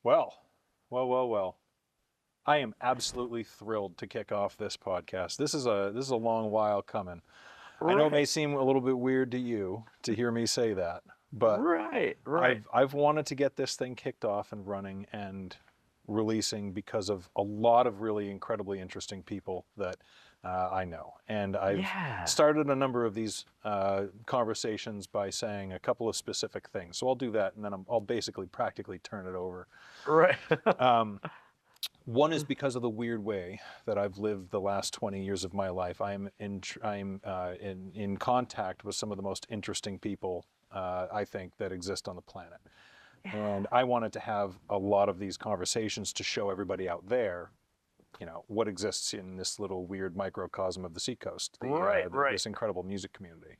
Well, well. I am absolutely thrilled to kick off this podcast. This is a long while coming. I know it may Right, seem a little bit weird to you to hear me say that, but right. I've wanted to get this thing kicked off and running and releasing because of a lot of really incredibly interesting people that I know. And I've Yeah, started a number of these conversations by saying a couple of specific things. So I'll do that, and then I'll basically practically turn it over. right. Um, One is because of the weird way that I've lived the last 20 years of my life. I'm in contact with some of the most interesting people I think that exist on the planet, and I wanted to have a lot of these conversations to show everybody out there, what exists in this little weird microcosm of the Seacoast, Right. this incredible music community.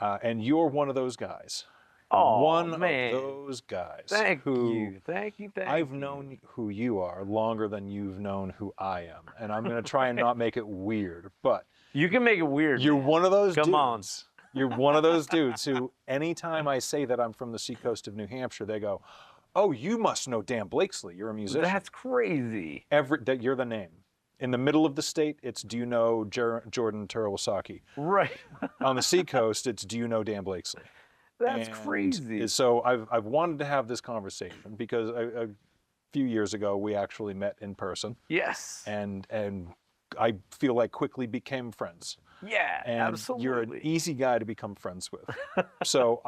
And you're one of those guys. Oh One of man, those guys thank who you, thank you, thank I've you. known who you are longer than you've known who I am. And I'm going to try and not make it weird, but You can make it weird, you're man. one of those Come on. dudes. You're one of those dudes who, anytime I say that I'm from the seacoast of New Hampshire, they go, "Oh, you must know Dan Blakeslee. You're a musician." That's crazy. That you're the name. In the middle of the state, it's "Do you know Jordan Terwasaki?" Right. On the seacoast, it's "Do you know Dan Blakeslee?" That's And crazy. so I've wanted to have this conversation because a few years ago we actually met in person, Yes. and I feel like quickly became friends. Yeah, And you're an absolutely. easy guy to become friends with. So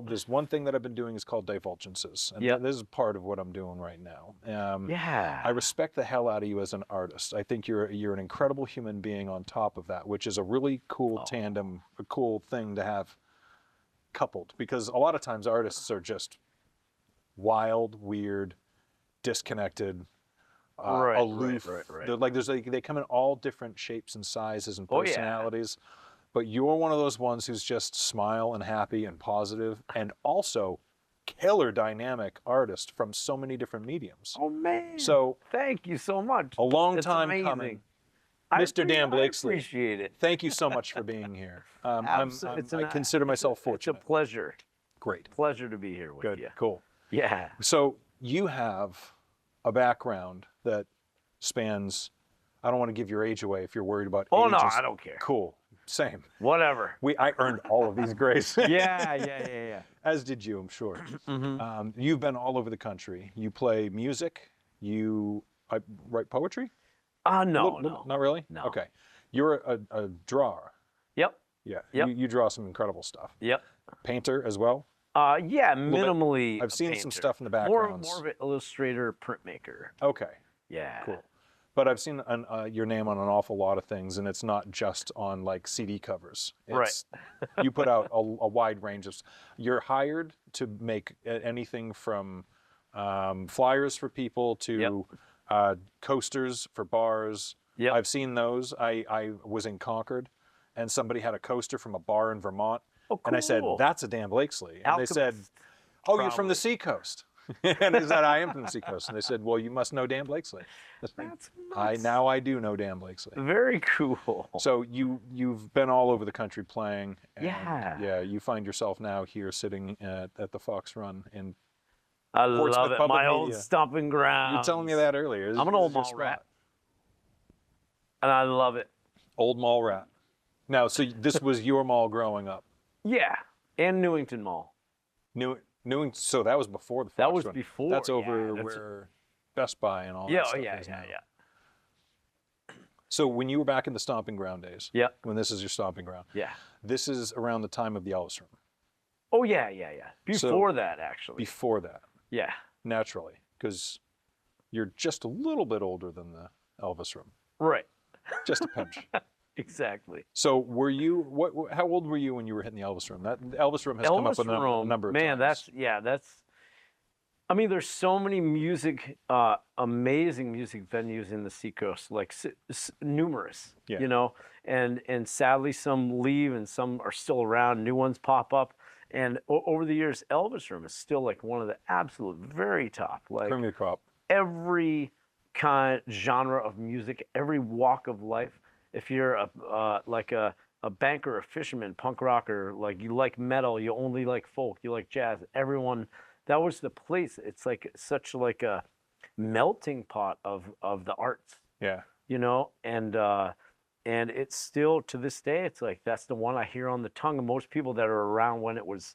there's one thing that I've been doing is called divulgences, and Yep. this is part of what I'm doing right now. Yeah. I respect the hell out of you as an artist. I think you're an incredible human being on top of that, which is a really cool Oh. tandem, a cool thing to have coupled, because a lot of times artists are just wild, weird, disconnected, Right, aloof. right. They're like they come in all different shapes and sizes and Oh yeah. personalities, but you're one of those ones who's just smile and happy and positive, and also killer dynamic artist from so many different mediums. Oh man. So Thank you so much. a long It's time amazing. coming. Mr. Dan Blakeslee, I appreciate it. thank you so much for being here. I consider myself It's fortunate. a pleasure. Great. Pleasure to be here with Good. you. Cool. Yeah. So you have a background that spans, I don't want to give your age away if you're worried about Oh age. no, I don't care. Cool. Same. Whatever. I earned all of these grades. Yeah. As did you, I'm sure. Mm-hmm. You've been all over the country. You play music. You write poetry? No. Not really? No. Okay. You're a drawer. Yep. Yeah. Yep. You draw some incredible stuff. Yep. Painter as well? Yeah, bit. minimally. I've a seen some painter. stuff in the More backgrounds. of an illustrator, printmaker. Okay. Yeah. Cool. But I've seen your name on an awful lot of things, and it's not just on like CD covers. It's, you put out a wide range of. You're hired to make anything from flyers for people to coasters for bars. Yep. I've seen those. I was in Concord, and somebody had a coaster from a bar in Vermont, Oh, cool. and I said, "That's a Dan Blakeslee," and they said, Alchemist, "Oh, you're from the probably. Seacoast." And I said, "I am from the Seacoast." And they said, "Well, you must know Dan Blakeslee." That's nuts. I do know Dan Blakeslee. Very cool. So you've been all over the country playing. And Yeah. you find yourself now here sitting at the Fox Run in. I Portsmouth love it. Public My old Media. stomping ground. You were telling me that earlier. I'm an old mall rat. And I love it. Old mall rat. Now, so this was your mall growing up. Yeah. And Newington Mall. So that was before the Fox That was Run. before. That's over yeah, that's- where Best Buy and all Yeah, that stuff yeah. is now. So when you were back in the stomping ground days, Yeah. when this is your stomping ground, Yeah. this is around the time of the Elvis Room. Oh, yeah. Before that, actually. Before that, Yeah. naturally, because you're just a little bit older than the Elvis Room, Right. just a pinch. Exactly. So were you? How old were you when you were hitting the Elvis Room? That the Elvis Room has come up a number of man, times. that's. I mean, there's so many amazing music venues in the Seacoast, like numerous. Yeah. You know, and sadly some leave and some are still around. New ones pop up, and over the years, Elvis Room is still like one of the absolute very top. Like cream of the crop. every kind genre of music, every walk of life. If you're a banker, a fisherman, punk rocker, like you like metal, you only like folk, you like jazz. Everyone that was the place. It's like such like a melting pot of the arts, Yeah. you know, and it's still to this day, it's like that's the one I hear on the tongue. And most people that are around when it was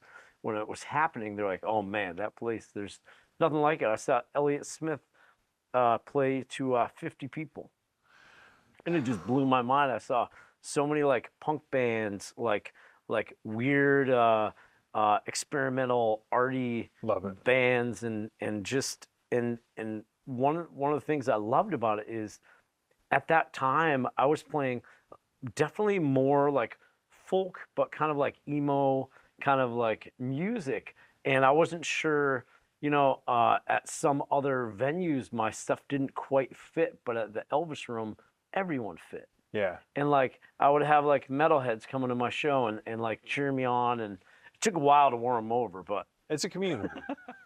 happening, they're like, oh man, that place, there's nothing like it. I saw Elliott Smith play to 50 people, and it just blew my mind. I saw so many like punk bands, like weird experimental arty Love it. bands, and just and one of the things I loved about it is at that time I was playing definitely more like folk, but kind of like emo kind of like music. And I wasn't sure, you know, at some other venues my stuff didn't quite fit, but at the Elvis Room, everyone fit. Yeah. And like I would have like metalheads coming to my show and like cheer me on, and it took a while to warm them over, but It's a community.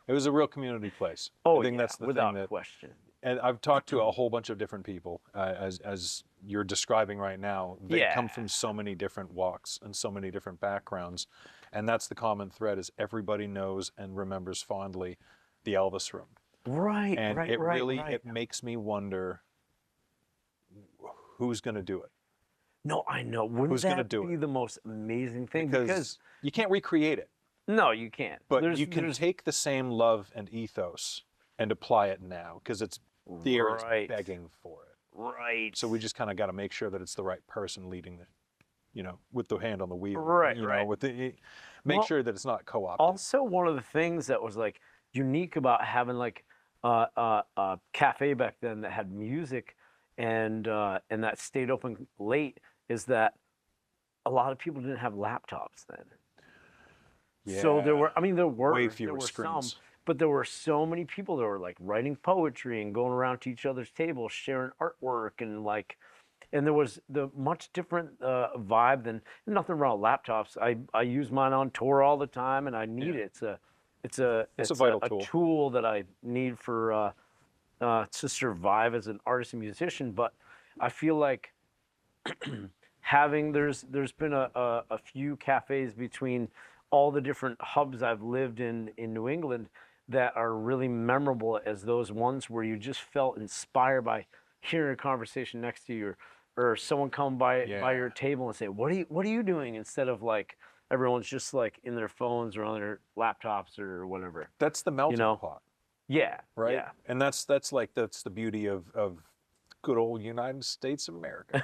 It was a real community place. oh I think yeah, that's the without thing that, question. and I've talked to a whole bunch of different people, as you're describing right now. They Yeah. come from so many different walks and so many different backgrounds, and that's the common thread: is everybody knows and remembers fondly the Elvis Room. Right, And right, it right, really right. it makes me wonder who's going to do it. No, I know. Wouldn't Who's gonna that do be it? the most amazing thing? Because you can't recreate it, no, you can't. but you can take the same love and ethos and apply it now, because it's the area's Right. begging for it. Right. So we just kind of got to make sure that it's the right person leading the, you know, with the hand on the wheel. Right, You know, right. with the make Well, sure that it's not co-opted. Also, one of the things that was like unique about having like a cafe back then that had music and that stayed open late is that a lot of people didn't have laptops then. So there Yeah. were, I mean, there Way were fewer screens. some, but there were so many people that were like writing poetry and going around to each other's tables, sharing artwork, and like, and there was the much different vibe than nothing wrong with laptops. I use mine on tour all the time, and I need Yeah. it. It's a vital a tool. tool that I need for to survive as an artist and musician. But I feel like having there's been a few cafes between all the different hubs I've lived in New England that are really memorable as those ones where you just felt inspired by hearing a conversation next to you, or someone come by your Yeah. table and say, what are you doing, instead of like everyone's just like in their phones or on their laptops or whatever. That's the melting know? pot, Yeah. right? Yeah. And that's the beauty of good old United States of America.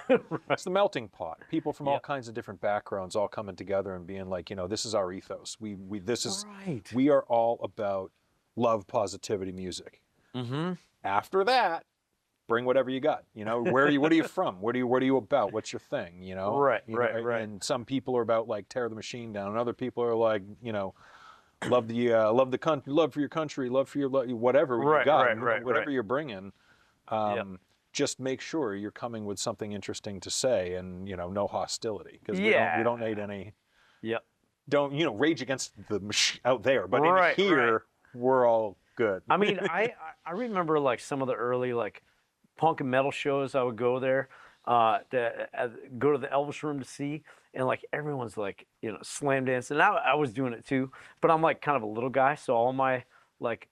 It's the melting pot. People from all Yep. kinds of different backgrounds all coming together and being like, you know, this is our ethos. Right. We are all about love, positivity, music. Mm-hmm. After that, bring whatever you got. You know, what are you from? What are you about? What's your thing? You know, Right, You right, know, right. And some people are about like tear the machine down, and other people are like, you know, love the country, love for your country, love for your whatever you Right, got, right, right, whatever right. you're bringing. Yep. Just make sure you're coming with something interesting to say, and you know, no hostility, because we Yeah. don't need any. Yep. Don't, you know, rage against the out there, but Right, in here right. we're all good. I mean, I remember like some of the early like punk and metal shows. I would go there, go to the Elvis Room to see, and like everyone's like, you know, slam dancing. And I was doing it too, but I'm like kind of a little guy, so all my like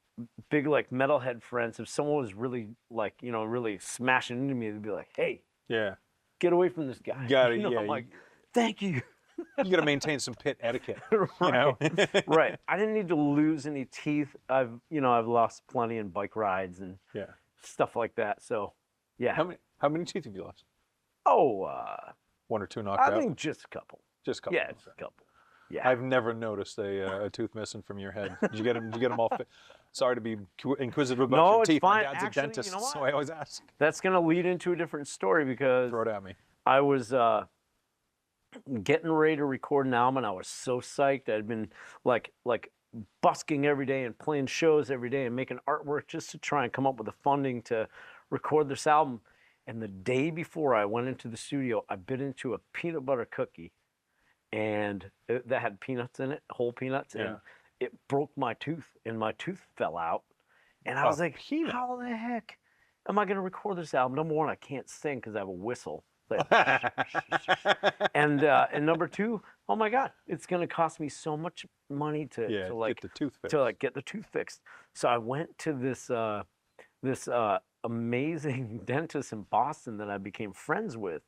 big like metalhead friends, if someone was really like, you know, really smashing into me, they'd be like, hey, Yeah, get away from this guy. got it. You know, Yeah, I'm like, thank you. you got to maintain some pit etiquette. Right. You know, Right. I didn't need to lose any teeth. I've lost plenty in bike rides and Yeah. stuff like that. So, yeah. How many teeth have you lost? Oh, One or two knocked I out? think just a couple. Just a couple. Yeah, just a couple. Yeah. I've never noticed a tooth missing from your head. Did you get them? Did you get them all? Sorry to be inquisitive about No, your it's teeth. fine. My dad's Actually, a dentist, you know what? so I always ask. That's gonna lead into a different story because Throw it at me. I was getting ready to record an album, and I was so psyched. I'd been like busking every day and playing shows every day and making artwork just to try and come up with the funding to record this album. And the day before I went into the studio, I bit into a peanut butter cookie, and that had peanuts in it, whole peanuts, and it broke my tooth, and my tooth fell out. And I was like, peanut? how the heck am I going to record this album? Number one, I can't sing because I have a whistle. play it. And number two, oh my God, it's gonna cost me so much money to get the tooth fixed. to like get the tooth fixed. So I went to this amazing dentist in Boston that I became friends with,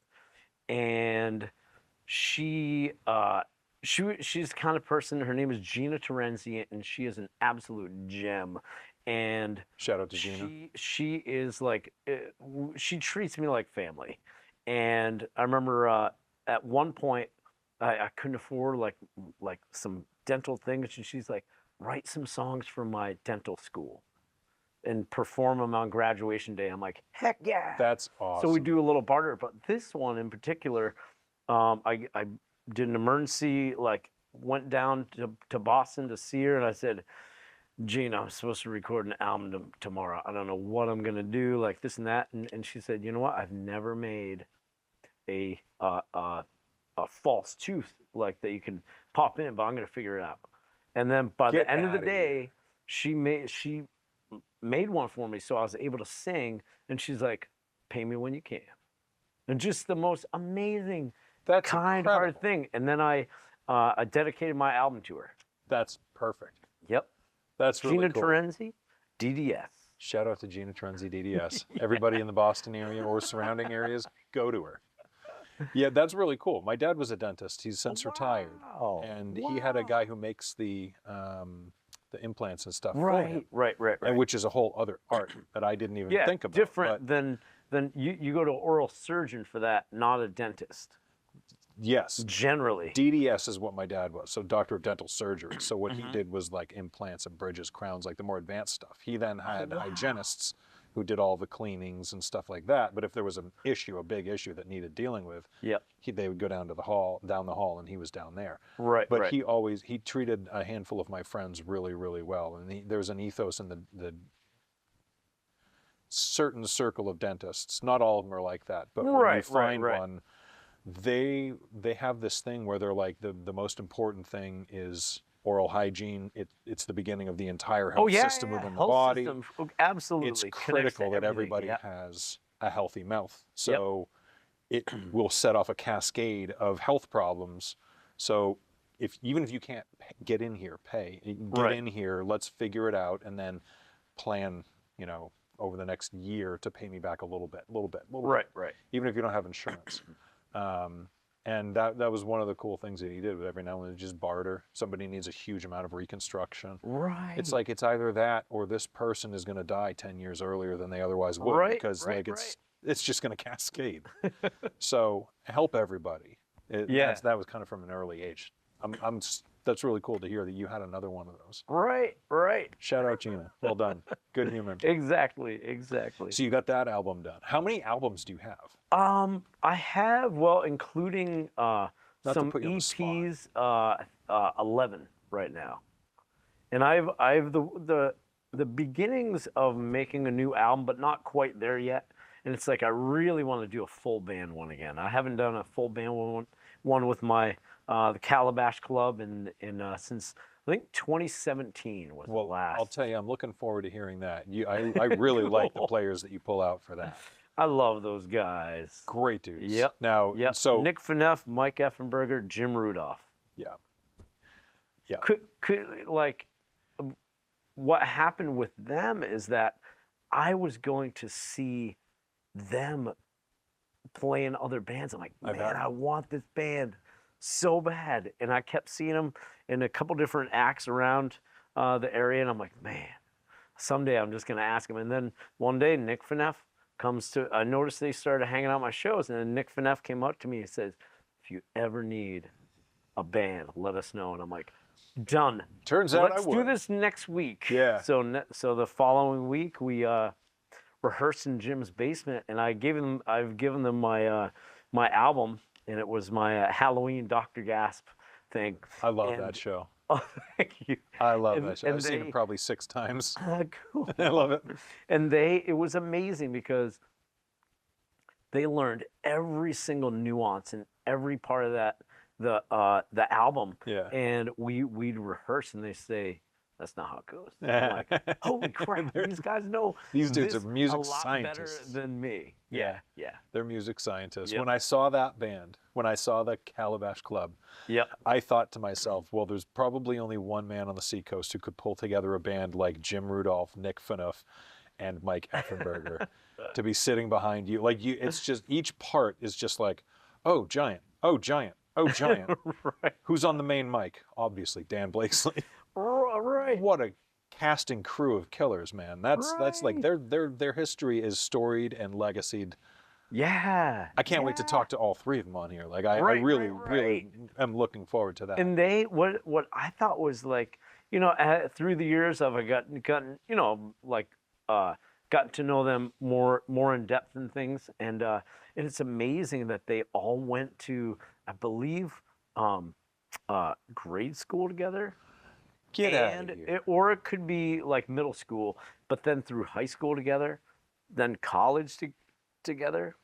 and she's the kind of person. Her name is Gina Terenzi, and she is an absolute gem. And shout out to Gina. She is like she treats me like family. And I remember at one point I couldn't afford like some dental things, and she's like, write some songs for my dental school and perform them on graduation day. I'm like, heck yeah. That's awesome. So we do a little barter. But this one in particular, I did an emergency, like went down to Boston to see her, and I said, Gina, I'm supposed to record an album tomorrow. I don't know what I'm going to do, like this and that. And she said, you know what? I've never made a false tooth like that you can pop in, but I'm going to figure it out. And then by the end of the day, she made one for me, so I was able to sing. And she's like, pay me when you can. And just the most amazing, kind-hearted thing. And then I dedicated my album to her. That's perfect. Yep. That's really Gina cool. Terenzi, DDS. Shout out to Gina Terenzi, DDS. Everybody in the Boston area or surrounding areas, go to her. Yeah, that's really cool. My dad was a dentist. He's since retired, and he had a guy who makes the implants and stuff. Right. And which is a whole other art that I didn't even think about. Different than you go to an oral surgeon for that, not a dentist. Yes. Generally. DDS is what my dad was, so Doctor of Dental Surgery. So what he did was like implants and bridges, crowns, like the more advanced stuff. He then had hygienists who did all the cleanings and stuff like that. But if there was an issue, a big issue that needed dealing with, they would go down the hall, and he was down there. Right. But he treated a handful of my friends really, really well. And there's an ethos in the certain circle of dentists. Not all of them are like that, but when you find one, they have this thing where they're like, the most important thing is oral hygiene. It's the beginning of the entire health system within the body. System. Absolutely. It's critical that everybody has a healthy mouth. So it will set off a cascade of health problems. So even if you can't get in here, get in here, let's figure it out, and then plan, over the next year to pay me back a little bit. Right. Even if you don't have insurance. And that was one of the cool things that he did. With every now and then, just barter. Somebody needs a huge amount of reconstruction. Right. It's like it's either that or this person is going to die 10 years earlier than they otherwise would, because it's just going to cascade. So help everybody. That was kind of from an early age. That's really cool to hear that you had another one of those. Right. Shout out Gina. Well done. Good human. Exactly. So you got that album done. How many albums do you have? I have, including some EPs, 11 right now. And I've the beginnings of making a new album, but not quite there yet. And it's like I really want to do a full band one again. I haven't done a full band one with my the Calabash Club since I think 2017 was the last. I'll tell you, I'm looking forward to hearing that. I really like the players that you pull out for that. I love those guys. Great dudes. Yep. Now, so Nick Fineff, Mike Effenberger, Jim Rudolph. Yeah. Could what happened with them is that I was going to see them play in other bands. I'm like, man, I want this band so bad. And I kept seeing them in a couple different acts around the area. And I'm like, man, someday I'm just going to ask them. And then one day, Nick Fineff I noticed they started hanging out my shows. And then Nick Fineff came up to me and says, if you ever need a band, let us know. And I'm like, done. Turns out Let's do this next week. Yeah. So the following week, we rehearsed in Jim's basement. And I've given them my album. And it was my Halloween Dr. Gasp thing. I love that show. Oh, thank you. I love that show. I've seen it probably 6 times. Cool. I love it. And it was amazing because they learned every single nuance and every part of the album. Yeah. And we'd rehearse, and they say, That's not how it goes. I'm like, holy crap, these guys know These dudes this are music a lot better scientists. than me. Yeah, yeah. They're music scientists. Yep. When I saw that band, when I saw the Calabash Club, Yep. I thought to myself, well, there's probably only one man on the Seacoast who could pull together a band like Jim Rudolph, Nick Phaneuf, and Mike Effenberger to be sitting behind you. Like you, it's just each part is just like, oh, giant, oh, giant, oh, giant. Right. Who's on the main mic? Obviously, Dan Blakeslee. Right. What a casting crew of killers, man. That's like Right. their history is storied and legacied. Yeah. I can't wait to yeah. talk to all three of them on here. Like I Right, really, right, really right. am looking forward to that. And they what I thought was like, you know, through the years I've gotten you know, like gotten to know them more in depth and things, and it's amazing that they all went to, I believe, grade school together. Get out of here. Or it could be like middle school, but then through high school together, then college together.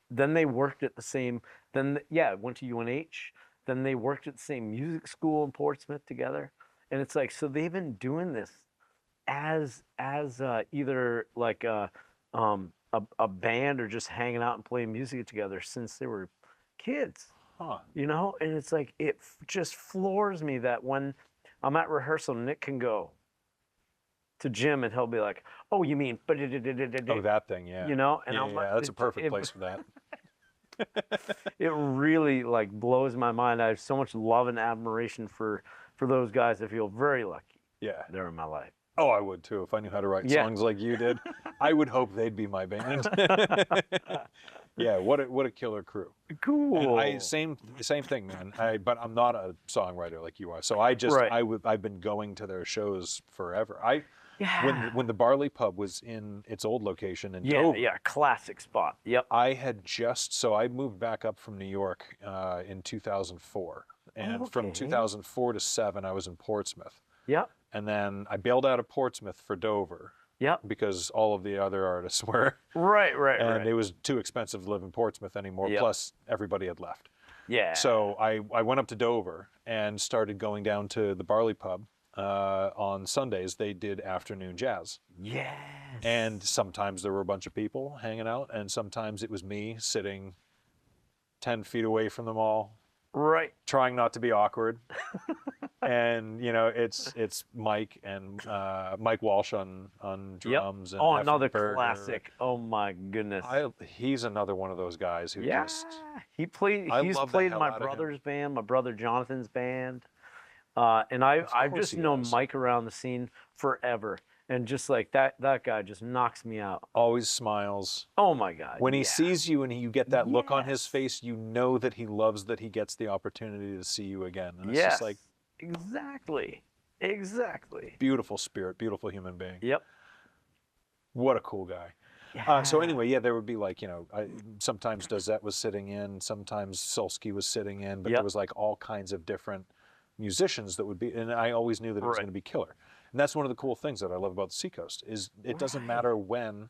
Then they worked at the same. Then went to UNH. Then they worked at the same music school in Portsmouth together, and it's like so they've been doing this as either like a band or just hanging out and playing music together since they were kids. Huh. You know, and it's like just floors me that when I'm at rehearsal, Nick can go to Jim and he'll be like, "Oh, you mean?" Oh, that thing, yeah. You know, and yeah, I'm like, yeah, that's a perfect place for that. it really like blows my mind. I have so much love and admiration for those guys. I feel very lucky. Yeah. They're in my life. Oh, I would too if I knew how to write songs like you did. I would hope they'd be my band. Yeah, what a killer crew. Cool. And same thing, man. But I'm not a songwriter like you are. So I've been going to their shows forever. When the Barley Pub was in its old location in Dover. Yeah, classic spot. Yep. I moved back up from New York in 2004, and from 2004 to 7 I was in Portsmouth. Yep. And then I bailed out of Portsmouth for Dover. Yep. Because all of the other artists were. Right. And it was too expensive to live in Portsmouth anymore. Yep. Plus, everybody had left. Yeah. So I went up to Dover and started going down to the Barley Pub. On Sundays, they did afternoon jazz. Yes. And sometimes there were a bunch of people hanging out, and sometimes it was me sitting 10 feet away from them all. Right. Trying not to be awkward. And you know, it's Mike and Mike Walsh on drums. Yep. And another Effenberger. Classic. Oh my goodness. He's another one of those guys who just. He's played in my brother's band, my brother Jonathan's band, and I've just known Mike around the scene forever, and just like that guy just knocks me out. Always smiles. Oh my God. When he sees you and you get that look on his face, you know that he loves that he gets the opportunity to see you again. And it's just like. Exactly. Beautiful spirit, beautiful human being. Yep. What a cool guy. Yeah. So anyway, there would be like, you know, sometimes Dozette was sitting in, sometimes Sulsky was sitting in, but there was like all kinds of different musicians that would be, and I always knew that it was going to be killer. And that's one of the cool things that I love about the Seacoast is it doesn't matter when.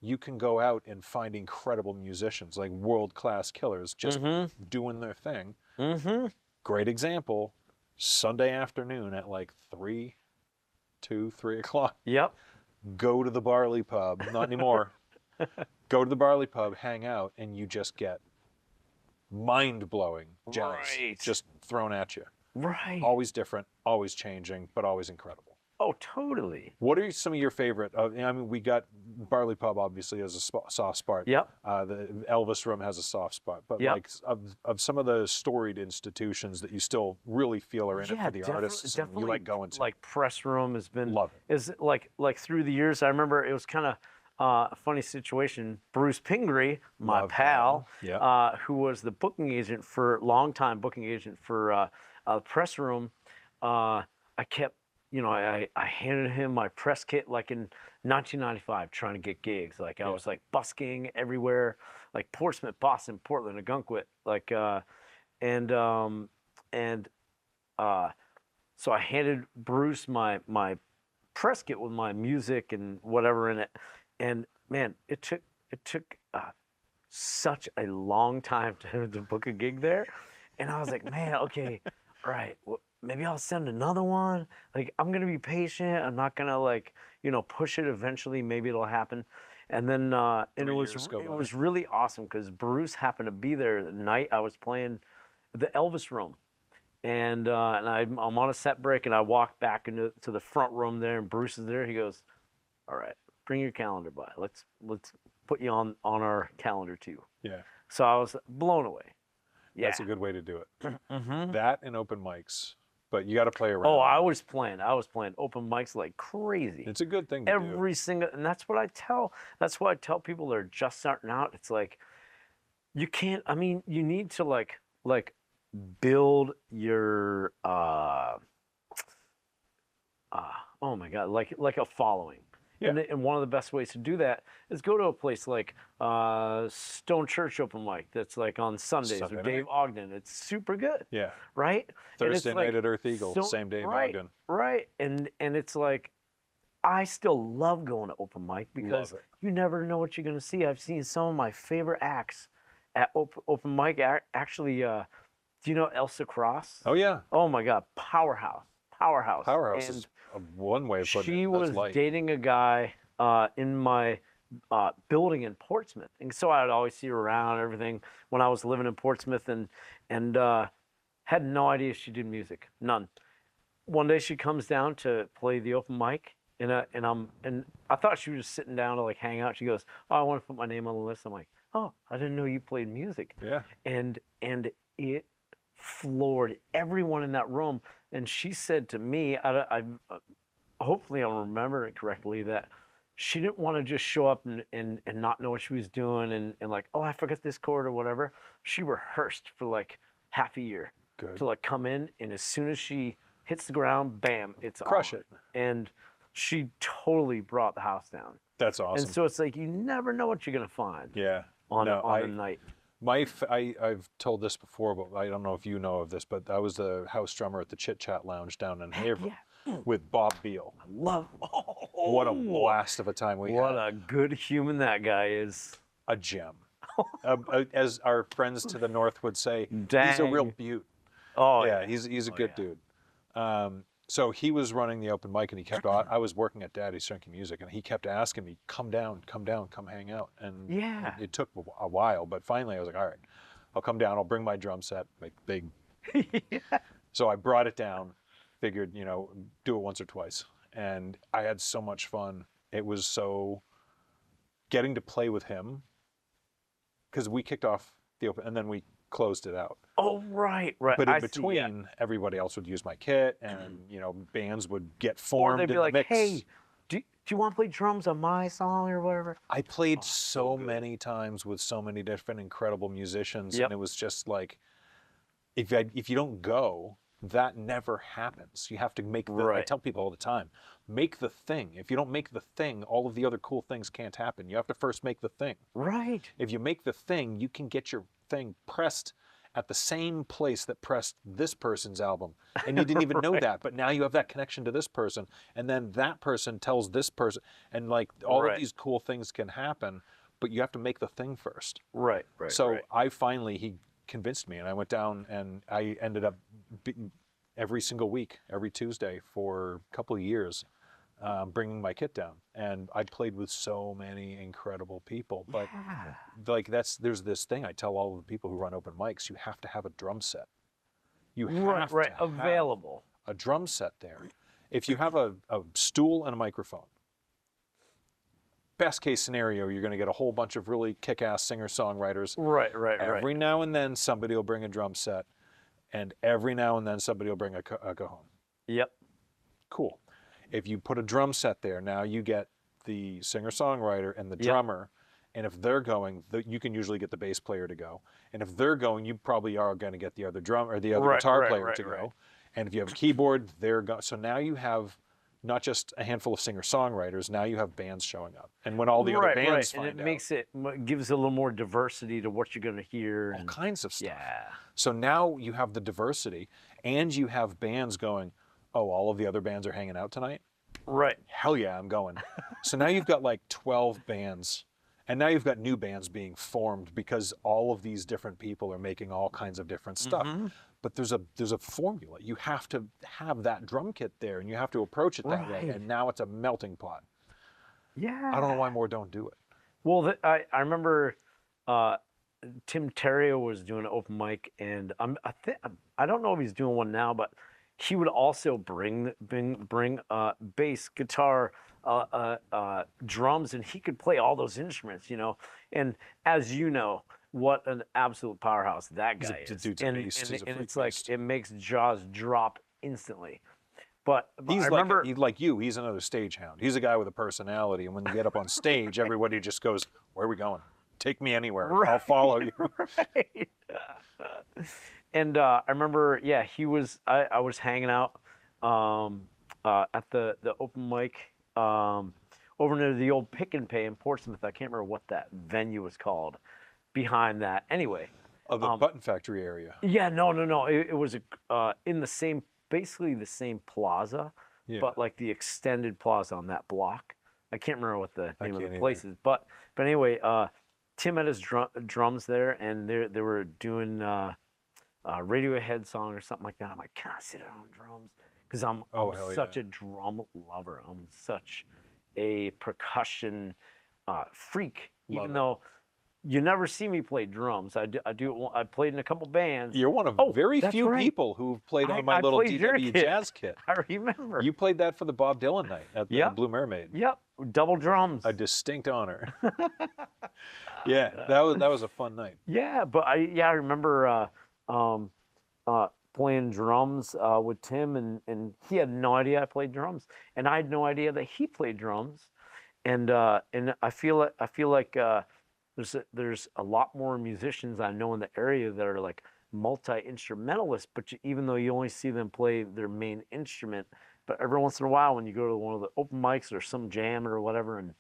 You can go out and find incredible musicians, like world-class killers, just doing their thing. Mm-hmm. Great example. Sunday afternoon at like 3 o'clock. Yep. Go to the Barley Pub. Not anymore. Go to the Barley Pub, hang out, and you just get mind-blowing jazz just thrown at you. Right. Always different, always changing, but always incredible. Oh, totally. What are some of your favorite? I mean, we got Barley Pub obviously as a soft spot. Yep. The Elvis Room has a soft spot, but like of some of the storied institutions that you still really feel are in it for the artists, and you like going to. Like Press Room has been. Love it. Is like through the years. I remember it was kind of a funny situation. Bruce Pingree, my pal, who was the longtime booking agent for Press Room. I kept. You know, I handed him my press kit like in 1995 trying to get gigs. Like I was like busking everywhere, like Portsmouth, Boston, Portland, Ogunquit. Like, so I handed Bruce my press kit with my music and whatever in it. And man, it took such a long time to book a gig there. And I was like, man, okay, all right. maybe I'll send another one. Like, I'm gonna be patient. I'm not gonna like, push it. Eventually, maybe it'll happen. And then, and 3 years go it by. was really awesome because Bruce happened to be there the night I was playing the Elvis room, and I'm on a set break, and I walked back into the front room there, and Bruce is there. He goes, "All right, bring your calendar by. Let's put you on our calendar too." Yeah. So I was blown away. Yeah. That's a good way to do it. Mm-hmm. That and open mics, but you got to play around. Oh, I was playing open mics like crazy. It's a good thing to do. Every single, and that's why I tell people that are just starting out. It's like, you can't, I mean, you need to like build your, oh my God, like a following. Yeah. And one of the best ways to do that is go to a place like Stone Church open mic that's like on Sundays, Sunday or night. Dave Ogden. It's super good. Yeah. Right? And it's Thursday like, night at Earth Eagle, same Dave Ogden. Right. And it's like, I still love going to open mic because you never know what you're going to see. I've seen some of my favorite acts at open mic. Actually, do you know Elsa Cross? Oh yeah. Oh my God, powerhouse. Powerhouse And is one way of putting it. she was dating a guy in my building in Portsmouth, and so I'd always see her around and everything when I was living in Portsmouth, and had no idea she did music, none. One day she comes down to play the open mic, and I thought she was just sitting down to like hang out. She goes, "Oh, I want to put my name on the list." I'm like, "Oh, I didn't know you played music." Yeah. And it floored everyone in that room. And she said to me, hopefully I'll remember it correctly, that she didn't want to just show up and not know what she was doing and like, oh, I forgot this chord or whatever. She rehearsed for like half a year to like come in, and as soon as she hits the ground, bam, it's Crush on. it. And she totally brought the house down. That's awesome. And so it's like, you never know what you're gonna find. Yeah. On a night. I've told this before, but I don't know if you know of this, but I was the house drummer at the Chit Chat Lounge down in Haverhill with Bob Beal. I love. What a blast of a time we had. What a good human that guy is. A gem. As our friends to the north would say, Dang. he's a real beaut. Oh yeah, he's a good dude. So he was running the open mic, and he kept. I was working at Daddy's Funky Music, and he kept asking me, "Come down, come hang out." And it took a while, but finally I was like, "All right, I'll come down. I'll bring my drum set, like big." So I brought it down. Figured, do it once or twice, and I had so much fun. It was so getting to play with him, because we kicked off the open, and then we closed it out. Oh, right. But in between, everybody else would use my kit, and bands would get formed. Or they'd be like, mix. "Hey, do you want to play drums on my song or whatever?" I played so many times with so many different incredible musicians, and it was just like, if you don't go, that never happens. You have to make the. I tell people all the time, make the thing. If you don't make the thing, all of the other cool things can't happen. You have to first make the thing. Right. If you make the thing, you can get your thing pressed at the same place that pressed this person's album, and you didn't even know that, but now you have that connection to this person, and then that person tells this person, and like all of these cool things can happen, but you have to make the thing first. Right. So he convinced me, and I went down, and I ended up every single week, every Tuesday for a couple of years, bringing my kit down, and I played with so many incredible people. But like there's this thing I tell all of the people who run open mics: you have to have a drum set. You have to have available a drum set there. If you have a stool and a microphone, best case scenario, you're going to get a whole bunch of really kick-ass singer-songwriters. Right. Every now and then somebody will bring a drum set, and every now and then somebody will bring a cajon. Yep. Cool. If you put a drum set there, now you get the singer-songwriter and the drummer, and if they're going, you can usually get the bass player to go. And if they're going, you probably are going to get the other drum or the other guitar player to go. And if you have a keyboard, they're going. So now you have not just a handful of singer-songwriters, now you have bands showing up. And when all the other bands find and it gives a little more diversity to what you're going to hear. All kinds of stuff. Yeah. So now you have the diversity, and you have bands going, oh, all of the other bands are hanging out tonight? Right. Hell yeah, I'm going. So now you've got like 12 bands, and now you've got new bands being formed because all of these different people are making all kinds of different stuff. but there's a formula. You have to have that drum kit there, and you have to approach it that way. Right. And now it's a melting pot. Yeah. I don't know why more don't do it. Well, I remember Tim Terrio was doing an open mic, and I don't know if he's doing one now, but he would also bring bass, guitar, drums, and he could play all those instruments, you know. And as you know, what an absolute powerhouse that guy is. Dude's a beast. He's a freak it's like beast. it makes jaws drop instantly. But He's I remember, like you. He's another stagehound. He's a guy with a personality, and when you get up on stage, everybody just goes, "Where are we going? Take me anywhere. I'll follow you." right. And I remember, yeah, I was hanging out at the open mic over near the old Pick and Pay in Portsmouth. I can't remember what that venue was called behind that. Anyway. Of the Button Factory area. Yeah, no. It was in the same, basically the same plaza, but like the extended plaza on that block. I can't remember what the name of the place is, but anyway, Tim had his drums there, and they were doing Radiohead song or something like that. I'm like, can I sit on drums? Because I'm such a drum lover. I'm such a percussion freak, even though you never see me play drums. I played in a couple bands. You're one of very few people who've played on my little DW jazz kit. I remember. You played that for the Bob Dylan night at the Blue Mermaid. Yep, double drums. A distinct honor. Yeah, that was a fun night. Yeah, but I remember playing drums with Tim, and he had no idea I played drums, and I had no idea that he played drums, and I feel like there's a lot more musicians I know in the area that are like multi-instrumentalists, but even though you only see them play their main instrument, but every once in a while when you go to one of the open mics or some jam or whatever, and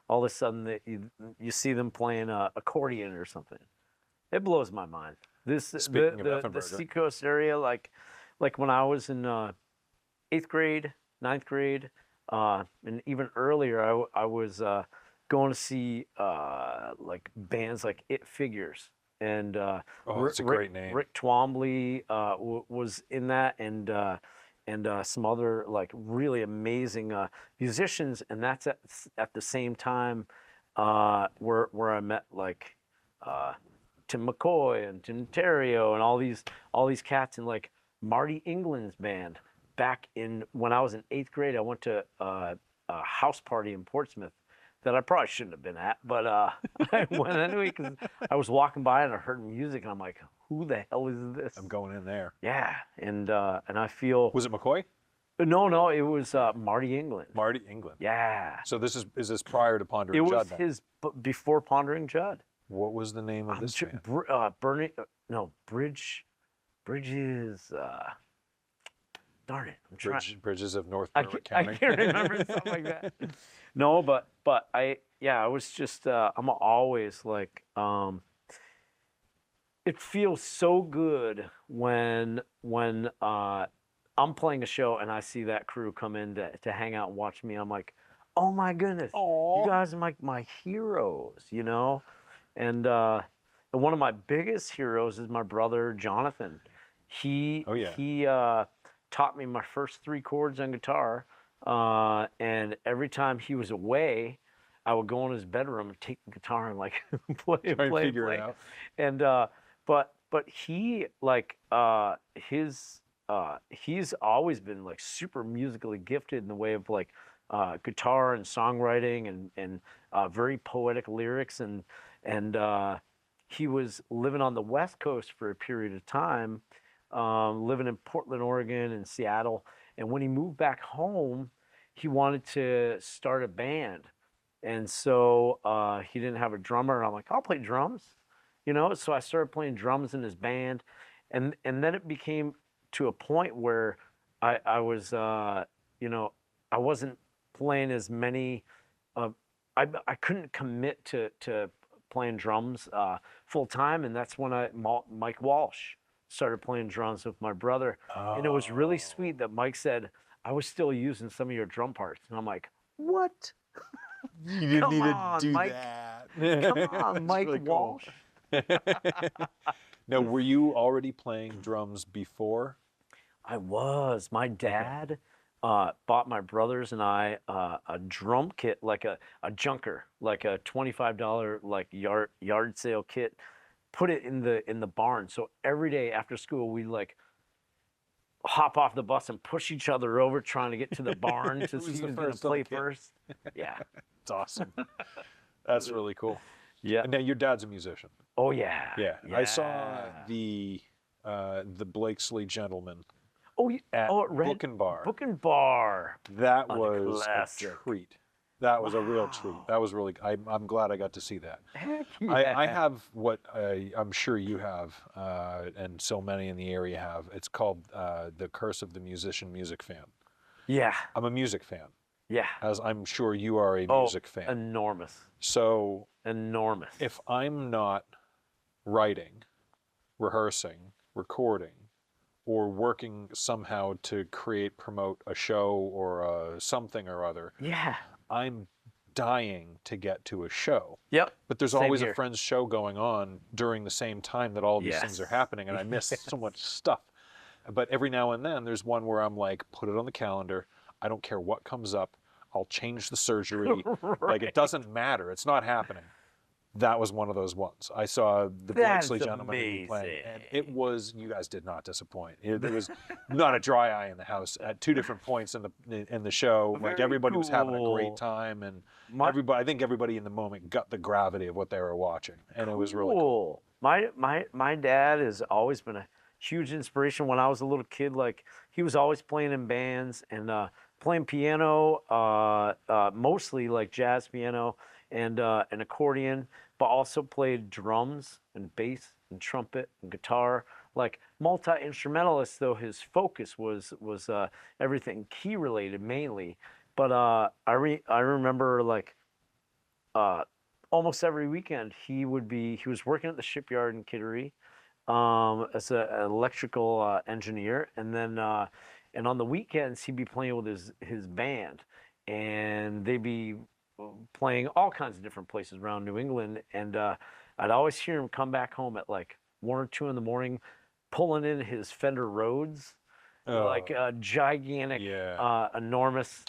all of a sudden you see them playing accordion or something, it blows my mind. The Seacoast area, like when I was in 8th grade, 9th grade, and even earlier, I was going to see like bands like It Figures, and that's a great name. Rick Twombly was in that, and some other like really amazing musicians, and that's at the same time where I met like Tim McCoy and Tim Terrio and all these cats, and like Marty England's band. Back when I was in 8th grade, I went to a house party in Portsmouth that I probably shouldn't have been at, but I went anyway because I was walking by and I heard music, and I'm like, who the hell is this? I'm going in there. Yeah, and I feel... Was it McCoy? No, it was Marty England. Marty England. Yeah. So is this prior to Pondering Judd? It was before Pondering Judd. What was the name of this band? Bridges... darn it! Bridges of North Berwick County. I can't remember something like that. No, but I was just I'm always like it feels so good when I'm playing a show and I see that crew come in to hang out and watch me. I'm like, oh my goodness, you guys are my heroes, you know. And one of my biggest heroes is my brother Jonathan. He taught me my first 3 chords on guitar, and every time he was away, I would go in his bedroom and take the guitar and like play it out. And but he like he's always been like super musically gifted in the way of like guitar and songwriting and very poetic lyrics, and he was living on the West Coast for a period of time. Living in Portland, Oregon, and Seattle. And when he moved back home, he wanted to start a band. And so he didn't have a drummer. And I'm like, I'll play drums, you know? So I started playing drums in his band. And then it became to a point where I was, you know, I wasn't playing as many, I couldn't commit to playing drums full time. And that's when Mike Walsh started playing drums with my brother. And it was really sweet that Mike said, I was still using some of your drum parts. And I'm like, what? You didn't need to do Mike. that. Come on, Mike really Walsh. Cool. Now, were you already playing drums before? I was. My dad bought my brothers and I a drum kit, like a junker, like a $25 like yard sale kit. Put it in the barn. So every day after school, we like hop off the bus and push each other over, trying to get to the barn to see Who's the who's gonna first on the play kit? first. Yeah, It's awesome. That's really cool. yeah. And now your dad's a musician. Oh yeah, Yeah, I saw yeah. the Blakeslee Gentleman Oh, at oh, Red Book and Bar. Book and Bar. That A was a classic. treat. That was a real treat. Wow. That was really. I'm glad I got to see that. Heck I yeah. have what I'm sure you have, and so many in the area have. It's called The Curse of the Musician Music Fan. Yeah, I'm a music fan, yeah. as I'm sure you are a Oh, music fan. enormous, So enormous. if I'm not writing, rehearsing, recording, or working somehow to create, promote a show or something or other, Yeah. I'm dying to get to a show. Yep. But there's Same always here. a friend's show going on during the same time that all these things are Yes. happening, and I miss so much stuff. But every now and then, there's one where I'm like, put it on the calendar. I don't care what comes up. I'll change the surgery. Like, it doesn't matter. It's not happening. That was one of those ones. I saw the That's Blakeslee Gentleman be playing, amazing. and it was. You guys did not disappoint. There was not a dry eye in the house at two different points in the show. Like, Very everybody was having a cool. great time, and My- everybody. I think everybody in the moment got the gravity of what they were watching, and it was really cool. My dad has always been a huge inspiration. When I was a little kid, like he was always playing in bands and playing piano, mostly like jazz piano and an accordion, but also played drums and bass and trumpet and guitar. Like multi-instrumentalist, though his focus was everything key related mainly. But I remember like almost every weekend he was working at the shipyard in Kittery as an electrical engineer, and then and on the weekends he'd be playing with his band, and they'd be playing all kinds of different places around New England, and I'd always hear him come back home at like 1 or 2 in the morning, pulling in his Fender Rhodes, like Oh, a gigantic, yeah, enormous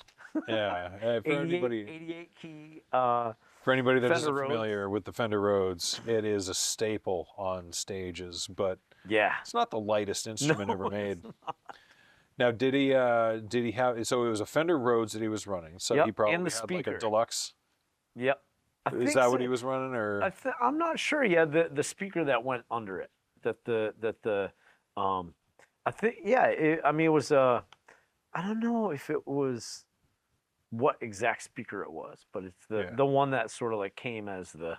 yeah. For 88, anybody, 88 key. for anybody that Fender isn't Rhodes. familiar with the Fender Rhodes, it is a staple on stages, but Yeah. it's not the lightest instrument No, ever made. it's not. Now, did he have? So it was a Fender Rhodes that he was running. So Yep, he probably and the had like speaker. a deluxe. Yep. I Is think that so. what he was running, or? I'm not sure. Yeah, the speaker that went under it. I think yeah. I mean, it was I don't know if it was what exact speaker it was, but it's Yeah. the one that sort of like came as the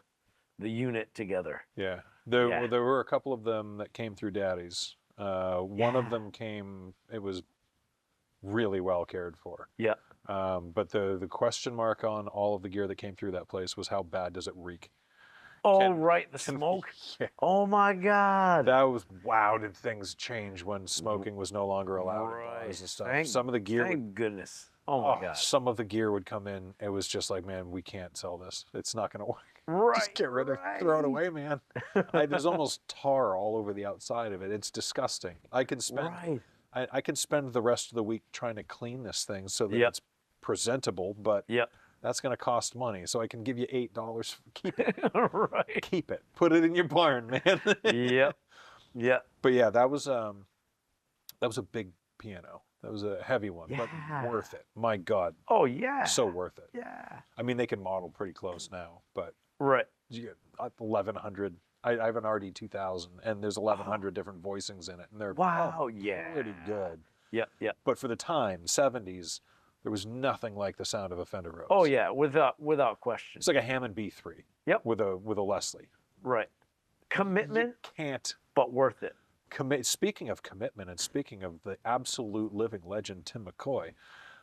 unit together. Yeah, Yeah. there were a couple of them that came through Daddy's. One of Yeah. them came. It was really well cared for. Yeah. But the question mark on all of the gear that came through that place was how bad does it reek? Oh Can- right, the can- smoke. Yeah. Oh my God. That was wow! Did things change when smoking was no longer allowed in Right. bars and stuff? Thank- Some of the gear would Thank goodness. Oh my God. some of the gear would come in. It was just like, man, we can't sell this. It's not going to work. Right. Just get rid of it, throw it away, man. There's almost tar all over the outside of it. It's disgusting. I can spend Right. I can spend the rest of the week trying to clean this thing so that Yep. it's presentable, but Yep. that's going to cost money. So I can give you $8. Keep it. Right. Keep it. Put it in your barn, man. Yep. Yep. But yeah, that was a big piano. That was a heavy one, Yeah. but worth it. My God, Oh yeah. so worth it. Yeah. I mean, they can model pretty close now, but Right. you get 1,100. I have an RD 2000, and there's 1,100 different voicings in it, and they're Wow. Yeah. pretty good. Yep. Yep. But for the time, 70s, there was nothing like the sound of a Fender Rhodes. Oh yeah. Without question. It's like a Hammond B3. Yep. With a Leslie. Right. Commitment, You can't but worth it. commit. Speaking of commitment, and speaking of the absolute living legend Tim McCoy,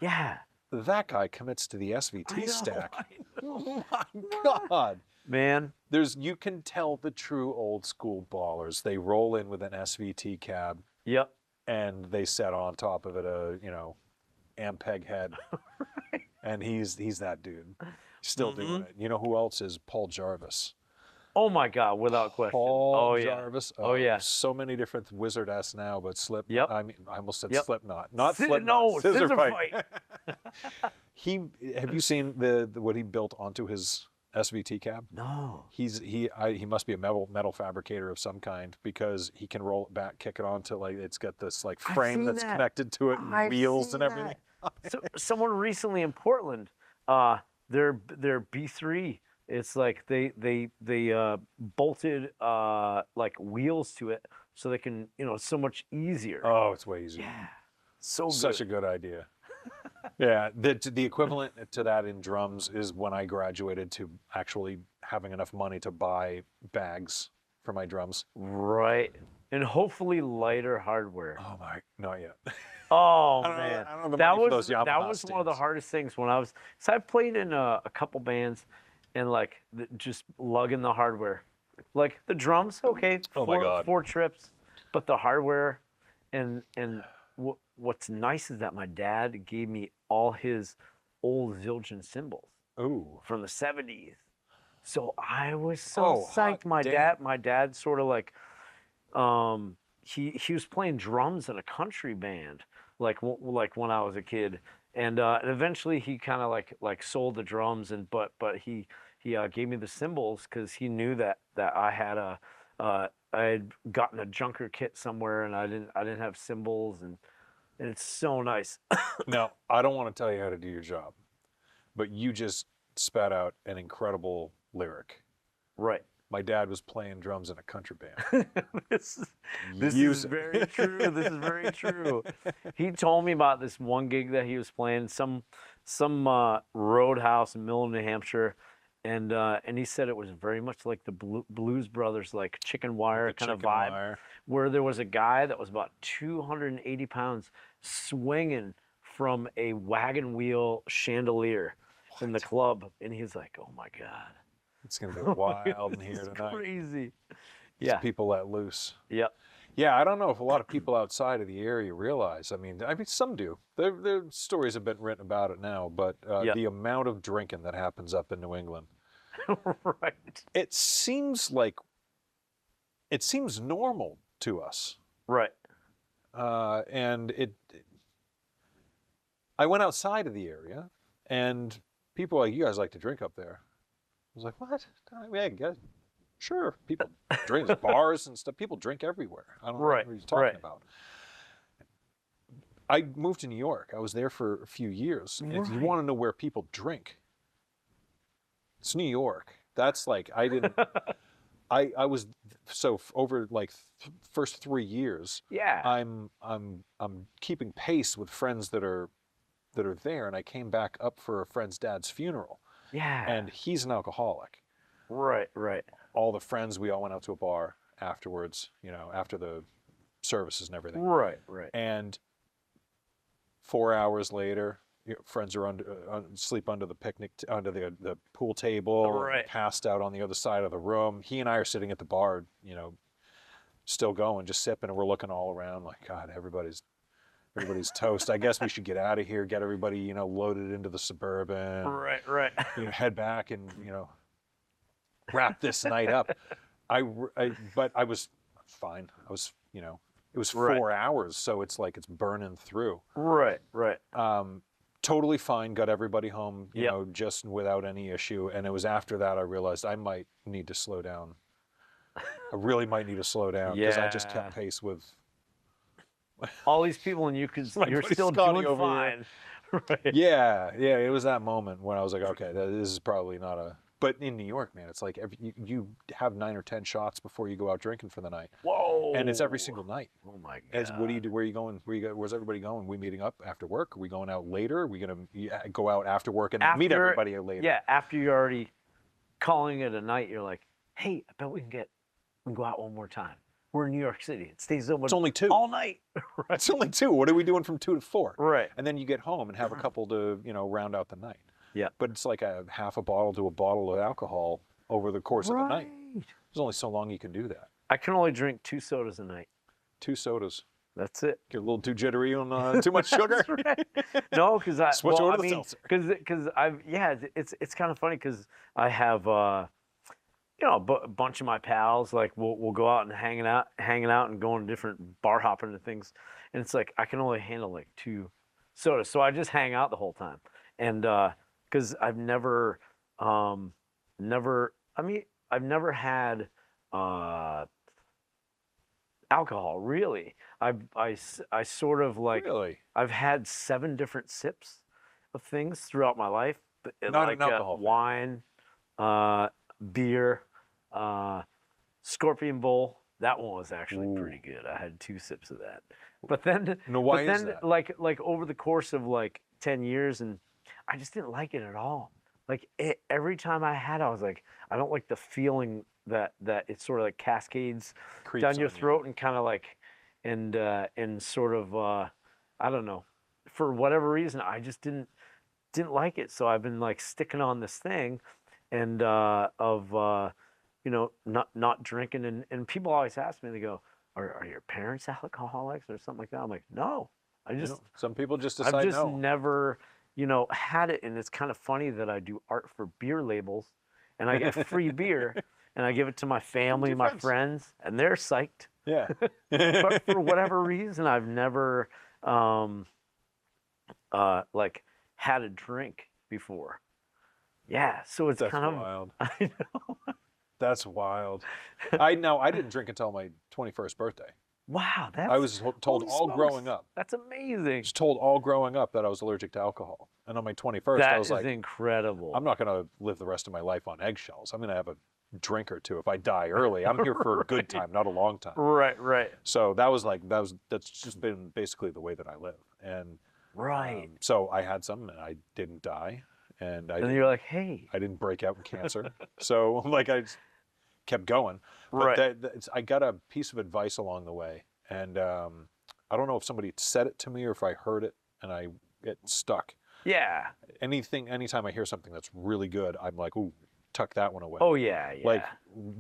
Yeah. that guy commits to the I SVT know, stack. I know. Oh my God. Man. You can tell the true old school ballers. They roll in with an SVT cab Yep. and they set on top of it a, Ampeg head. And he's that dude. Still doing it. You know who else is Paul Jarvis? Oh my God, without question. Paul Oh yeah. Jarvis. Oh yeah. So many different wizard-esque now, but Yep. I mean, I almost said Yep. Slipknot, not Slipknot. No, Scissor scissor fight. fight. He, have you seen the what he built onto his SVT cab? No. He must be a metal fabricator of some kind, because he can roll it back, kick it onto, like, it's got this like I've frame seen that's that. connected to it, and I've wheels seen and everything. So someone recently in Portland, their B3, it's like they bolted like wheels to it so they can, it's so much easier. Oh, it's way easier. Yeah. So good. Such a good idea. Yeah, the equivalent to that in drums is when I graduated to actually having enough money to buy bags for my drums. Right. And hopefully lighter hardware. Oh my, not yet. Oh I don't know- man, I don't know the that money for was those Yamaha that was one of the stands. hardest things when I was. So I played in a couple bands, and like just lugging the hardware, like the drums. Okay, Oh my God. 4 trips, but the hardware, and what's nice is that my dad gave me all his old Zildjian cymbals Ooh. from the '70s. So I was so Oh, hot psyched. damn. My dad sort of like, he was playing drums in a country band, like when I was a kid, and eventually he kind of like sold the drums, and but he gave me the cymbals because he knew that I had I had gotten a junker kit somewhere, and I didn't have cymbals, and it's so nice. Now, I don't want to tell you how to do your job, but you just spat out an incredible lyric. Right. My dad was playing drums in a country band. this is Use it. very true. This is very true. He told me about this one gig that he was playing, some roadhouse in Mill, New Hampshire, and he said it was very much like the Blues Brothers, like Chicken Wire The kind of chicken vibe, wire. where there was a guy that was about 280 pounds swinging from a wagon wheel chandelier in the club, and he's like, "Oh my God." It's going to be wild in here It's tonight. crazy. Just Yeah. people let loose. Yep. Yeah, I don't know if a lot of people outside of the area realize. I mean, some do. Their stories have been written about it now, but Yeah. the amount of drinking that happens up in New England, Right. it seems normal to us. Right. And I went outside of the area, and people were like, "You guys like to drink up there?" I was like, "What? Yeah, good. Sure. People drink, there's bars and stuff. People drink everywhere. I don't know Right, what you're talking right. about." I moved to New York. I was there for a few years. And if you Right. want to know where people drink, it's New York. That's like, I didn't, I was, so over like first 3 years, Yeah. I'm keeping pace with friends that are there, and I came back up for a friend's dad's funeral, Yeah. and he's an alcoholic. Right. Right. All the friends, we all went out to a bar afterwards, after the services and everything. Right. Right. And 4 hours later, friends are sleep under the under the pool table, Right. passed out on the other side of the room. He and I are sitting at the bar, still going, just sipping, and we're looking all around like, God, everybody's toast. I guess we should get out of here, get everybody, loaded into the Suburban, Right. Right. head back and, wrap this night up. But I was fine. I was, it was 4 hours, so it's like it's burning through. Right. Right. Totally fine, got everybody home, Yep. just without any issue. And it was after that I realized I might need to slow down. I really might need to slow down, because I just kept Yeah. pace with All these people, and you're My buddy still Scotty doing over fine. Right. Yeah, it was that moment when I was like, okay, this is probably not a. But in New York, man, it's like you have 9 or 10 shots before you go out drinking for the night, Whoa. and it's every single night. Oh my God. As what do you do? Where are you going? Where's everybody going? We meeting up after work? Are we going out later? Are we gonna go out after work and meet After- everybody later? Yeah. After you're already calling it a night, you're like, hey, I bet we can go out one more time. We're in New York City. It stays open It's only 2. all night. It's only 2. What are we doing from 2 to 4? Right. And then you get home and have a couple to round out the night. Yeah. But it's like a half a bottle to a bottle of alcohol over the course of the night. There's only so long you can do that. I can only drink 2 sodas a night. 2 sodas. That's it. Get a little too jittery on too much sugar. That's right. No, because Switch over to the seltzer. because I've it's kind of funny because I have a bunch of my pals, like we'll go out and hanging out and going to different bar hopping and things, and it's like I can only handle like 2 sodas, so I just hang out the whole time, and because I've never, never, I mean, I've never had uh, alcohol really. I sort of like Really? I've had 7 different sips of things throughout my life, Not like an alcohol fan. wine, uh, beer, uh, Scorpion Bowl. That one was actually Ooh. pretty good. I had 2 sips of that. But then, No, why but is then, that? like over the course of like 10 years, and I just didn't like it at all. Like every time I had, it, I was like, I don't like the feeling that it sort of like cascades Creeps down your on you. throat and kind of like, and sort of, I don't know, for whatever reason, I just didn't like it. So I've been like sticking on this thing, and not drinking. And people always ask me, they go, are your parents alcoholics or something like that? I'm like, no, Some people just I've decide just no. never, had it. And it's kind of funny that I do art for beer labels, and I get free beer, and I give it to my family, my friends, and they're psyched. Yeah. But for whatever reason, I've never like had a drink before. Yeah, so it's That's kind of wild. I know. That's wild. I didn't drink until my 21st birthday. Wow, I was told holy all smokes, growing up. That's I amazing. was told all growing up that I was allergic to alcohol. And on my 21st, I That was is like, incredible. I'm not going to live the rest of my life on eggshells. I'm going to have a drink or two if I die early. I'm here for a good time, not a long time. Right. So that's just been basically the way that I live. And Right. so I had some and I didn't die. And And you're like, hey. I didn't break out in cancer. So like I just kept going. But Right. I got a piece of advice along the way. And I don't know if somebody said it to me or if I heard it and it stuck. Yeah. Anytime I hear something that's really good, I'm like, ooh, tuck that one away. Oh yeah. Like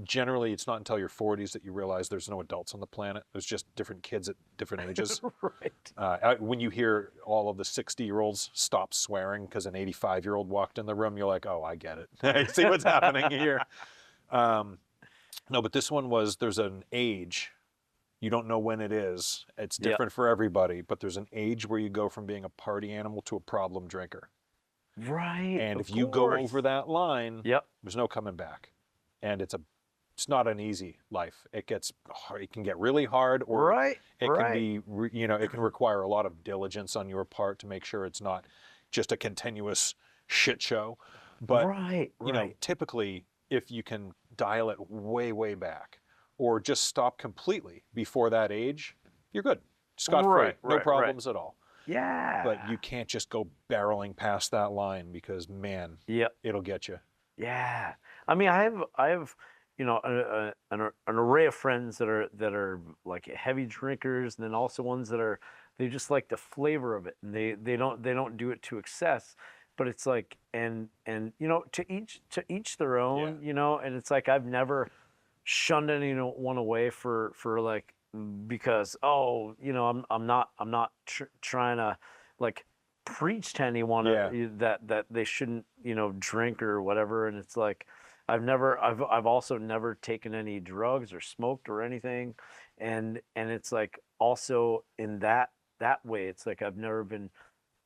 generally, it's not until your 40s that you realize there's no adults on the planet. There's just different kids at different ages. Right. When you hear all of the 60-year-olds stop swearing because an 85-year-old walked in the room, you're like, oh, I get it. I see what's happening here. No, but this one there's an age. You don't know when it is. It's different for everybody, but there's an age where you go from being a party animal to a problem drinker. Right. And if you go over that line, there's no coming back. And it's not an easy life. It can get really hard, or it can be, it can require a lot of diligence on your part to make sure it's not just a continuous shit show. But typically, if you can dial it way, way back, or just stop completely before that age, you're good. Scot-free, no problems at all. Yeah. But you can't just go barreling past that line because, man, it'll get you. Yeah. I mean, I have an array of friends that are like heavy drinkers, and then also ones that they just like the flavor of it, and they don't do it to excess. But it's like, and to each their own, and it's like I've never shunned anyone away for like, because I'm not trying to like preach to anyone that they shouldn't drink or whatever. And it's like I've also never taken any drugs or smoked or anything, and it's like also in that way, it's like I've never been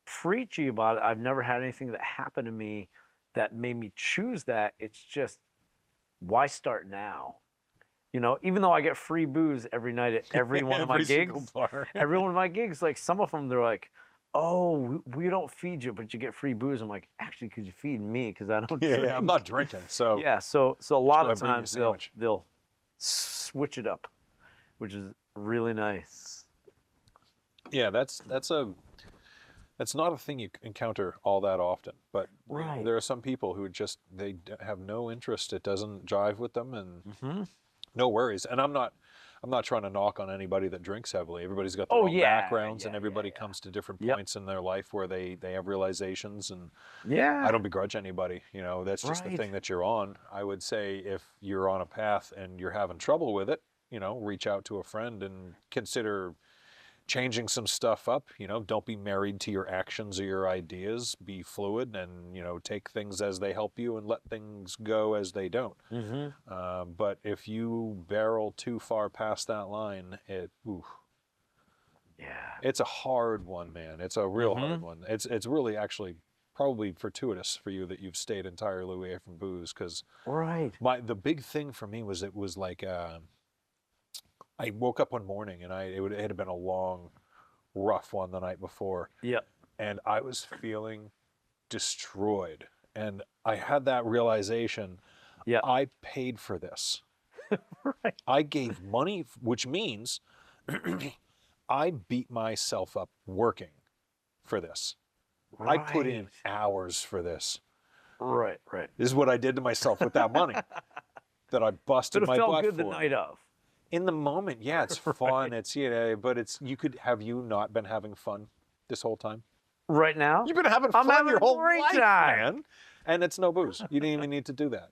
preachy about it. I've never had anything that happened to me that made me choose that. It's just, why start now? Even though I get free booze every night at every one of my gigs, every one of my gigs, like some of them, they're like, oh, we don't feed you, but you get free booze. I'm like, actually, could you feed me? Because I don't drink. I'm not drinking. So so a lot of times they'll switch it up, which is really nice. Yeah, that's not a thing you encounter all that often. But there are some people who they have no interest. It doesn't jive with them, and no worries. And I'm not trying to knock on anybody that drinks heavily. Everybody's got their own backgrounds, and everybody comes to different points in their life where they have realizations. And I don't begrudge anybody. That's just the thing that you're on. I would say if you're on a path and you're having trouble with it, reach out to a friend and consider changing some stuff up. Don't be married to your actions or your ideas. Be fluid and, take things as they help you and let things go as they don't. But if you barrel too far past that line, it's a hard one, man. It's a real hard one. It's really actually probably fortuitous for you that you've stayed entirely away from booze, because the big thing for me was, it was like, I woke up one morning and it had been a long, rough one the night before. And I was feeling destroyed. And I had that realization, I paid for this. I gave money, which means I beat myself up working for this. I put in hours for this. This is what I did to myself with that money that I busted my butt for. But it felt good the night of. In the moment, yeah, it's fun. It's, but have you not been having fun this whole time? Right now? You've been having fun your whole life, man. And it's no booze. You didn't even need to do that.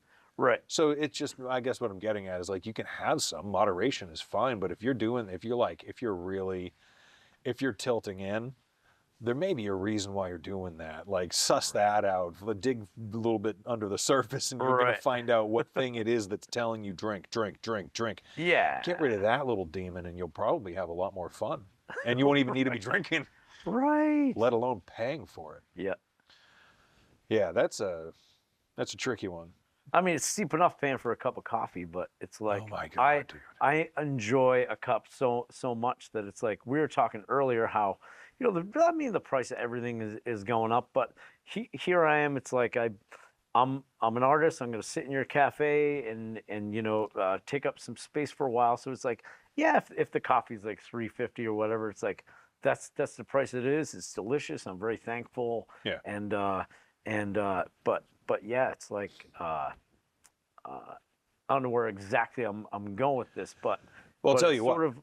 So it's just, I guess what I'm getting at is, like, you can have some moderation is fine, but if you're tilting in, there may be a reason why you're doing that. Like, suss that out, dig a little bit under the surface, and you're going to find out what thing it is that's telling you drink, drink, drink, drink. Get rid of that little demon, and you'll probably have a lot more fun. And you won't even need to be drinking. Let alone paying for it. Yeah, that's a tricky one. I mean, it's steep enough paying for a cup of coffee, but it's like, oh my God, dude. I enjoy a cup so much that it's like, we were talking earlier how, the price of everything is going up, but here I am. It's like, I'm an artist. I'm going to sit in your cafe and take up some space for a while. So it's like, yeah, if the coffee's like $3.50 or whatever, it's like, that's the price it is. It's delicious. I'm very thankful. But yeah, it's like, I don't know where exactly I'm going with this, but I'll tell you what.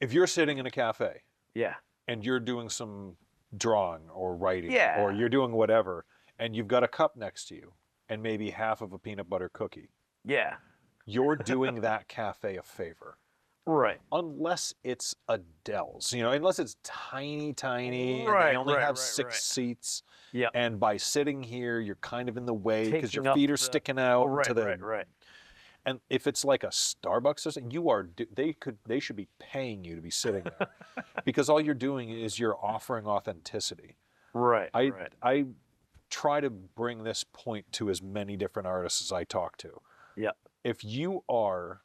If you're sitting in a cafe, yeah, and you're doing some drawing or writing, or you're doing whatever, and you've got a cup next to you, and maybe half of a peanut butter cookie, you're doing that cafe a favor. Unless it's Adele's, unless it's tiny, and they only have 6 seats. And by sitting here, you're kind of in the way because your feet are sticking out to the. And if it's like a Starbucks or something, they should be paying you to be sitting there, because all you're doing is you're offering authenticity. I try to bring this point to as many different artists as I talk to. If you are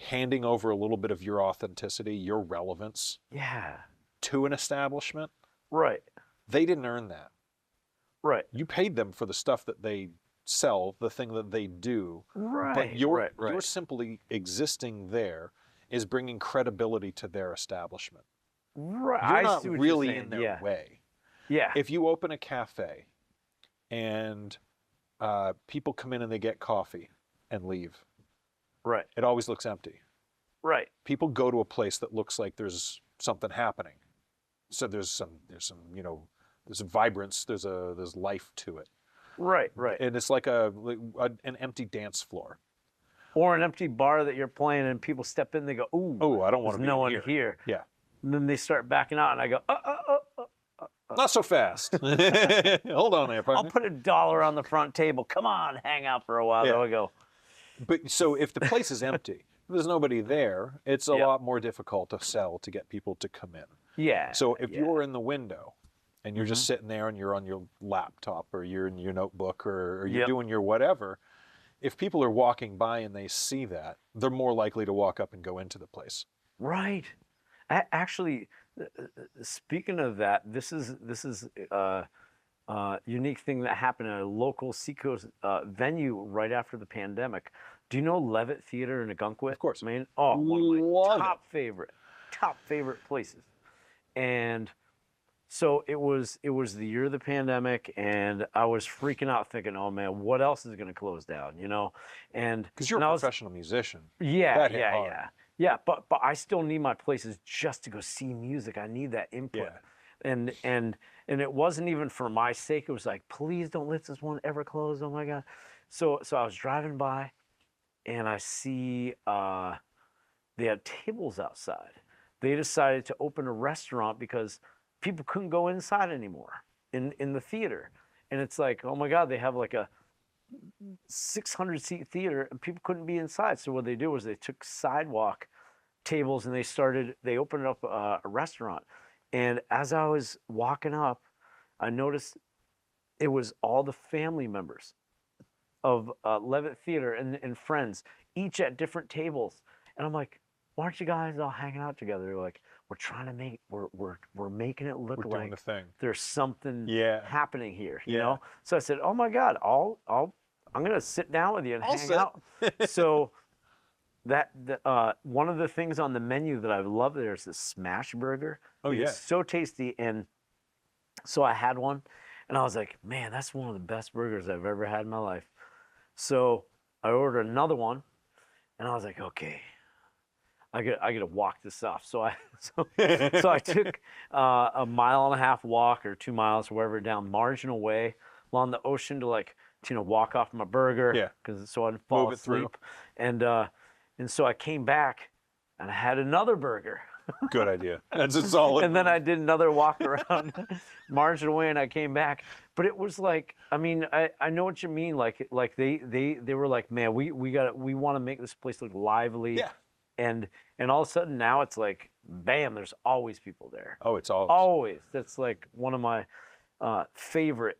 handing over a little bit of your authenticity, your relevance, to an establishment, they didn't earn that. You paid them for the stuff that they sell, the thing that they do, but you're simply existing there is bringing credibility to their establishment. You're not really in their way. If you open a cafe and people come in and they get coffee and leave, it always looks empty. People go to a place that looks like there's something happening. So there's vibrance, there's life to it. And it's like an empty dance floor. Or an empty bar that you're playing and people step in, they go, ooh, I don't want to be no one here. And then they start backing out and I go, not so fast. Hold on there, partner. I'll put $1 on the front table. Come on, hang out for a while. There we go. But so if the place is empty, there's nobody there, it's a lot more difficult to sell to get people to come in. So if you're in the window and you're just sitting there and you're on your laptop or you're in your notebook or you're doing your whatever, if people are walking by and they see that, they're more likely to walk up and go into the place. Actually, speaking of that, this is a unique thing that happened at a local Seacoast venue right after the pandemic. Do you know Levitt Theater in Agunquit? Of course. Man, one of my top favorite places. And so it was the year of the pandemic, and I was freaking out, thinking, "Oh man, what else is going to close down?" And because you're a professional musician. Yeah, but I still need my places just to go see music. I need that input. And it wasn't even for my sake. It was like, please don't let this one ever close. Oh my God. So I was driving by, and I see they had tables outside they decided to open a restaurant because people couldn't go inside anymore in the theater. And it's like, oh my God, they have like a 600-seat theater and people couldn't be inside. So what they did was they took sidewalk tables and they opened up a restaurant. And as I was walking up, I noticed it was all the family members of Levitt Theater and friends, each at different tables. And I'm like, why aren't you guys all hanging out together? They're like, we're trying to make, we're making it look We're doing like the thing. there's something happening here, you Yeah. know? So I said, oh my God, I'm gonna sit down with you and hang out. So one of the things on the menu that I love there is the smash burger. Oh, yeah. It's so tasty. And so I had one and I was like, man, that's one of the best burgers I've ever had in my life. So I ordered another one and I was like, okay, I gotta walk this off. So I took a 1.5 mile walk or 2 miles, wherever, down Marginal Way along the ocean to walk off my burger, so I didn't fall asleep. And so I came back and I had another burger. Good idea. That's a solid. And then I did another walk around Marginal Way and I came back. But it was like, I mean, I know what you mean. Like they were like, man, we want to make this place look lively. Yeah. And all of a sudden now it's like, bam, there's always people there. Oh, it's always. Always. That's like one of my favorite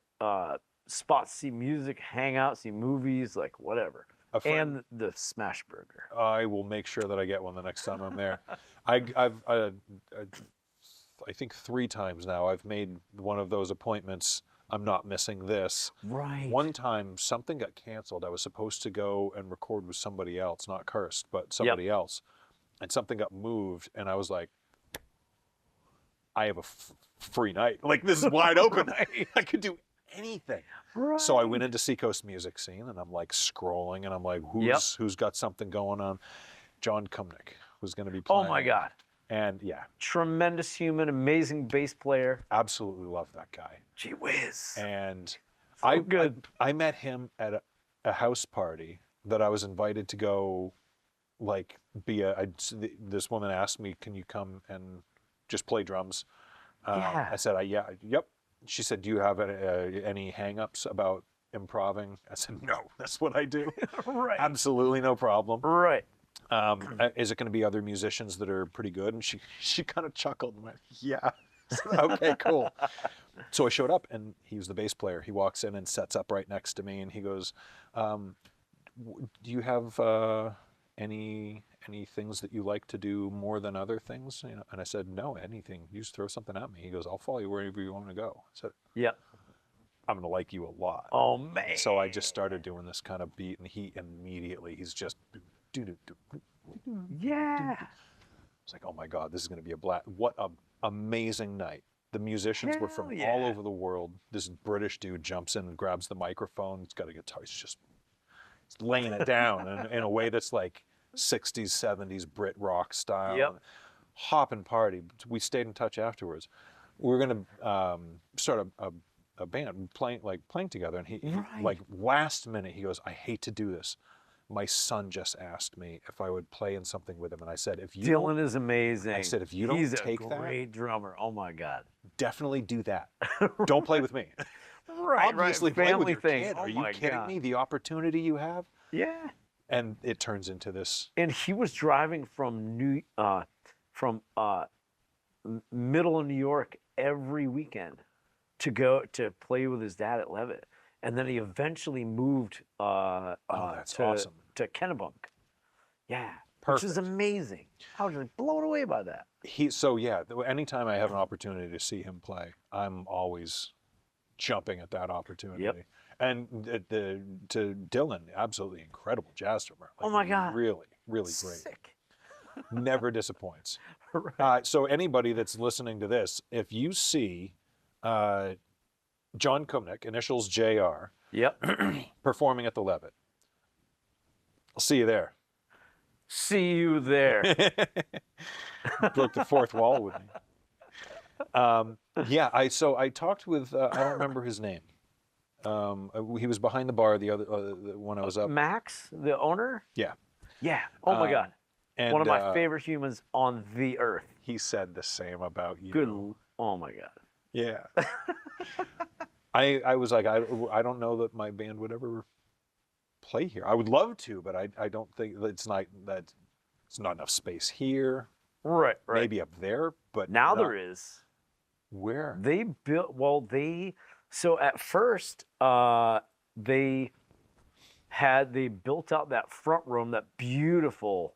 spots to see music, hang out, see movies, like whatever. And the smash burger. I will make sure that I get one the next time I'm there. I think 3 times now I've made one of those appointments. I'm not missing this. Right. One time something got canceled. I was supposed to go and record with somebody else, not Cursed, but somebody else. And something got moved and I was like, I have a free night. Like, this is wide open. I could do anything. Right. So I went into Seacoast Music Scene and I'm like scrolling and I'm like, who's got something going on? John Kumnick was going to be playing. Oh my God. And yeah. Tremendous human, amazing bass player. Absolutely love that guy. Gee whiz. And So I met him at a house party that I was invited to go, like, this woman asked me, can you come and just play drums? I said, yep. She said, do you have any hang-ups about improving? I said, no, that's what I do. Right. Absolutely no problem. Right. Is it going to be other musicians that are pretty good? And she kind of chuckled and went, yeah. Okay, cool. So I showed up and he was the bass player. He walks in and sets up right next to me and he goes, do you have any things that you like to do more than other things? You know, and I said, no, anything. You just throw something at me. He goes, I'll follow you wherever you want to go. I said, I'm going to like you a lot. Oh, man. So I just started doing this kind of beat and he's just yeah. It's like, oh my God, this is going to be a blast. What an amazing night. The musicians were from all over the world. This British dude jumps in and grabs the microphone. He's got a guitar. He's laying it down in a way that's like 60s, 70s Brit rock style. Yep. Hopping party. We stayed in touch afterwards. We were going to start a band playing together. And he, like, last minute, he goes, I hate to do this. My son just asked me if I would play in something with him. And I said, Dylan is amazing. I said, if you don't take that. He's a great drummer. Oh my God. Definitely do that. Don't play with me. Obviously, play with your kid. Are you kidding me? The opportunity you have. Yeah. And it turns into this. And he was driving from middle of New York every weekend to go to play with his dad at Levitt. And then he eventually moved that's awesome. to Kennebunk. Yeah. Perfect. Which is amazing. I was just blown away by that. Anytime I have an opportunity to see him play, I'm always jumping at that opportunity. Yep. And to Dylan, absolutely incredible jazz drummer. Like, oh my God. Really, really great. Sick. Never disappoints. Right. So anybody that's listening to this, if you see John Kumnick, initials JR, performing at the Levitt, I'll see you there. See you there. Broke the fourth wall with me. I talked with I don't remember his name. He was behind the bar when I was up. Max, the owner? Yeah. Yeah. Oh my God. And one of my favorite humans on the earth. he said the same about you. Good. Oh my God. Yeah. I was like, I don't know that my band would ever play here. I would love to, but I don't think it's not enough space here. Right. Maybe up there, but Now not, there is. Where? They built, so at first, they built out that front room, that beautiful,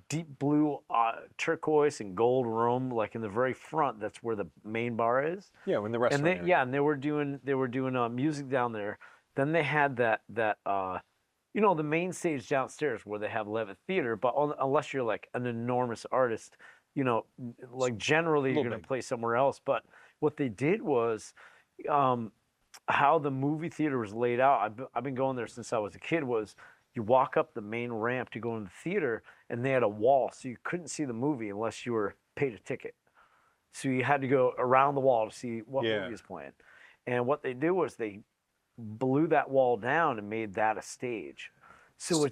deep blue, turquoise and gold room, like in the very front. That's where the main bar is. Yeah, in the restaurant area. Yeah, and they were doing music down there. Then they had that the main stage downstairs where they have Levitt Theater. But unless you're like an enormous artist, like generally you're going to play somewhere else. But what they did was, how the movie theater was laid out. I've been going there since I was a kid. Was you walk up the main ramp to go in the theater, and they had a wall, so you couldn't see the movie unless you were paid a ticket. So you had to go around the wall to see what movie was playing. And what they did was they blew that wall down and made that a stage. So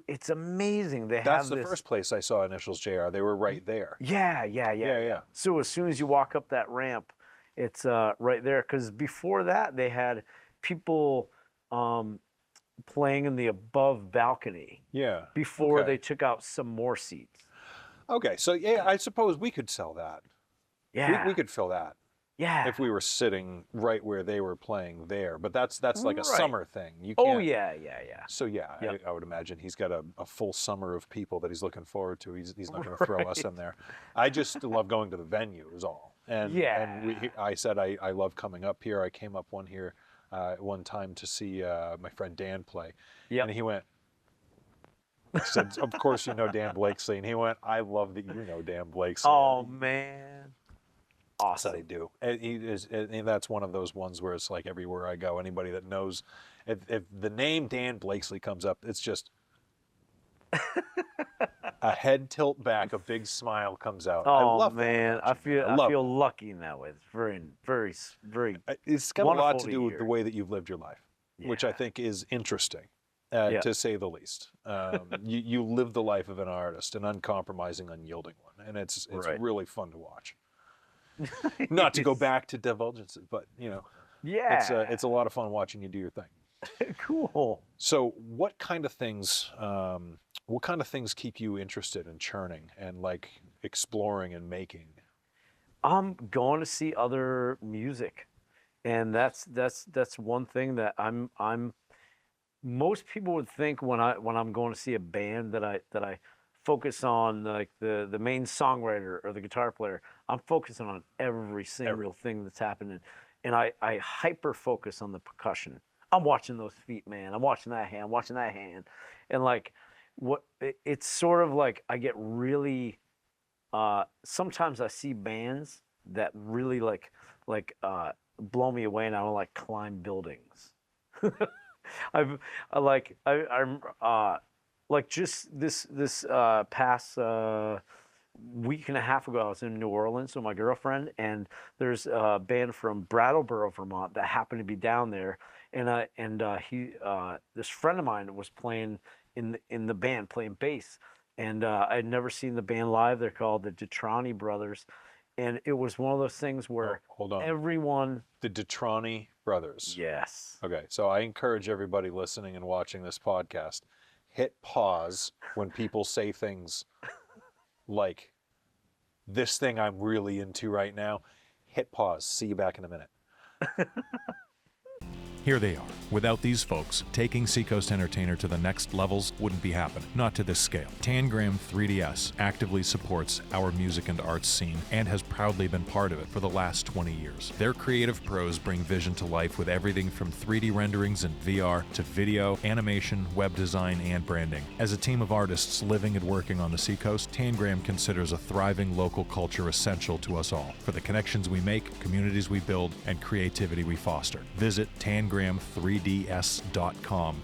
it's amazing. That's the first place I saw Initials JR. They were right there. Yeah. So as soon as you walk up that ramp, it's right there. Because before that, they had people playing in the above balcony. Yeah. Before they took out some more seats. Okay, so yeah, I suppose we could sell that. Yeah. We could fill that. Yeah. If we were sitting right where they were playing there, but that's like a summer thing. You can't, oh yeah. So yeah, yep. I would imagine he's got a full summer of people that he's looking forward to. He's not going to throw us in there. I just love going to the venue is all. And I said I love coming up here. I came up one time to see my friend Dan play, and he went. I said, "Of course you know Dan Blakeslee," and he went, "I love that you know Dan Blakeslee." Oh man. Awesome. They do. And that's one of those ones where it's like everywhere I go, anybody that knows, if the name Dan Blakeslee comes up, it's just a head tilt back, a big smile comes out. Oh, I love man, that I feel lucky in that way. It's very, very, very. It's got a lot to do with the way that you've lived your life, which I think is interesting, to say the least. You live the life of an artist, an uncompromising, unyielding one, and it's really fun to watch. Not to go back to divulgences, but it's a lot of fun watching you do your thing. Cool. So, what kind of things keep you interested in churning and like exploring and making? I'm going to see other music, and that's one thing that I'm. Most people would think when I'm going to see a band that I focus on like the main songwriter or the guitar player. I'm focusing on every single thing that's happening, and I hyper focus on the percussion. I'm watching those feet, man. I'm watching that hand, and like it's sort of like I get really. Sometimes I see bands that really like blow me away, and I want to like climb buildings. I'm like just this past week and a half ago, I was in New Orleans with my girlfriend, and there's a band from Brattleboro, Vermont, that happened to be down there, and this friend of mine was playing in the band, playing bass, and I'd never seen the band live. They're called the Detrani Brothers, and it was one of those things where everyone. The Detrani Brothers. Yes. Okay, so I encourage everybody listening and watching this podcast. Hit pause when people say things like, this thing I'm really into right now. Hit pause. See you back in a minute. Here they are. Without these folks, taking Seacoast Entertainer to the next levels wouldn't be happening. Not to this scale. Tangram 3DS actively supports our music and arts scene and has proudly been part of it for the last 20 years. Their creative pros bring vision to life with everything from 3D renderings and VR to video, animation, web design, and branding. As a team of artists living and working on the Seacoast, Tangram considers a thriving local culture essential to us all for the connections we make, communities we build, and creativity we foster. Visit tangram3ds.com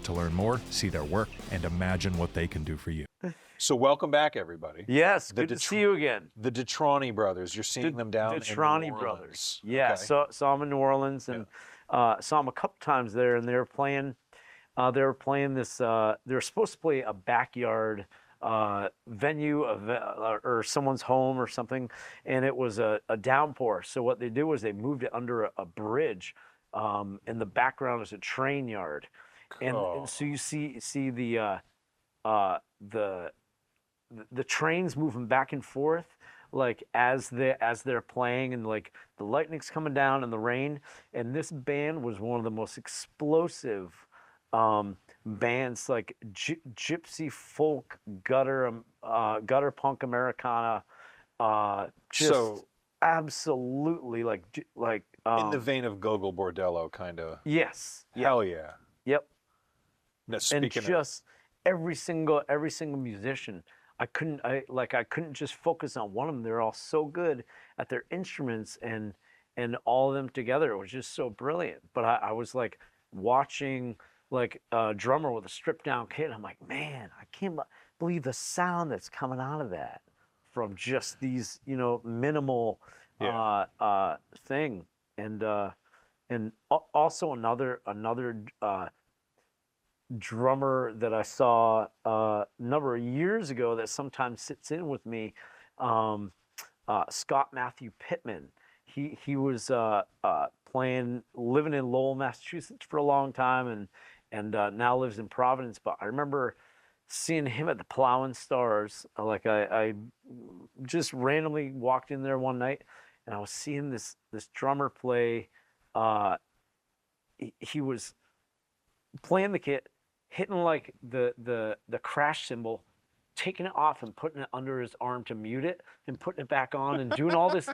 to learn more, see their work, and imagine what they can do for you. So welcome back, everybody. Yes, good to see you again. The Detrani Brothers. You're seeing them down in New Orleans. Detrani Brothers. Yeah, okay. Saw them in New Orleans, and saw them a couple times there, and they were playing this. They were supposed to play a backyard venue or someone's home or something, and it was a downpour. So what they did was they moved it under a bridge. In the background is a train yard, and so you see the trains moving back and forth like as they're playing, and like the lightning's coming down and the rain. And this band was one of the most explosive bands, like gypsy folk gutter punk Americana, just So absolutely like in the vein of Gogol Bordello, kind of. yes, Hell yeah. yep. Now, And speaking just every single musician, I couldn't just focus on one of them. They're all so good at their instruments, and all of them together, it was just so brilliant. But I was like watching like a drummer with a stripped down kit. I'm like, man, I can't believe the sound that's coming out of that from just these, minimal thing. And also another drummer that I saw a number of years ago that sometimes sits in with me, Scott Matthew Pittman. He was living in Lowell, Massachusetts for a long time, and now lives in Providence. But I remember seeing him at the Plowing Stars. Like I just randomly walked in there one night, and I was seeing this drummer play. He was playing the kit, hitting like the crash cymbal, taking it off and putting it under his arm to mute it, and putting it back on, and doing all this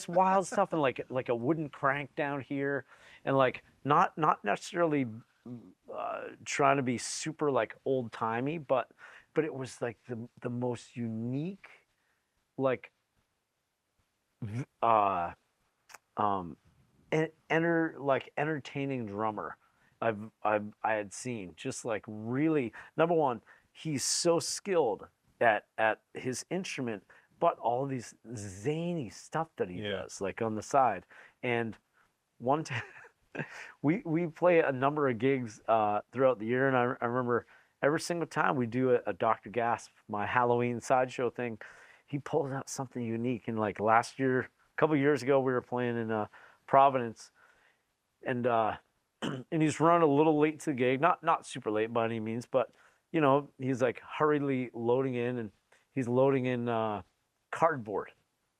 wild stuff, and like a wooden crank down here, and like not necessarily trying to be super like old timey, but it was like the most unique, like entertaining drummer I had seen. Just like really, number one, he's so skilled at his instrument, but all these zany stuff that he does, like on the side. And one time, we play a number of gigs throughout the year, and I remember every single time we do a Dr. Gasp, my Halloween sideshow thing, he pulls out something unique. And like last year, a couple of years ago, we were playing in Providence, and and he's run a little late to the gig, not super late by any means, but he's like hurriedly loading in, and he's loading in cardboard,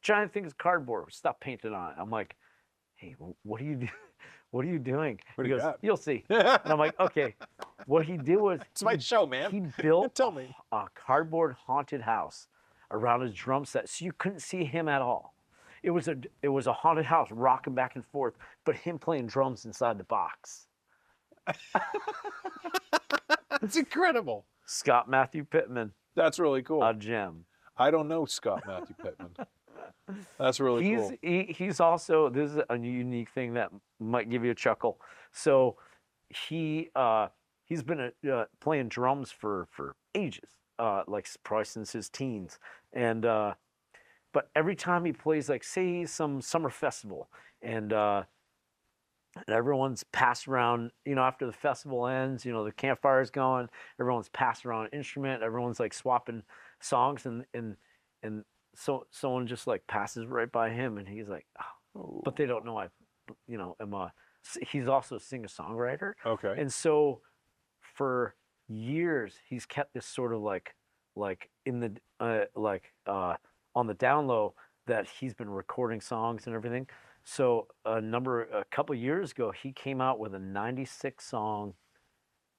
giant things of cardboard, stuff painted on it. I'm like, hey, what are you doing? What are you doing? What He do you goes, got? you'll see. And I'm like, okay. What he did was It's my show, man. he built Tell me. a cardboard haunted house around his drum set, so you couldn't see him at all. It was a haunted house rocking back and forth, but him playing drums inside the box. That's incredible. Scott Matthew Pittman, That's really cool. a gem. I don't know Scott Matthew Pittman. That's really cool. He's also, this is a unique thing that might give you a chuckle. So he's been playing drums for ages, like probably since his teens, and but every time he plays, like say some summer festival, and everyone's passed around, after the festival ends, the campfire's going, everyone's passed around an instrument, everyone's like swapping songs, and so someone just like passes right by him, and he's like, oh. But they don't know he's also a singer-songwriter. Okay. And so for years he's kept this sort of like in the on the down low, that he's been recording songs and everything. So a couple years ago, he came out with a 96 song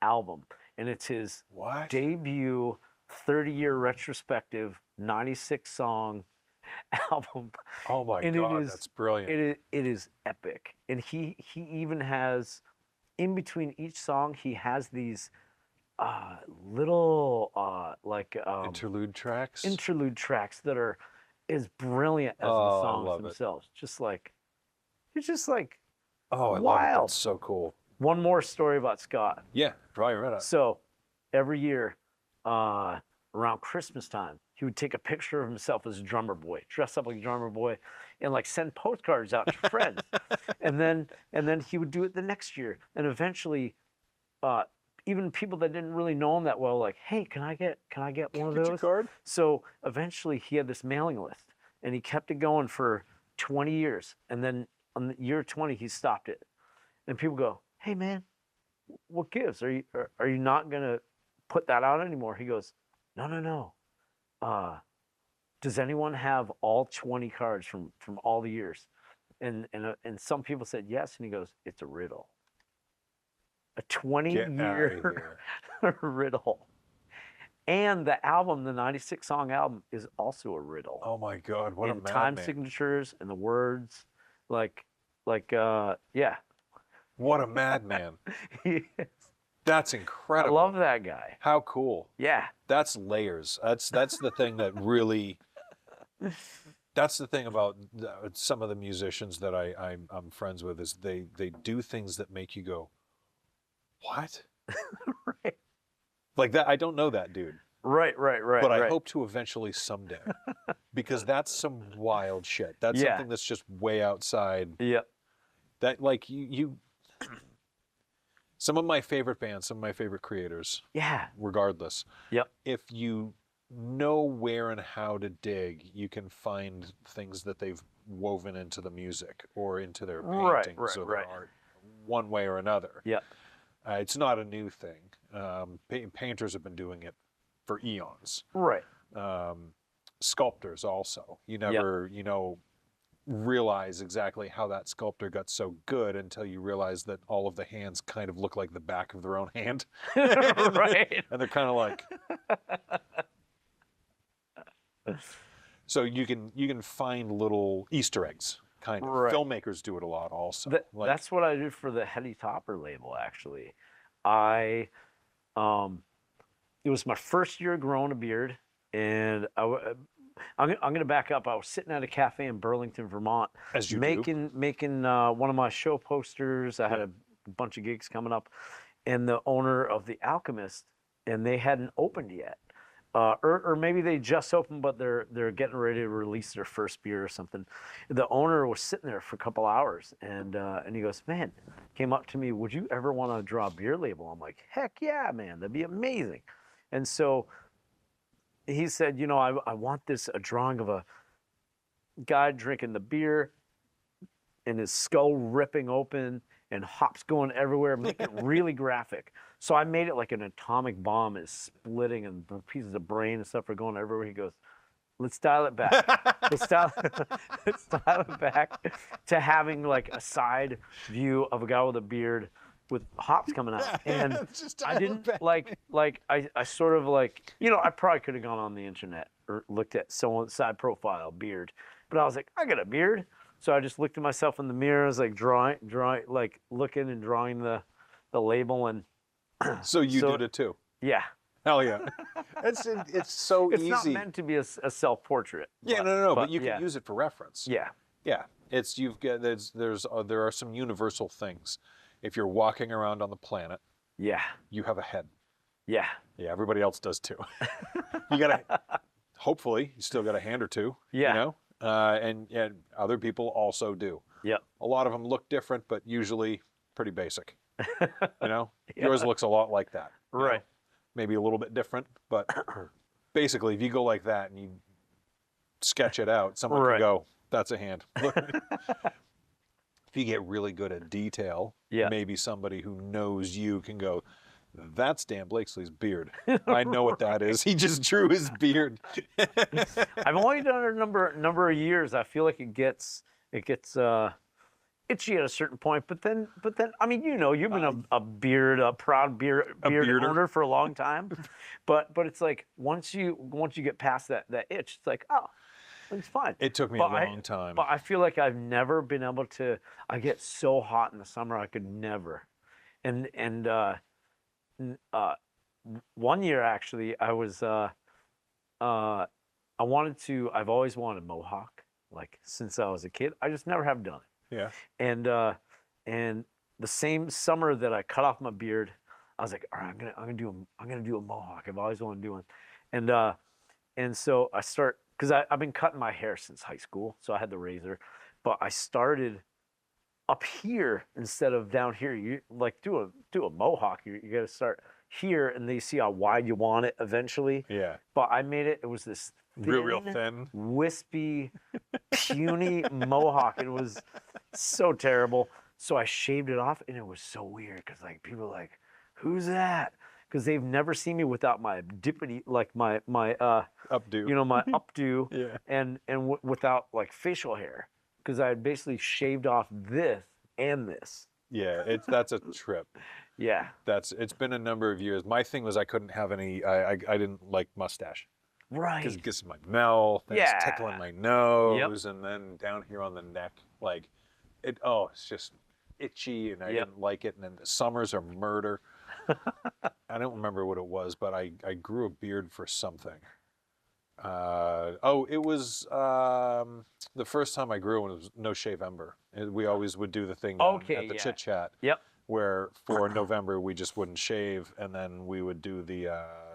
album, and it's his debut 30-year retrospective 96 song album. Oh my God, that's brilliant. It is epic. And he even has, in between each song, he has these little interlude tracks that are as brilliant as the songs themselves. It's just like oh, I wild. love it. That's so cool. One more story about Scott. Yeah, probably right up. So every year around Christmas time, he would take a picture of himself as a drummer boy, dress up like a drummer boy, and like send postcards out to friends. and then he would do it the next year, and eventually even people that didn't really know him that well, like, hey, can I get one of Get those? your card? So eventually he had this mailing list, and he kept it going for 20 years. And then on the year 20, he stopped it. And people go, hey, man, what gives? Are you not going to put that out anymore? He goes, no. Does anyone have all 20 cards from all the years? And some people said yes. And he goes, it's a riddle. A 20-year riddle. And the album, the 96-song album, is also a riddle. Oh my God, what a and madman. time signatures and the words, yeah. What a madman. That's I incredible. love that guy. How cool. Yeah. That's layers. That's the thing that really. That's the thing about some of the musicians that I'm friends with is they do things that make you go, what? Right. Like that. I don't know that dude. Right. But I hope to eventually someday, because that's some wild shit. That's something that's just way outside. Yep. That like you. Some of my favorite bands, some of my favorite creators. Yeah. Regardless. Yep. If you know where and how to dig, you can find things that they've woven into the music or into their paintings or their art, one way or another. Yep. It's not a new thing. Painters have been doing it for eons. Right. Sculptors also. You never, realize exactly how that sculptor got so good until you realize that all of the hands kind of look like the back of their own hand. Right. And they're kind of like. So you can find little Easter eggs, kind of. Right. Filmmakers do it a lot also. That's what I did for the Hetty Topper label, actually. It was my first year growing a beard, and I'm going to back up. I was sitting at a cafe in Burlington, Vermont, As you making one of my show posters. I had a bunch of gigs coming up, and the owner of The Alchemist, and they hadn't opened yet. Or maybe they just opened, but they're getting ready to release their first beer or something. The owner was sitting there for a couple hours, and he goes, man, came up to me, would you ever want to draw a beer label? I'm like, heck yeah, man, that'd be amazing. And so he said, I want a drawing of a guy drinking the beer and his skull ripping open and hops going everywhere, make it really graphic. So I made it like an atomic bomb is splitting and pieces of brain and stuff are going everywhere. He goes, let's dial it back. let's dial it back to having like a side view of a guy with a beard with hops coming out. And I didn't I sort of like, I probably could have gone on the internet or looked at someone's side profile beard, but I was like, I got a beard. So I just looked at myself in the mirror. I was like drawing, like looking and drawing the label. And so you did it too? Yeah. Hell yeah. It's so easy. It's not meant to be a self-portrait. Yeah, no, but you can use it for reference. Yeah. Yeah. There are some universal things. If you're walking around on the planet, you have a head. Yeah. Yeah, everybody else does too. Hopefully, you still got a hand or two. Yeah. And other people also do. Yep. A lot of them look different, but usually pretty basic. Yours looks a lot like that. Right. Maybe a little bit different, but basically, if you go like that and you sketch it out, someone can go, that's a hand. If you get really good at detail, maybe somebody who knows you can go, that's Dan Blakeslee's beard. I know what that is. He just drew his beard. I've only done it a number of years. I feel like it gets itchy at a certain point, but then I mean, you've been a proud beard owner for a long time, but it's like once you get past that itch, it's like, oh, it's fine. It took me a long time. But I feel like I've never been able to. I get so hot in the summer, I could never. And one year actually, I was I've always wanted a mohawk, like since I was a kid. I just never have done it. Yeah. And the same summer that I cut off my beard, I was like, all right, I'm gonna do a mohawk. I've always wanted to do one. And so I start, because I've been cutting my hair since high school, so I had the razor, but I started up here instead of down here. You like do a mohawk, you got to start here, and they see how wide you want it eventually. Yeah. But I made it. It was this Real thin. wispy, puny mohawk. It was so terrible. So I shaved it off, and it was so weird because like people were like, "Who's that?" Because they've never seen me without my dippity, like my Updo. you know, my updo, Yeah. and without like facial hair, because I had basically shaved off this and this. Yeah, that's a trip. Yeah. It's been a number of years. My thing was I couldn't have any. I didn't like mustache Right. because it gets in my mouth. And Yeah. It's tickling my nose, and then down here on the neck, like it. Oh, it's just itchy, and I didn't like it. And then the summers are murder. I don't remember what it was, but I grew a beard for something. It was the first time I grew one was No Shavember. We always would do the thing at the Chit Chat. Yep. Where for November we just wouldn't shave, and then we would do the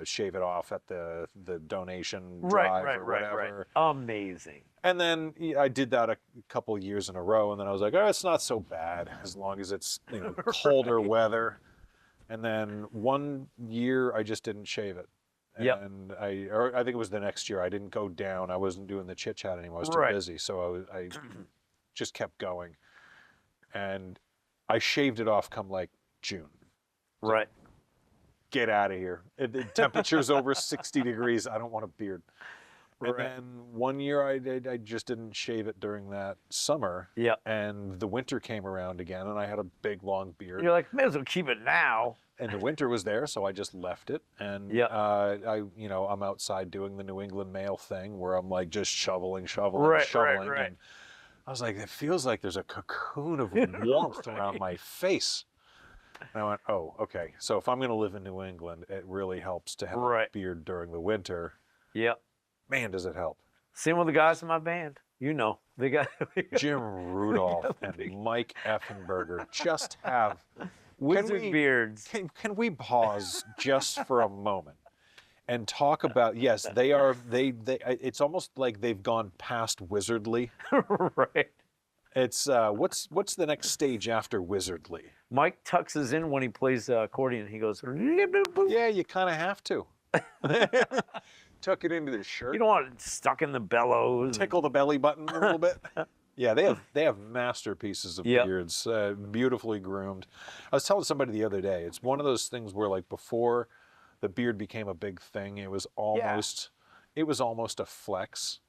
shave it off at the donation drive or whatever. Right. Amazing. And then I did that a couple years in a row, and then I was like, oh, it's not so bad as long as it's colder weather. And then one year I just didn't shave it. And I think it was the next year I didn't go down. I wasn't doing the Chit Chat anymore. I was too busy, so I just kept going. And I shaved it off come like June. Right. Get out of here. The temperature's over 60 degrees. I don't want a beard. And then one year I just didn't shave it during that summer. Yeah. And the winter came around again, and I had a big long beard. You're like, may as well keep it now. And the winter was there, so I just left it. And I'm outside doing the New England Mail thing where I'm like just shoveling. Right. And I was like, it feels like there's a cocoon of warmth around my face. And I went, oh, okay. So if I'm going to live in New England, it really helps to have a beard during the winter. Yep. Man, does it help. Same with the guys in my band. They got Jim Rudolph and Mike Effenberger just have wizard beards. Can we pause just for a moment and talk about, yes, they are, it's almost like they've gone past wizardly. Right. It's, what's the next stage after wizardly? Mike tucks us in when he plays accordion. He goes, yeah, you kind of have to. Tuck it into the shirt. You don't want it stuck in the bellows. Tickle the belly button a little bit. Yeah, they have masterpieces of beards, beautifully groomed. I was telling somebody the other day, it's one of those things where like before the beard became a big thing, it was almost a flex.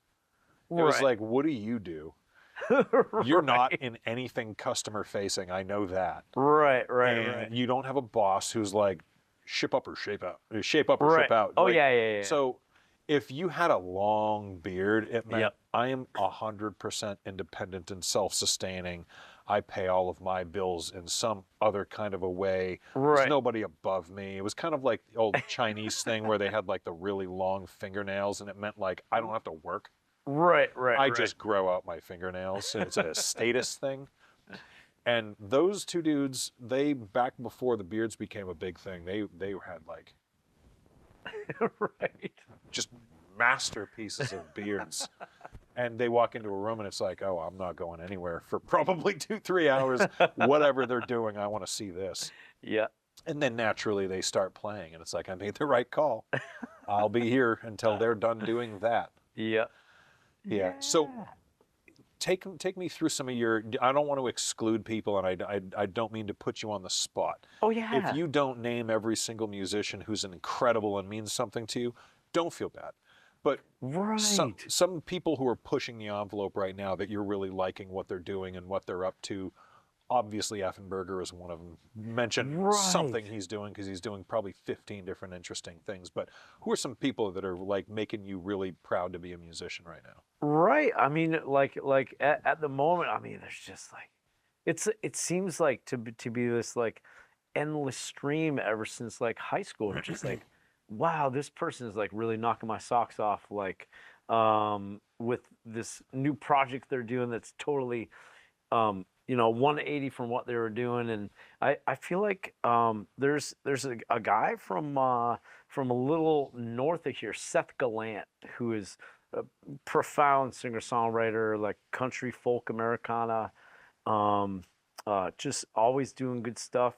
It was like, what do you do? You're not in anything customer facing. I know that. Right. You don't have a boss who's like, ship up or shape out. Shape up or ship out. Oh, like, yeah. So if you had a long beard, it meant I am 100% independent and self-sustaining. I pay all of my bills in some other kind of a way. There's nobody above me. It was kind of like the old Chinese thing where they had like the really long fingernails, and it meant like I don't have to work. Right. I just grow out my fingernails. It's a status thing. And those two dudes, they back before the beards became a big thing, they had like just masterpieces of beards. And they walk into a room and it's like, oh, I'm not going anywhere for probably 2-3 hours. Whatever they're doing, I want to see this. Yeah. And then naturally they start playing, and it's like, I made the right call. I'll be here until they're done doing that. Yeah. So take me through some of your, I don't want to exclude people, and I don't mean to put you on the spot. Oh, yeah. If you don't name every single musician who's incredible and means something to you, don't feel bad. But some people who are pushing the envelope right now that you're really liking what they're doing and what they're up to, obviously Effenberger is one of them. Mention something he's doing, because he's doing probably 15 different interesting things. But who are some people that are like making you really proud to be a musician right now? Right. I mean, like at the moment, I mean, there's just like, it seems like to be this like endless stream ever since like high school. It's just like, wow, this person is like really knocking my socks off, like with this new project they're doing that's totally 180 from what they were doing. And I feel like there's a guy from a little north of here, Seth Gallant, who is a profound singer-songwriter, like country folk Americana, just always doing good stuff.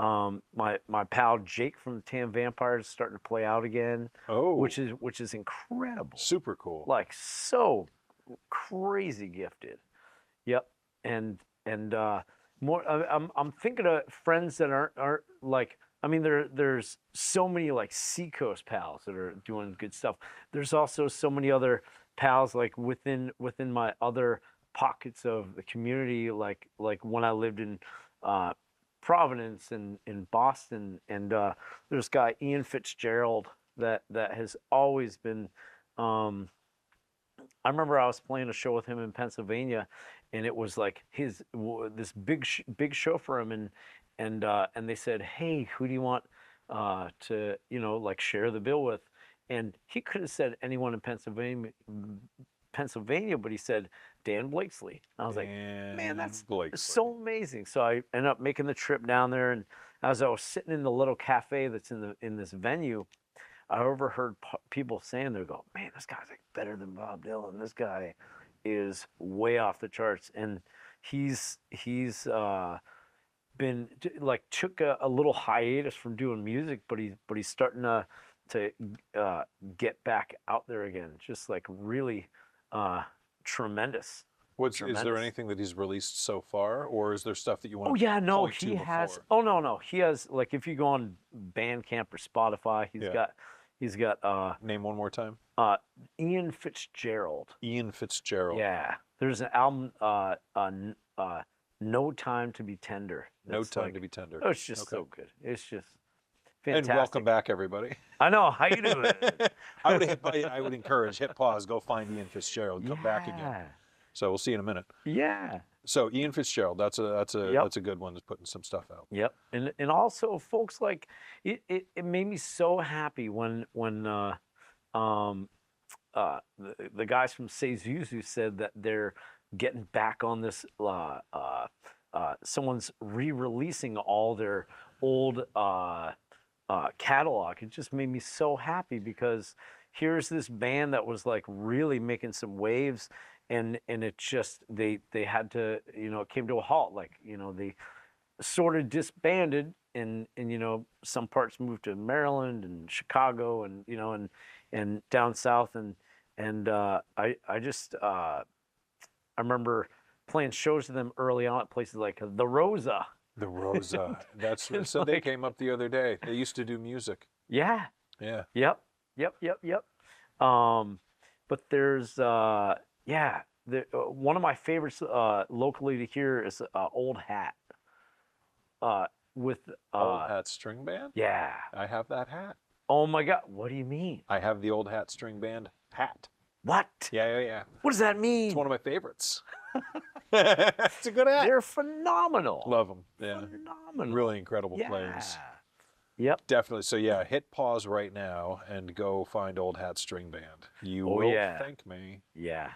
My pal Jake from the Tan Vampires is starting to play out again, Oh, which is incredible. super cool. Like so crazy gifted. Yep. And more. I'm thinking of friends that aren't like. I mean, there's so many like Seacoast pals that are doing good stuff. There's also so many other pals like within my other pockets of the community, like when I lived in Providence and in Boston, and there's a guy Ian Fitzgerald that has always been. I remember I was playing a show with him in Pennsylvania, and it was like this big show for him, and they said, "Hey, who do you want to like share the bill with?" And he could have said anyone in Pennsylvania, but he said Dan Blakeslee. I was like, man, that's so amazing. So I ended up making the trip down there, and as I was sitting in the little cafe that's in this venue, I overheard people saying, they go, man, this guy's like better than Bob Dylan. This guy is way off the charts. And he's been like took a little hiatus from doing music, but he's starting to get back out there again. Just like really tremendous. Is there anything that he's released so far, or is there stuff that you want? Oh yeah, no, point he to has. before? Oh no, he has. Like if you go on Bandcamp or Spotify, he's got. Name one more time. Ian Fitzgerald. Ian Fitzgerald. Yeah, there's an album. No Time to Be Tender. No Time to Be Tender. Oh, it's just so good. It's just fantastic. And welcome back, everybody. I know. How you doing? I would encourage hit pause, go find Ian Fitzgerald, come back again. So we'll see you in a minute. Yeah. So Ian Fitzgerald, that's a good one. That's putting some stuff out. Yep. And also, folks, like it made me so happy when the guys from Say Zuzu said that they're getting back on this. Someone's re-releasing all their old catalog. It just made me so happy because here's this band that was like really making some waves. And it just they had to, it came to a halt. Like, they sort of disbanded, and some parts moved to Maryland and Chicago, and and down south, and I remember playing shows to them early on at places like the Rosa. The Rosa. That's so they came up the other day. They used to do music. Yeah. Yeah. Yep. But there's one of my favorites locally to hear is Old Hat. With Old Hat String Band? Yeah. I have that hat. Oh my God! What do you mean? I have the Old Hat String Band hat. What? Yeah. What does that mean? It's one of my favorites. It's a good hat. They're phenomenal. Love them. Yeah. Phenomenal. Really incredible players. Yep. Definitely. So yeah, hit pause right now and go find Old Hat String Band. You will thank me. Yeah.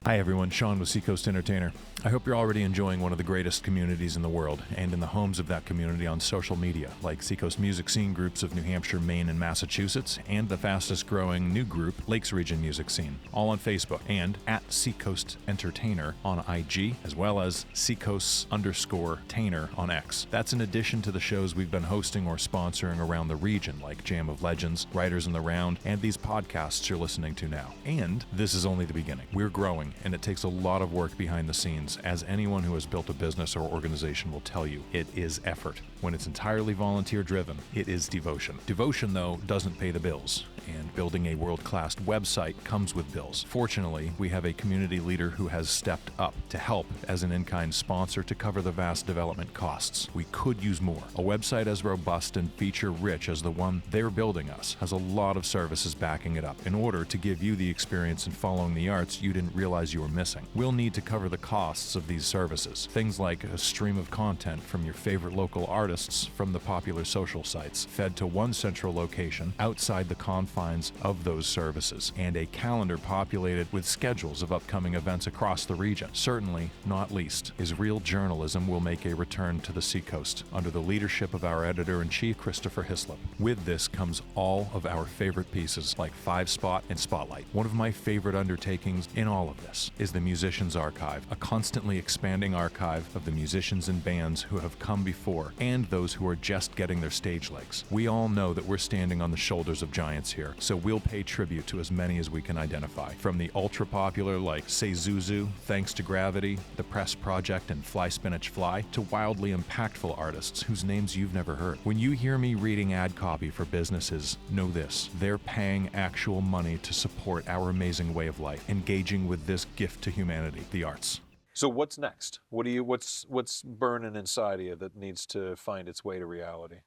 Hi everyone, Sean with Seacoast Entertainer. I hope you're already enjoying one of the greatest communities in the world and in the homes of that community on social media, like Seacoast Music Scene groups of New Hampshire, Maine, and Massachusetts, and the fastest growing new group, Lakes Region Music Scene, all on Facebook, and at Seacoast Entertainer on IG, as well as Seacoast_Tainer on X. That's in addition to the shows we've been hosting or sponsoring around the region, like Jam of Legends, Writers in the Round, and these podcasts you're listening to now. And this is only the beginning. We're growing, and it takes a lot of work behind the scenes. As anyone who has built a business or organization will tell you, it is effort. When it's entirely volunteer driven, it is devotion. Devotion, though, doesn't pay the bills, and building a world-class website comes with bills. Fortunately, we have a community leader who has stepped up to help as an in-kind sponsor to cover the vast development costs. We could use more. A website as robust and feature-rich as the one they're building us has a lot of services backing it up in order to give you the experience in following the arts you didn't realize you were missing. We'll need to cover the costs of these services. Things like a stream of content from your favorite local artists from the popular social sites, fed to one central location outside the confines of those services, and a calendar populated with schedules of upcoming events across the region. Certainly, not least, is real journalism will make a return to the Seacoast under the leadership of our editor-in-chief, Christopher Hislop. With this comes all of our favorite pieces like 5 Spot and Spotlight. One of my favorite undertakings in all of this is the Musicians Archive, a constantly expanding archive of the musicians and bands who have come before and and those who are just getting their stage legs. We all know that we're standing on the shoulders of giants here, so we'll pay tribute to as many as we can identify. From the ultra-popular like Say Zuzu, Thanks to Gravity, The Press Project, and Fly Spinach Fly, to wildly impactful artists whose names you've never heard. When you hear me reading ad copy for businesses, know this: they're paying actual money to support our amazing way of life, engaging with this gift to humanity, the arts. So what's next? What's burning inside of you that needs to find its way to reality?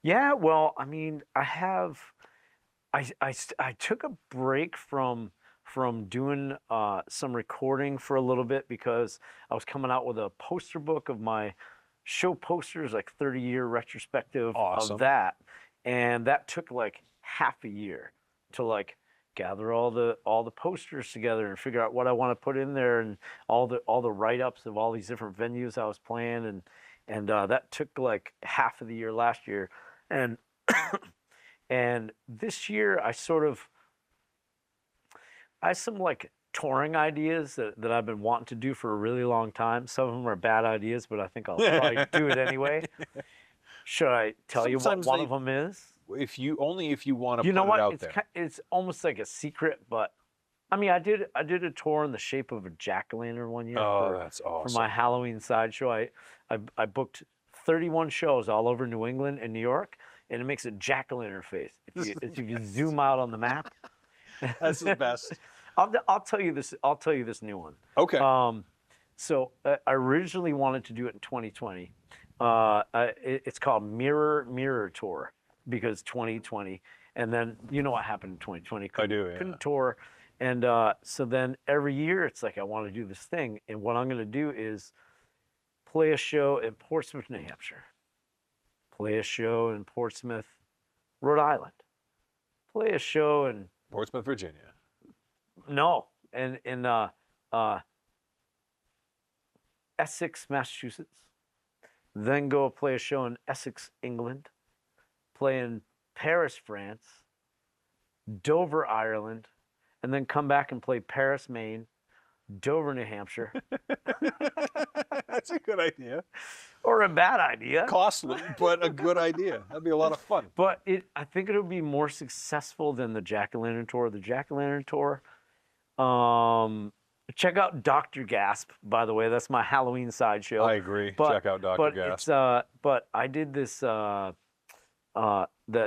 Yeah, well, I mean, I took a break from doing some recording for a little bit because I was coming out with a poster book of my show posters, like 30-year retrospective Awesome. of that, and that took like half a year to like gather all the posters together and figure out what I want to put in there, and all the write-ups of all these different venues I was playing, and that took like half of the year last year, and and this year I have some like touring ideas that I've been wanting to do for a really long time. Some of them are bad ideas, but I think I'll probably do it anyway. Should I tell you what one of them is? If you want to You know put what? it out there. It's almost like a secret, but I mean, I did a tour in the shape of a jack-o'-lantern one year. Oh, that's awesome. For my Halloween sideshow. I booked 31 shows all over New England and New York, and it makes a jack-o'-lantern face. If you can zoom out on the map. That's the best. I'll tell you this. I'll tell you this new one. Okay. So I originally wanted to do it in 2020. It's called Mirror Tour, because 2020, and then you know what happened in 2020. I do, yeah. Couldn't tour, and so then every year it's like I want to do this thing, and what I'm going to do is play a show in Portsmouth, New Hampshire, play a show in Portsmouth, Rhode Island, play a show in Portsmouth, Virginia. No, in Essex, Massachusetts. Then go play a show in Essex, England. Play in Paris, France. Dover, Ireland. And then come back and play Paris, Maine. Dover, New Hampshire. That's a good idea. Or a bad idea. Costly, but a good idea. That'd be a lot of fun. But I think it'll be more successful than the Jack-o'-lantern tour. The Jack-o'-lantern tour. Check out Dr. Gasp, by the way. That's my Halloween sideshow. I agree. Check out Dr. Gasp. But I did this the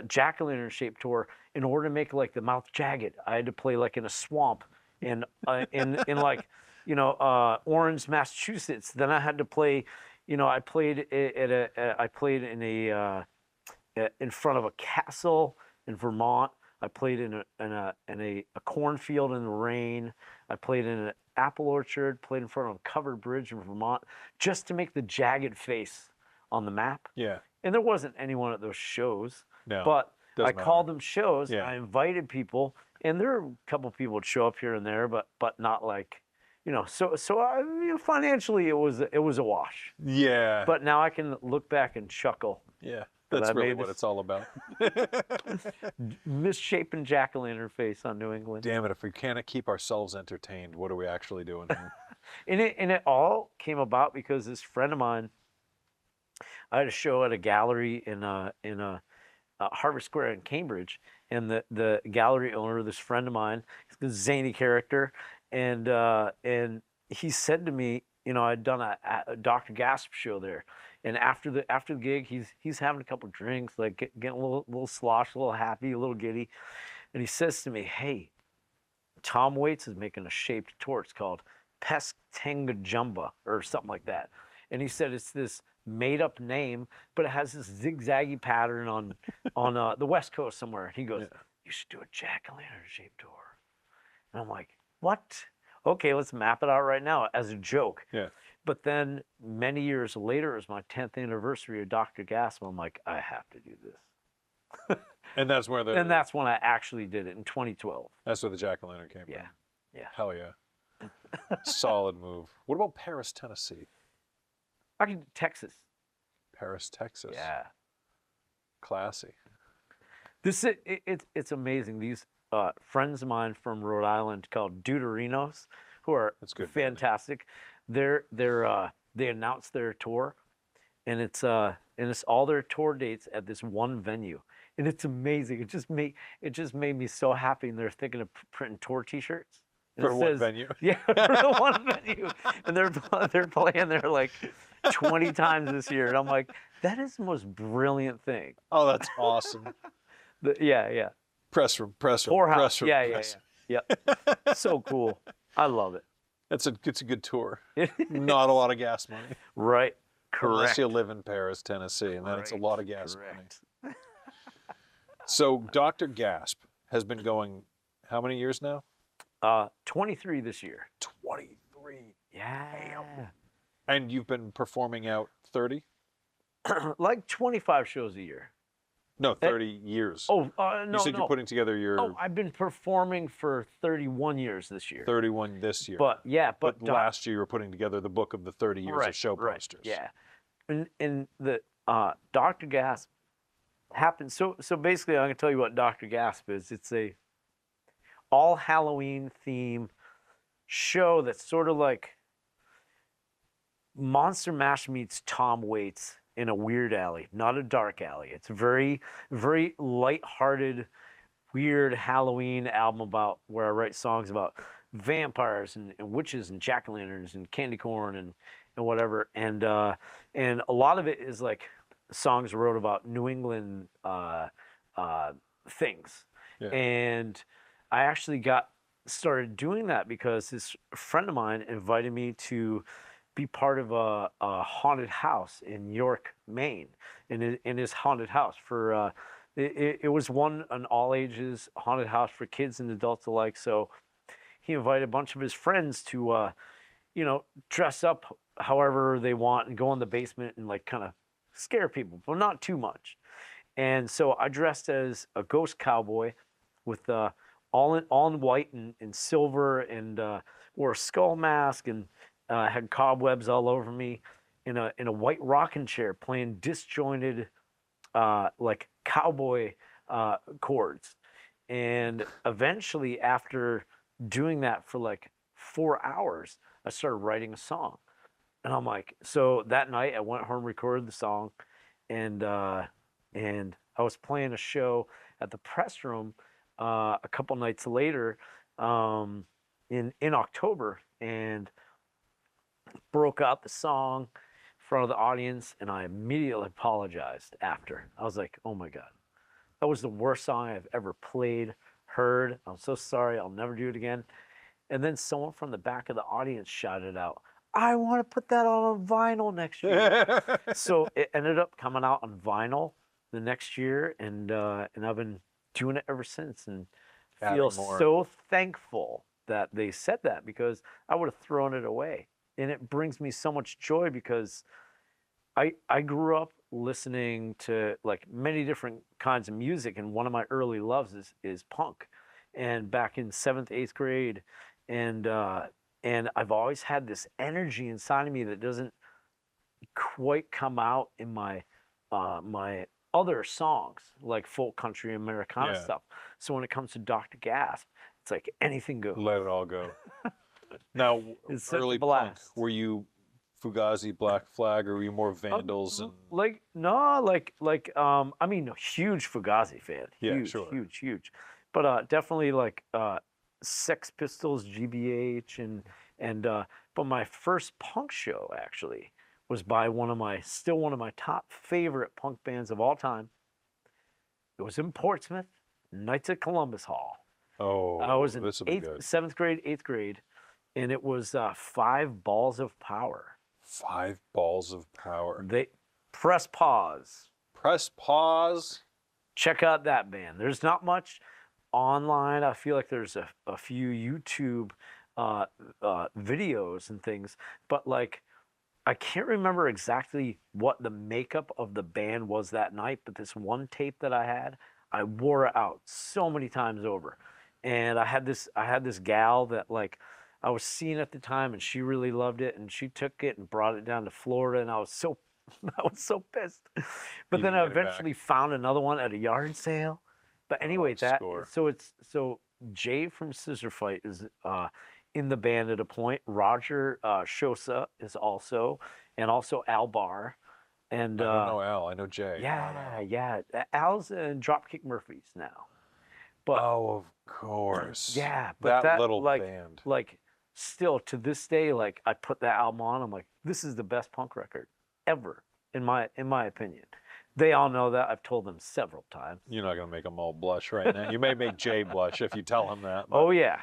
Jack-o'-lantern shaped tour. In order to make like the mouth jagged, I had to play like in a swamp in like Orange, Massachusetts. Then I had to play. I played in front of a castle in Vermont. I played in a cornfield in the rain. I played in an apple orchard, played in front of a covered bridge in Vermont, just to make the jagged face on the map. Yeah. And there wasn't anyone at those shows. No. But I matter. called them shows. Yeah. I invited people, and there were a couple of people would show up here and there, but not like, So financially, it was a wash. Yeah. But now I can look back and chuckle. Yeah. That's really what this it's all about. Misshapen jack-o'-lantern face on New England. Damn it! If we can't keep ourselves entertained, what are we actually doing here? And it all came about because this friend of mine, I had a show at a gallery in Harvard Square in Cambridge, and the gallery owner, this friend of mine, he's a zany character, and he said to me, I'd done a Dr. Gasp show there, and after the gig, he's having a couple drinks, like getting a little slosh, a little happy, a little giddy, and he says to me, "Hey, Tom Waits is making a shaped tour. It's called Pestengajumba or something like that," and he said it's this made-up name, but it has this zigzaggy pattern on the West Coast somewhere. He goes, "You should do a jack-o'-lantern shaped tour," and I'm like, "What? Okay, let's map it out right now," as a joke. Yeah. But then many years later, it was my 10th anniversary of Dr. Gasp. I'm like, I have to do this. And that's where that's when I actually did it in 2012. That's where the jack-o'-lantern came from. Yeah. Hell yeah. Solid move. What about Paris, Tennessee? I can do Texas. Paris, Texas. Yeah. Classy. It's amazing. These friends of mine from Rhode Island called Deuterinos, who are That's good. fantastic. They announced their tour, it's all their tour dates at this one venue, and it's amazing. It just made me so happy. And they're thinking of printing tour T-shirts. And For it what says, venue? Yeah, for the one venue, and they're playing there like 20 times this year, and I'm like, that is the most brilliant thing. Oh, that's awesome. Yeah. Press room, Tour house. press room. Yeah. press Yep. So cool. I love it. It's a good tour. Not a lot of gas money. Right. Unless Correct. you live in Paris, Tennessee, and then it's a lot of gas money. Correct. So Dr. Gasp has been going how many years now? 23 this year. 23. Yeah. And you've been performing out 30? Like 25 shows a year. No, 30 years. Oh, no, You said no. you're putting together your Oh, I've been performing for 31 years this year. 31 this year. But last year you were putting together the book of the 30 years of show posters. Yeah. And the Dr. Gasp happened. So basically, I'm going to tell you what Dr. Gasp is. It's a all Halloween theme show that's sort of like Monster Mash meets Tom Waits in a weird alley, not a dark alley. It's a very, very lighthearted, weird Halloween album about where I write songs about vampires and witches and jack-o'-lanterns and candy corn and whatever. And a lot of it is like songs I wrote about New England things. Yeah. And I actually started doing that because this friend of mine invited me to be part of a haunted house in York, Maine, in his haunted house for it was an all ages haunted house for kids and adults alike. So he invited a bunch of his friends to dress up however they want and go in the basement and like kind of scare people, but not too much. And so I dressed as a ghost cowboy with all in white and silver, and wore a skull mask and had cobwebs all over me, in a white rocking chair playing disjointed like cowboy chords. And eventually, after doing that for like 4 hours, I started writing a song. And I'm like, so that night I went home, recorded the song, and I was playing a show at the Press Room a couple nights later in October, and broke out the song in front of the audience, and I immediately apologized after. I was like, oh my God, that was the worst song I've ever played, heard. I'm so sorry. I'll never do it again. And then someone from the back of the audience shouted out, I want to put that on vinyl next year. So it ended up coming out on vinyl the next year, and I've been doing it ever since, and feel so thankful that they said that, because I would have thrown it away. And it brings me so much joy because I grew up listening to like many different kinds of music, and one of my early loves is punk. And back in 7th, 8th grade, and I've always had this energy inside of me that doesn't quite come out in my my other songs, like folk country Americana stuff. So when it comes to Dr. Gasp, it's like anything goes. Let it all go. Now, early punk, were you Fugazi, Black Flag, or were you more Vandals? I mean, a huge Fugazi fan. Huge, huge. But definitely like Sex Pistols, GBH, but my first punk show actually was by one of my top favorite punk bands of all time. It was in Portsmouth, Knights of Columbus Hall. Oh, I was in 7th grade, 8th grade, and it was 5 Balls of Power. 5 Balls of Power. They press pause. Press pause. Check out that band. There's not much online. I feel like there's a few YouTube videos and things, but like I can't remember exactly what the makeup of the band was that night, but this one tape that I had, I wore it out so many times over. And I had this gal that like I was seeing at the time, and she really loved it, and she took it and brought it down to Florida, and I was so pissed. But then I eventually found another one at a yard sale. But anyway, so Jay from Scissor Fight is in the band at a point. Roger Shosa is also Al Barr, And I don't know Al. I know Jay. yeah. Al's in Dropkick Murphys now. But Oh, of course. yeah, but that little like, band. like still to this day, like I put that album on, I'm like, this is the best punk record ever, in my opinion. They all know that. I've told them several times. You're not gonna make them all blush right now. You may make Jay blush if you tell him that. But Oh yeah.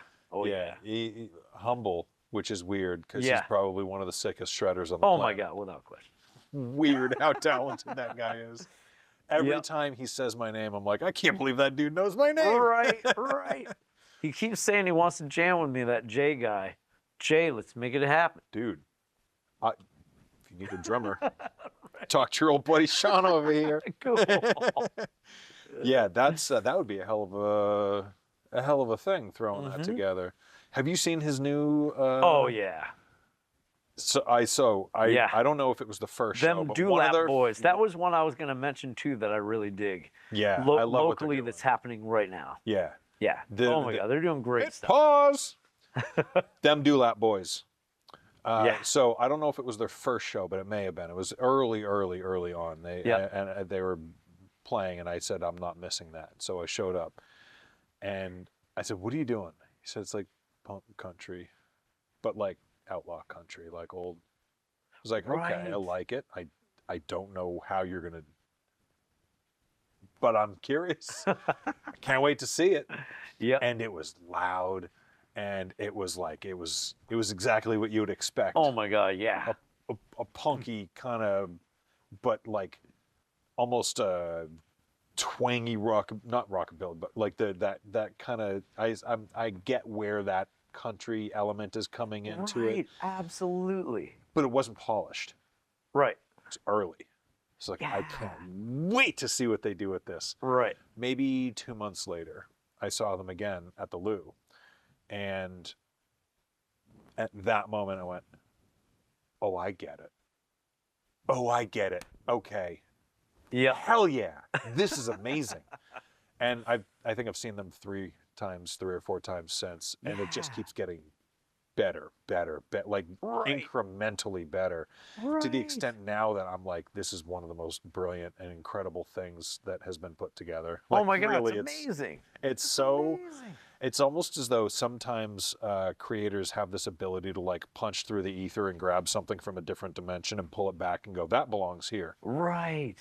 he humble, which is weird because Yeah. he's probably one of the sickest shredders on the Oh planet. my God, without question. Weird how talented that guy is. Every Yep. time he says my name, I'm like, I can't believe that dude knows my name. Right. He keeps saying he wants to jam with me, that Jay guy. Jay, let's make it happen. Dude, if you need a drummer, talk to your old buddy Sean over here. Cool. Yeah, that would be a hell of a thing throwing that together. Have you seen his new? Oh yeah. I Yeah. I don't know if it was the first show, Them but Dewlap Boys. That was one I was going to mention too that I really dig. Yeah, I love what they're locally doing. that's happening right now. Yeah. Yeah. Oh my God, they're doing great stuff. Pause. Them Dewlap Boys. Yeah. So I don't know if it was their first show, but it may have been. It was early on. And they were playing, and I said I'm not missing that. So I showed up, and I said, "What are you doing?" He said, "It's like punk country, but like outlaw country, like old." I was like, "Okay, I Right. like it. I don't know how you're gonna, but I'm curious. I can't wait to see it." Yeah. And it was loud, and it was exactly what you would expect. Oh my God, yeah. A punky kind of, but like almost a twangy rock, not rockabilly, but like that kind of. I get where that country element is coming into Right. it, Absolutely. but it wasn't polished. Right. It's early. It's like I can't wait to see what they do with this. Right. Maybe 2 months later, I saw them again at the Lou. And at that moment, I went, oh, I get it. Oh, I get it. Okay. Yeah. Hell yeah. This is amazing. And I think I've seen them 3 or 4 times since. And it just keeps getting better, like Right. incrementally better. Right. To the extent now that I'm like, this is one of the most brilliant and incredible things that has been put together. Oh Like, my God, really, it's amazing. It's so, Amazing. it's almost as though sometimes creators have this ability to like punch through the ether and grab something from a different dimension and pull it back and go, that belongs here. Right.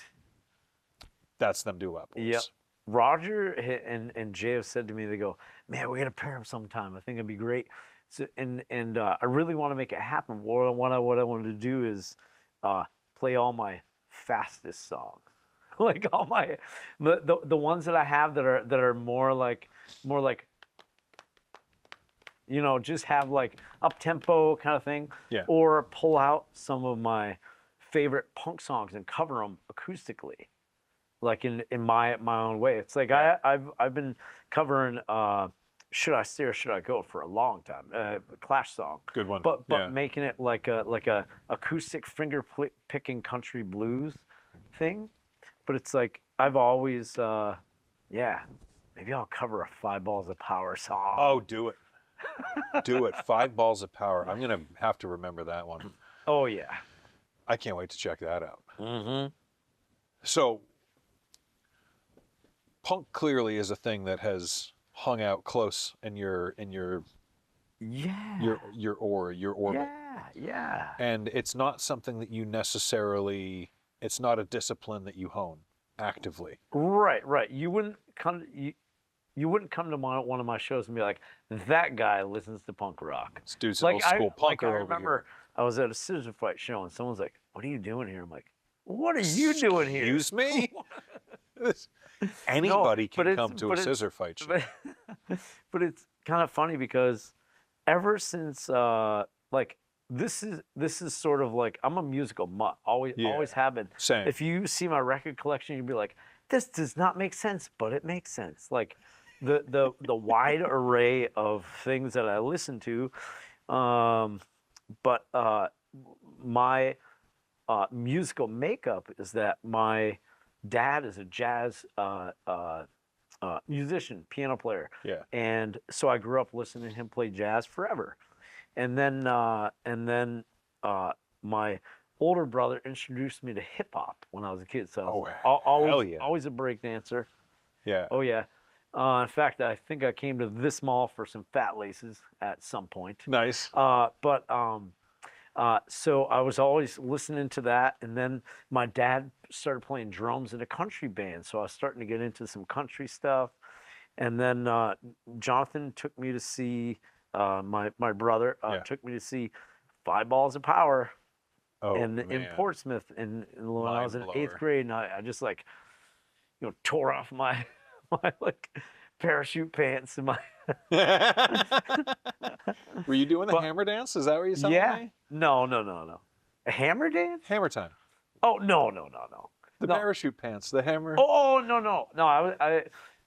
That's them Dewlap Boys. Yep. Roger and Jay have said to me, they go, man, we got to pair them sometime. I think it'd be great. So, and I really want to make it happen. What I wanted to do is play all my fastest songs, like all my the ones that I have that are more like just have like up tempo kind of thing. Yeah. Or pull out some of my favorite punk songs and cover them acoustically, like in my own way. It's like I've been covering Should I Stay or Should I Go for a long time, a Clash song. Good one. But Yeah. making it like a acoustic finger picking country blues thing. But it's like I've always maybe I'll cover a 5 Balls of Power song. Oh, do it. Do it. 5 Balls of Power. I'm going to have to remember that one. Oh yeah. I can't wait to check that out. Mm-hmm. So, punk clearly is a thing that has hung out close in your Yeah. your orbit. Yeah. And it's not something that you necessarily, it's not a discipline that you hone actively. Right. You wouldn't come to one of my shows and be like, that guy listens to punk rock. This dude's an old school punker I over remember I was at a scissor fight show and someone's like, what are you doing here? I'm like, what are you doing here? Excuse me? Anybody but can it's- come to a but it's- scissor fight show. But it's kind of funny because ever since like this is sort of like I'm a musical mutt. Always have been. Same. If you see my record collection, you'd be like, this does not make sense, but it makes sense. Like the wide array of things that I listen to. But my musical makeup is that my dad is a jazz musician, piano player. Yeah. And so I grew up listening to him play jazz forever. And then my older brother introduced me to hip hop when I was a kid. So I was hell always, yeah. always a break dancer. Yeah. Oh yeah. In fact, I think I came to this mall for some fat laces at some point. Nice. So I was always listening to that, and then my dad started playing drums in a country band, so I was starting to get into some country stuff. And then Jonathan took me to see my brother took me to see Five Balls of Power in Portsmouth, and when I was in eighth grade, and I just like tore off my my like parachute pants and my Were you doing the hammer dance? Is that what you said? Yeah. No. A hammer dance? Hammer time. Oh no. The parachute pants, the hammer. Oh no.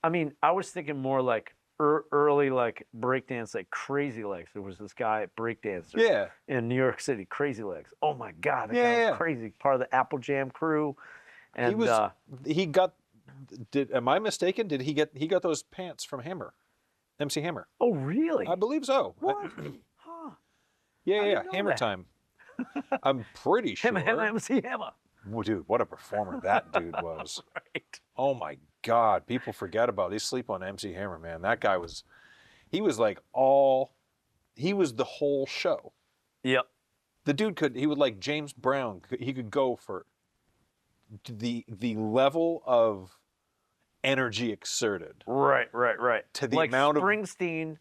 I mean I was thinking more like early like breakdance, like Crazy Legs. There was this guy breakdancer in New York City, Crazy Legs. Oh my God, that guy was crazy. Part of the Apple Jam crew. And am I mistaken? Did he got those pants from Hammer? MC Hammer. Oh really? I believe so. What? Huh. Yeah. Hammer time. I'm pretty sure. MC Hammer. Well, dude, what a performer that dude was. Right. Oh my God, people forget about it. They sleep on MC Hammer, man. That guy was the whole show. Yep. The dude he would like James Brown. He could go for the level of energy exerted. Right. To the like amount of Springsteen,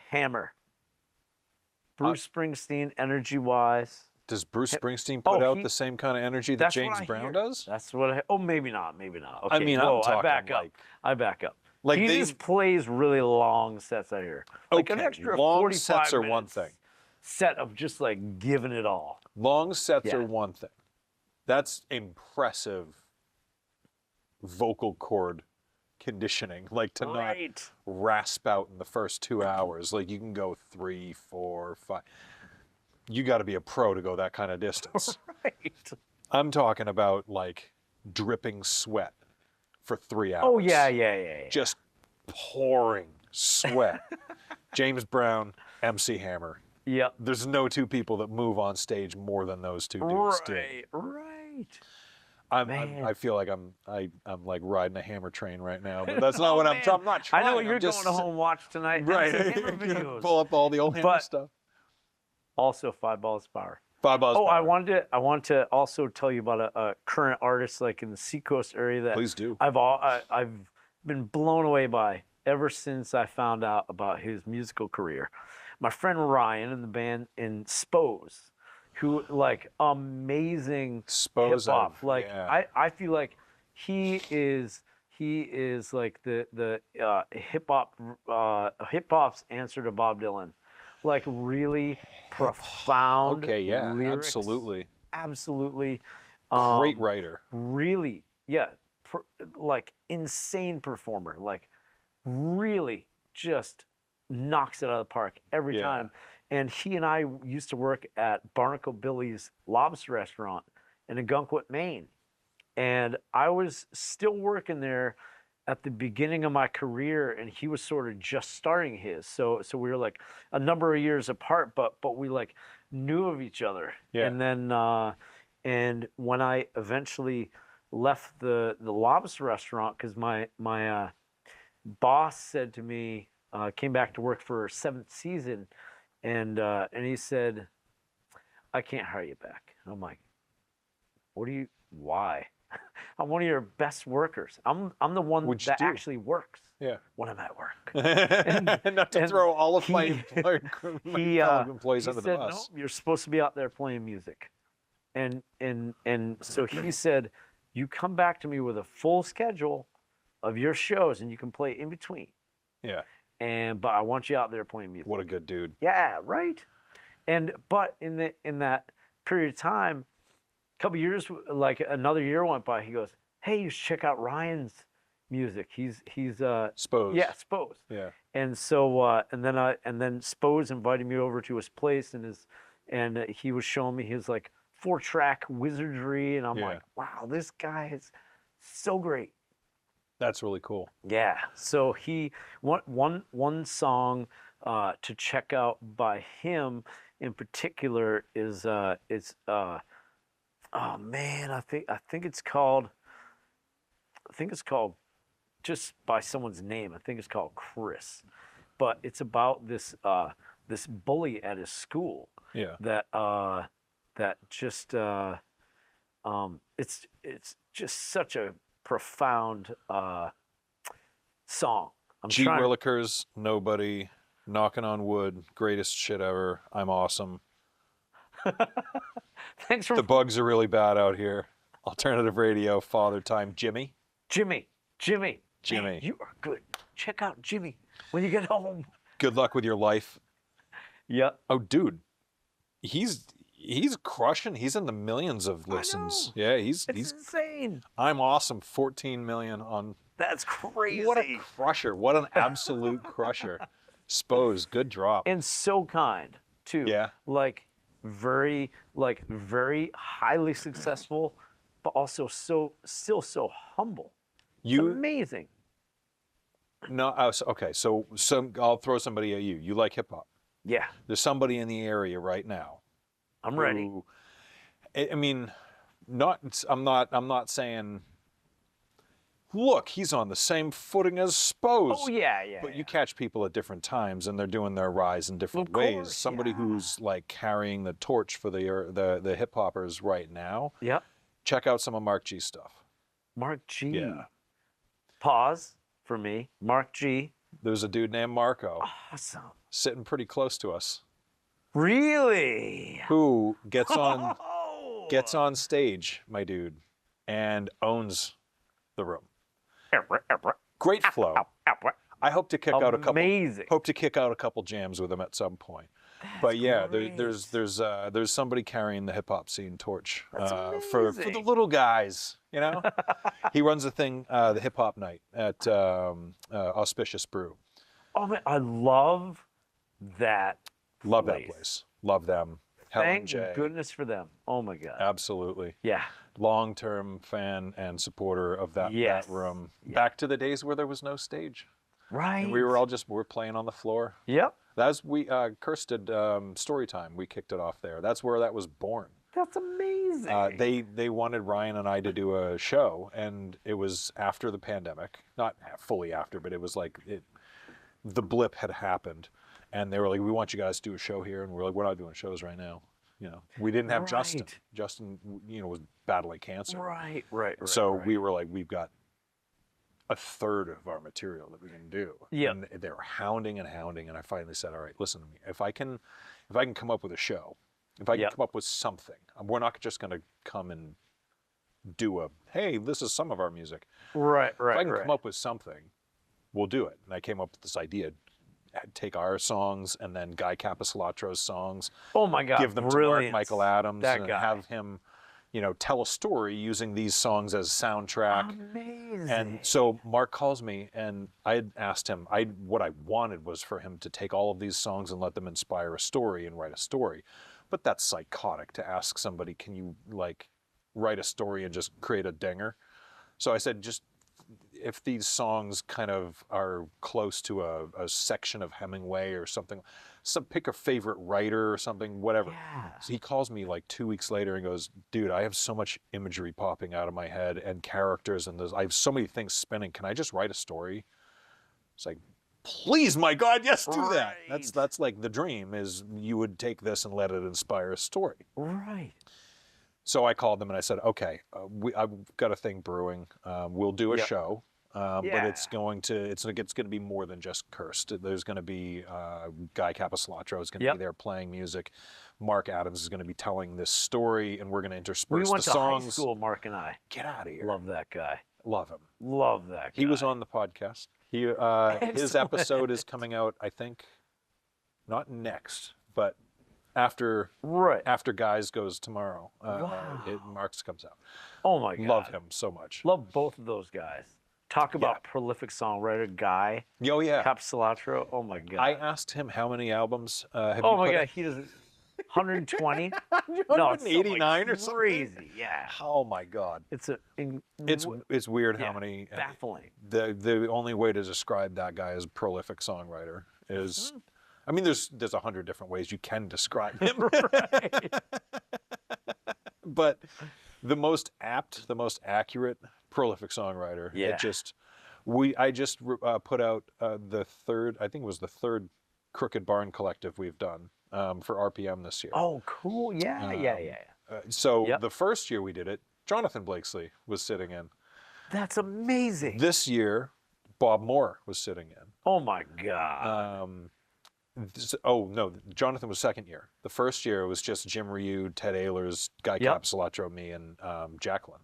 Hammer. Bruce Springsteen, energy-wise. Does Bruce Springsteen put out the same kind of energy that James Brown does? That's what maybe not. Okay, I mean, I'm talking I back up. Like he just plays really long sets out here. Like an extra long 45 sets are one thing. Set of just like giving it all. Long sets are one thing. That's impressive vocal cord conditioning. Like to not rasp out in the first 2 hours. Like you can go 3, 4, 5. You got to be a pro to go that kind of distance. Right. I'm talking about like dripping sweat for 3 hours. Oh yeah. Just pouring sweat. James Brown, MC Hammer. Yep. There's no two people that move on stage more than those two dudes do. Right. I feel like I'm like riding a Hammer train right now, but that's not what I'm not trying. I know what you're going to home watch tonight. Right. Hammer videos. Pull up all the old Hammer stuff. Also, Five Balls of Power. 5 Balls. Oh, I wanted to also tell you about a current artist like in the Seacoast area that Please do. I've been blown away by ever since I found out about his musical career. My friend Ryan in the band in Spose, who like amazing hip hop. Like I feel like he is like the hip hop's answer to Bob Dylan. Like really profound lyrics. Absolutely. Great writer. Really, like insane performer. Like really just knocks it out of the park every time. And he and I used to work at Barnacle Billy's Lobster Restaurant in Agunquit, Maine. And I was still working there at the beginning of my career, and he was sort of just starting his. So we were like a number of years apart, but we like knew of each other. Yeah. And then and when I eventually left the Lobster Restaurant, because my boss said to me, came back to work for 7th season, and he said, "I can't hire you back." And I'm like, why? I'm one of your best workers. I'm the one that actually works when I'm at work. And not to throw all of my employees under the bus. No, you're supposed to be out there playing music. And so he said, you come back to me with a full schedule of your shows and you can play in between. Yeah. But I want you out there playing music. What a good dude. Yeah, right. But in that period of time, a couple years, like another year went by, he goes, "Hey, you should check out Ryan's music. He's Spose. Yeah, Spose." Yeah. And so and then Spose invited me over to his place and he was showing me his like 4-track wizardry, and I'm like, wow, this guy is so great. That's really cool. Yeah. So one song to check out by him in particular is Oh man, I think it's called. I think it's called just by someone's name. I think it's called Chris, but it's about this bully at his school Yeah. that just it's just such a profound song. I'm G. trying. Willikers, Nobody, Knocking on Wood, Greatest Shit Ever, I'm Awesome. Thanks for The bugs are really bad out here. Alternative Radio, Father Time, Jimmy. Jimmy. Jimmy. Man, you are good. Check out Jimmy when you get home. Good luck with your life. Yep. Oh, dude, he's crushing. He's in the millions of listens. know. Yeah, It's he's. insane. I'm Awesome. 14 million on. That's crazy. What a crusher! What an absolute crusher. Spose, good drop. And so kind too. Yeah. Like very highly successful, but also still so humble. It's You amazing. no. Okay, so I'll throw somebody at you. You like hip hop. Yeah, There's somebody in the area right now. I'm ready. who- I mean, I'm not saying. Look, he's on the same footing as Spose. Oh yeah. But you catch people at different times, and they're doing their rise in different Of ways. course, Somebody yeah. who's like carrying the torch for the hip hoppers right now. Yep. Check out some of Mark G stuff. Mark G. Yeah. Pause for me. Mark G. There's a dude named Marco Awesome. sitting pretty close to us Really? who gets on Oh. gets on stage, my dude, and owns the room. Great flow. I hope to kick out a couple. Amazing. Hope to kick out a couple jams with him at some point. But yeah, there's somebody carrying the hip hop scene torch for the amazing. little guys. You know, he runs a thing, the hip hop night at Auspicious Brew. Oh man, I love that. Love that place. Love them. Helen Thank J. goodness for them. Oh my god. Absolutely. Yeah. Long-term fan and supporter of that Yes. room. Yeah. Back to the days where there was no stage. Right. And we were all we're playing on the floor. Yep. That's Kirst did story time. We kicked it off there. That's where that was born. That's amazing. They wanted Ryan and I to do a show, and it was after the pandemic, not fully after, but it was like the blip had happened, and they were like, "We want you guys to do a show here," and we're like, "We're not doing shows right now." You know, we didn't have Justin. Right. Justin, was battling cancer. Right. So right. we were like, we've got a third of our material that we can do. Yep. And they were hounding, and I finally said, all right, listen to me. If I can come up with a show, if I can Yep. come up with something, we're not just going to come and do hey, this is some of our music. Right. If I can come up with something, we'll do it. And I came up with this idea. Take our songs and then Guy Capasolatro's songs, Oh my god. give them brilliant. to Mark Michael Adams, That and guy. have him, tell a story using these songs as soundtrack. Amazing. And so Mark calls me, and I had asked him, what I wanted was for him to take all of these songs and let them inspire a story and write a story. But that's psychotic to ask somebody, can you write a story and just create a dinger? So I said, just if these songs kind of are close to a section of Hemingway or something, pick a favorite writer or something, whatever. Yeah. So he calls me like 2 weeks later and goes, dude, I have so much imagery popping out of my head and characters, and I have so many things spinning. Can I just write a story? It's like, please, my God, yes, do that. Right. That's like the dream, is you would take this and let it inspire a story. Right. So I called them and I said, okay, I've got a thing brewing. We'll do a Yep. show, but Yeah. it's going to be more than just Kirst. There's going to be Guy Capasolotro is going to Yep. be there playing music. Mark Adams is going to be telling this story, and we're going to We intersperse went the to songs. high school, Mark and I. Get out of here. Love that guy. Love him. Love that guy. He was on the podcast. His Excellent. episode is coming out, I think, not next, but after Right. Guys goes tomorrow. Wow. Mark's comes out. Oh my god. Love him so much. Love both of those guys. Talk about prolific songwriter Guy Oh yeah. Capasolato. Oh my god. I asked him how many albums have oh you my put god, he does 120. No, it's 189 or something. crazy. Yeah. Oh my God. It's It's weird yeah, how many. baffling. The only way to describe that guy as prolific songwriter is, I mean, there's 100 different ways you can describe him. But the most apt, the most accurate, prolific songwriter. Yeah. I just put out the third, I think it was the third Crooked Barn collective we've done for RPM this year. Oh, cool. Yeah. So Yep. the first year we did it, Jonathan Blakeslee was sitting in. That's amazing. This year, Bob Moore was sitting in. Oh my God. No, Jonathan was second year. The first year was just Jim Ryu, Ted Ehlers, Guy Yep. Capsalatro, me, and Jacqueline.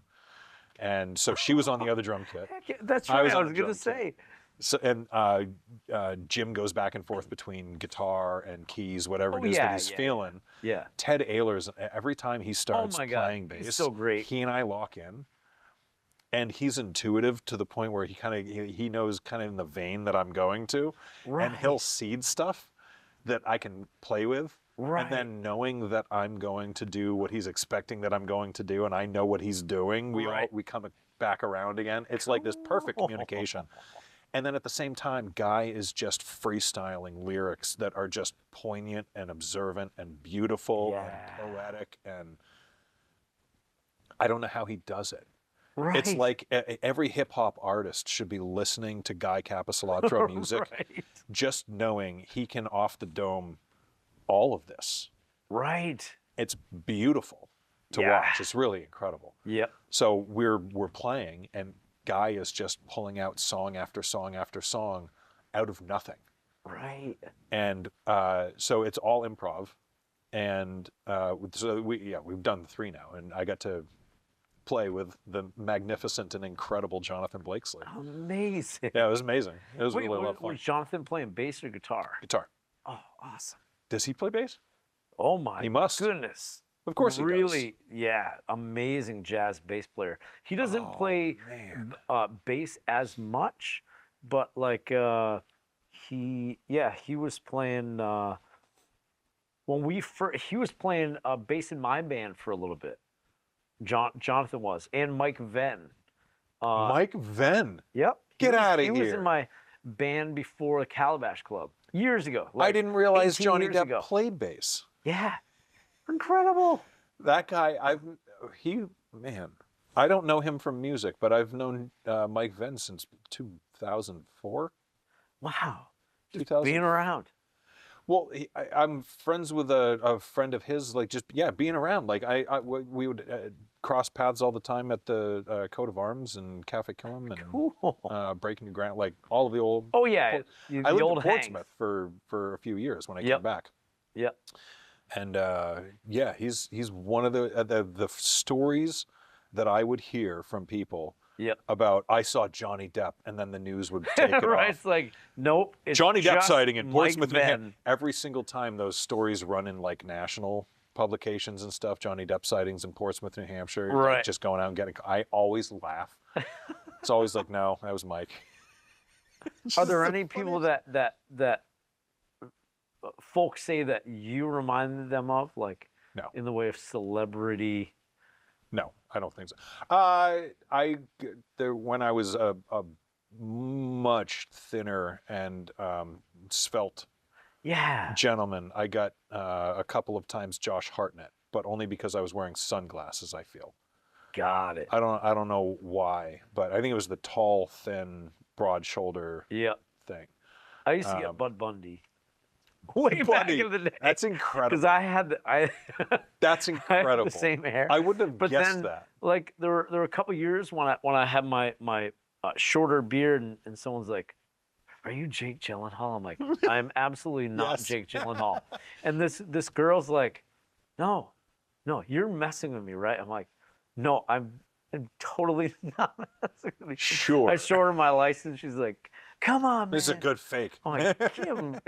And so she was on the other drum kit. Heck yeah, that's I right. was I on was the going to drum kit. say. So, and Jim goes back and forth between guitar and keys, whatever it is that he's feeling. Yeah. Ted Ehlers, every time he starts my God, playing bass, he's so great. he and I lock in. And he's intuitive to the point where he knows kind of in the vein that I'm going to. Right. And he'll seed stuff that I can play with. Right. And then knowing that I'm going to do what he's expecting that I'm going to do, and I know what he's doing, we come back around again. It's like this perfect communication. And then at the same time, Guy is just freestyling lyrics that are just poignant and observant and beautiful and poetic. And I don't know how he does it. Right. It's like every hip hop artist should be listening to Guy Capsalatro music, Right. just knowing he can off the dome all of this. Right. It's beautiful to watch. It's really incredible. Yep. So we're playing, and Guy is just pulling out song after song after song out of nothing. Right. And so it's all improv, and so we've done 3 now, and I got to play with the magnificent and incredible Jonathan Blakeslee. Amazing. Yeah, it was amazing. It was Wait, really a lot of fun. was Jonathan playing bass or guitar? Guitar. Oh, awesome. Does he play bass? Oh my He must. goodness. Of course he does. Really, yeah, amazing jazz bass player. He doesn't play bass as much, but like he was playing he was playing bass in my band for a little bit. Jonathan was, and Mike Venn. Mike Venn. Yep. Get out of here. He was here. in my band before the Calabash Club years ago. I like didn't realize 18 Johnny years Depp ago. played bass. Yeah. Incredible. That guy, I don't know him from music, but I've known Mike Venn since 2004. Wow. Just 2000. being around. Well, I'm friends with a friend of his, like just being around. Like we would cross paths all the time at the Coat of Arms and Cafe Killam and Cool. Breaking New Ground, like all of the old. Oh yeah, I lived old in Portsmouth for a few years when I came back. Yep. And he's one of the stories that I would hear from people. Yep. About I saw Johnny Depp, and then the news would take it right. off. It's like nope. It's Johnny Depp just sighting in Portsmouth. Mike Venn. Every single time those stories run in like national publications and stuff. Johnny Depp sightings in Portsmouth, New Hampshire. Right. Like, just going out and getting. I always laugh. It's always like, no, that was Mike. Are there any people that folks say that you reminded them of, like No. in the way of celebrity? No, I don't think so. When I was a much thinner and svelte gentleman, I got a couple of times Josh Hartnett, but only because I was wearing sunglasses, I feel. Got it. I don't know why, but I think it was the tall, thin, broad shoulder thing. I used to get Bud Bundy. Way back in the day. That's incredible. Because I had That's incredible. I had the same hair. I wouldn't have guessed then, that. Like there were a couple years when I had my shorter beard and someone's like, "Are you Jake Gyllenhaal?" I'm like, "I'm absolutely not Jake Gyllenhaal." And this girl's like, "No, you're messing with me, right?" I'm like, "No, I'm totally not messing with you." Sure. I showed her my license. She's like, "Come on, man." This is a good fake. I'm like, Kim,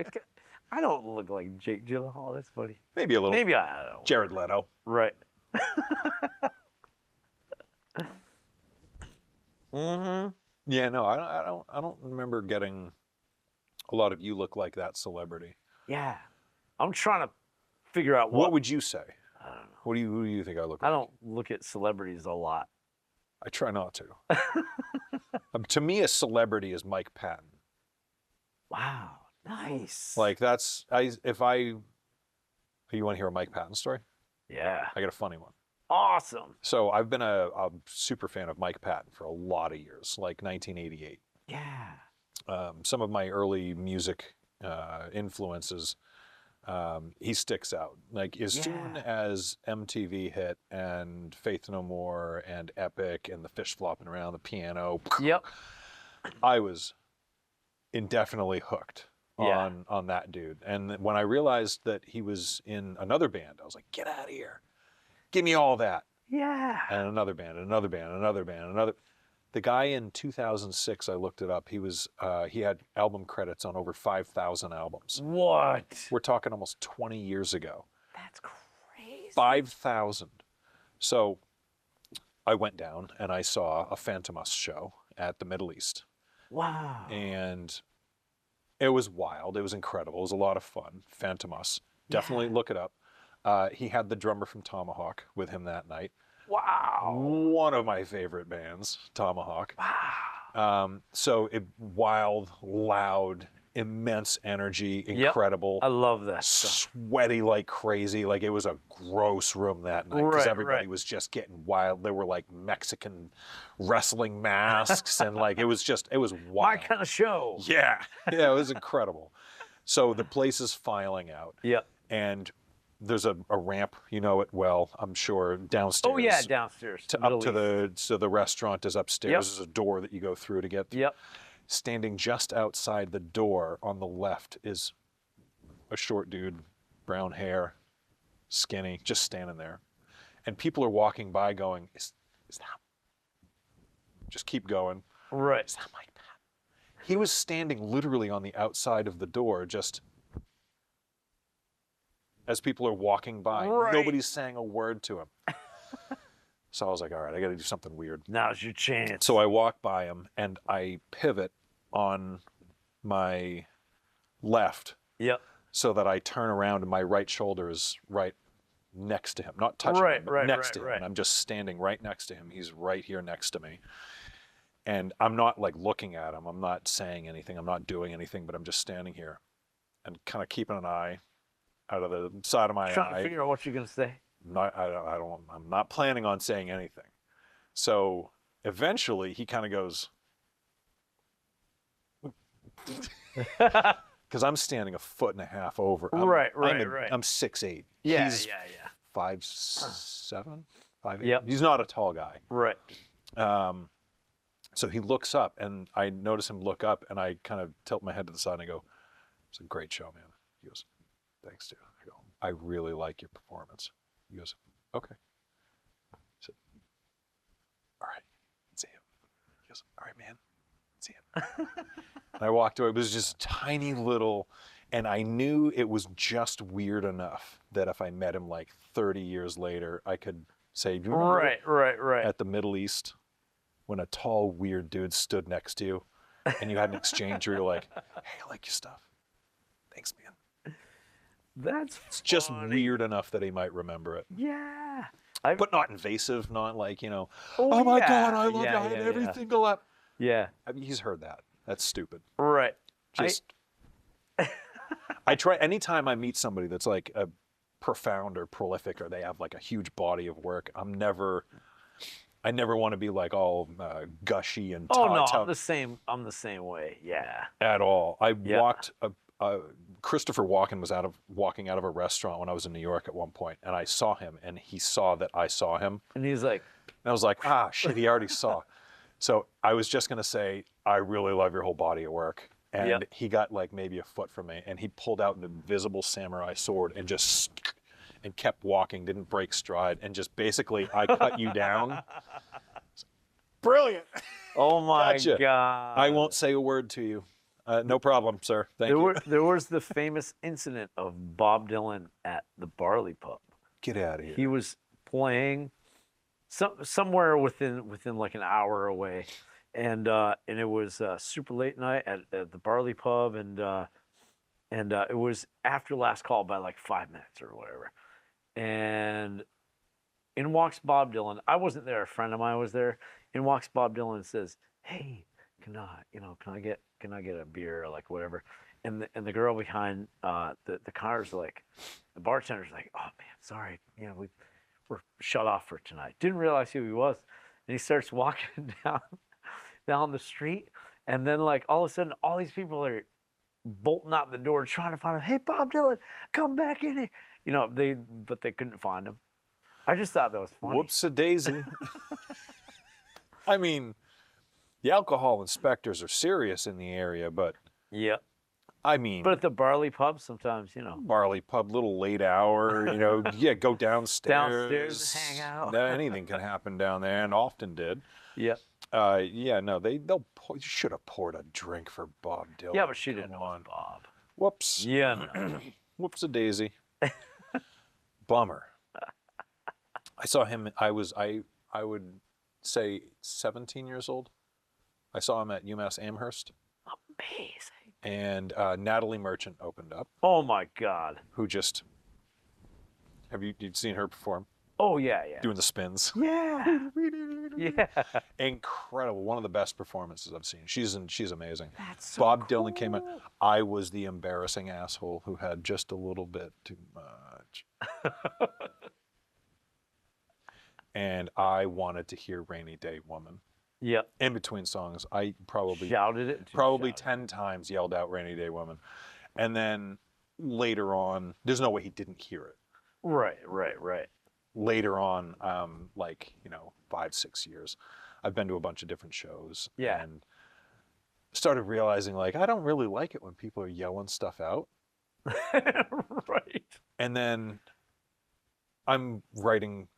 I don't look like Jake Gyllenhaal. That's funny. Maybe a little. Maybe I don't know. Jared Leto. Right. Mm-hmm. Yeah, no, I don't remember getting a lot of "you look like that" celebrity. Yeah. I'm trying to figure out What would you say? I don't know. Who do you think I look like? I don't look at celebrities a lot. I try not to. To me, a celebrity is Mike Patton. Wow. Nice. Like you want to hear a Mike Patton story? Yeah. I got a funny one. Awesome. So I've been a super fan of Mike Patton for a lot of years, like 1988. Yeah. Some of my early music influences, he sticks out. Like as soon as MTV hit and Faith No More and Epic and the fish flopping around the piano, Yep. I was indefinitely hooked Yeah. on that dude. And when I realized that he was in another band, I was like, get out of here. Give me all that. Yeah. And another band, another band, another band, another. The guy in 2006, I looked it up. He had album credits on over 5,000 albums. What? We're talking almost 20 years ago. That's crazy. 5,000. So I went down and I saw a Phantomus show at the Middle East. Wow. And it was wild. It was incredible. It was a lot of fun. Phantomus. Definitely look it up. He had the drummer from Tomahawk with him that night. Wow. One of my favorite bands, Tomahawk. Wow. So wild, loud, immense energy, incredible. I love that stuff. Sweaty like crazy. Like it was a gross room that night because Right, everybody right. was just getting wild. There were like Mexican wrestling masks and like it was wild. My kind of show. Yeah, it was incredible. So the place is filing out. Yep. And there's a ramp, you know it well, I'm sure, downstairs. Oh yeah, downstairs. Up to the restaurant is upstairs. Yep. There's a door that you go through to get. Yep. Standing just outside the door on the left is a short dude, brown hair, skinny, just standing there. And people are walking by going, is that? Just keep going. Right. Is that Mike Patton? He was standing literally on the outside of the door, just as people are walking by. Right. Nobody's saying a word to him. So I was like, all right, I got to do something weird. Now's your chance. So I walk by him and I pivot on my left Yep. so that I turn around and my right shoulder is right next to him. Not touching Right, him, but right, next right, to him. right. And I'm just standing right next to him. He's right here next to me. And I'm not like looking at him. I'm not saying anything. I'm not doing anything, but I'm just standing here and kind of keeping an eye out of the side of my Trying eye. to figure out what you're gonna say. I'm not planning on saying anything. So eventually he kind of goes, because I'm standing 1.5 feet over. Right. I'm 6'8". Yeah, He's yeah. 5'7", 5'8". Yep. He's not a tall guy. Right. So he looks up, and I notice him look up, and I kind of tilt my head to the side and I go, "It's a great show, man." He goes, "Thanks, dude." I go, "I really like your performance." He goes, "Okay." I said, "All right, see him." He goes, "All right, man, see him." And I walked away. It was just tiny little, and I knew it was just weird enough that if I met him like 30 years later, I could say, "Do you remember Right. at the Middle East when a tall, weird dude stood next to you and you had an exchange where you're like, hey, I like your stuff. Thanks, man." That's It's just weird enough that he might remember it. Yeah. But not invasive, not like, Oh, oh my yeah. God, I love Yeah, you. I had yeah, every yeah. single app. Yeah. I mean, he's heard that. That's stupid. Right. Just, I try, anytime I meet somebody that's like a profound or prolific or they have like a huge body of work, I never want to be like all gushy and Oh no, I'm the same way. Yeah. at all. I Yeah. walked. Christopher Walken was walking out of a restaurant when I was in New York at one point, and I saw him, and he saw that I saw him, And he's like, and I was like, ah, shit, he already saw. So I was just gonna say, I really love your whole body of work, and Yep. he got like maybe a foot from me, and he pulled out an invisible samurai sword and just and kept walking, didn't break stride, and just basically, I cut you down. Brilliant. oh my Gotcha. God. I won't say a word to you. No problem, sir. Thank you. There was the famous incident of Bob Dylan at the Barley Pub. Get out of here. He was playing somewhere within like an hour away, and it was super late night at the Barley Pub, and it was after last call by like 5 minutes or whatever, and in walks Bob Dylan. I wasn't there. A friend of mine was there. In walks Bob Dylan and says, "Hey, can I get a beer or like whatever?" And the girl behind the car's like, the bartender's like, "Oh man, sorry, we're shut off for tonight. Didn't realize who he was. And he starts walking down the street. And then, like, all of a sudden, all these people are bolting out the door trying to find him. Hey, Bob Dylan, come back in here. You know, but they couldn't find him. I just thought that was funny. Whoops-a-daisy. I mean, the alcohol inspectors are serious in the area, but Yeah. I mean, But at the Barley Pub, sometimes, you know. Barley Pub, little late hour, you know, yeah, go downstairs. Downstairs and hang out. Anything can happen down there, and often did. Yeah. Yeah, no, you should have poured a drink for Bob Dylan. Yeah, but she didn't Come know on. Bob. Whoops. Yeah, no. Whoops-a-daisy. Bummer. I saw him. I would say 17 years old. I saw him at UMass Amherst, Amazing. and Natalie Merchant opened up. Oh, my God. Who just you'd seen her perform Oh, yeah. doing the spins? Yeah. Yeah. Incredible. One of the best performances I've seen. She's amazing. That's so Bob Dylan came out. cool. I was the embarrassing asshole who had just a little bit too much. And I wanted to hear Rainy Day Woman. Yep. In between songs, I probably Shouted it. probably Shouted. 10 times yelled out Rainy Day Woman. And then later on, there's no way he didn't hear it. Right. Later on, 5-6 years, I've been to a bunch of different shows. Yeah. And started realizing, like, I don't really like it when people are yelling stuff out. Right. And then I'm writing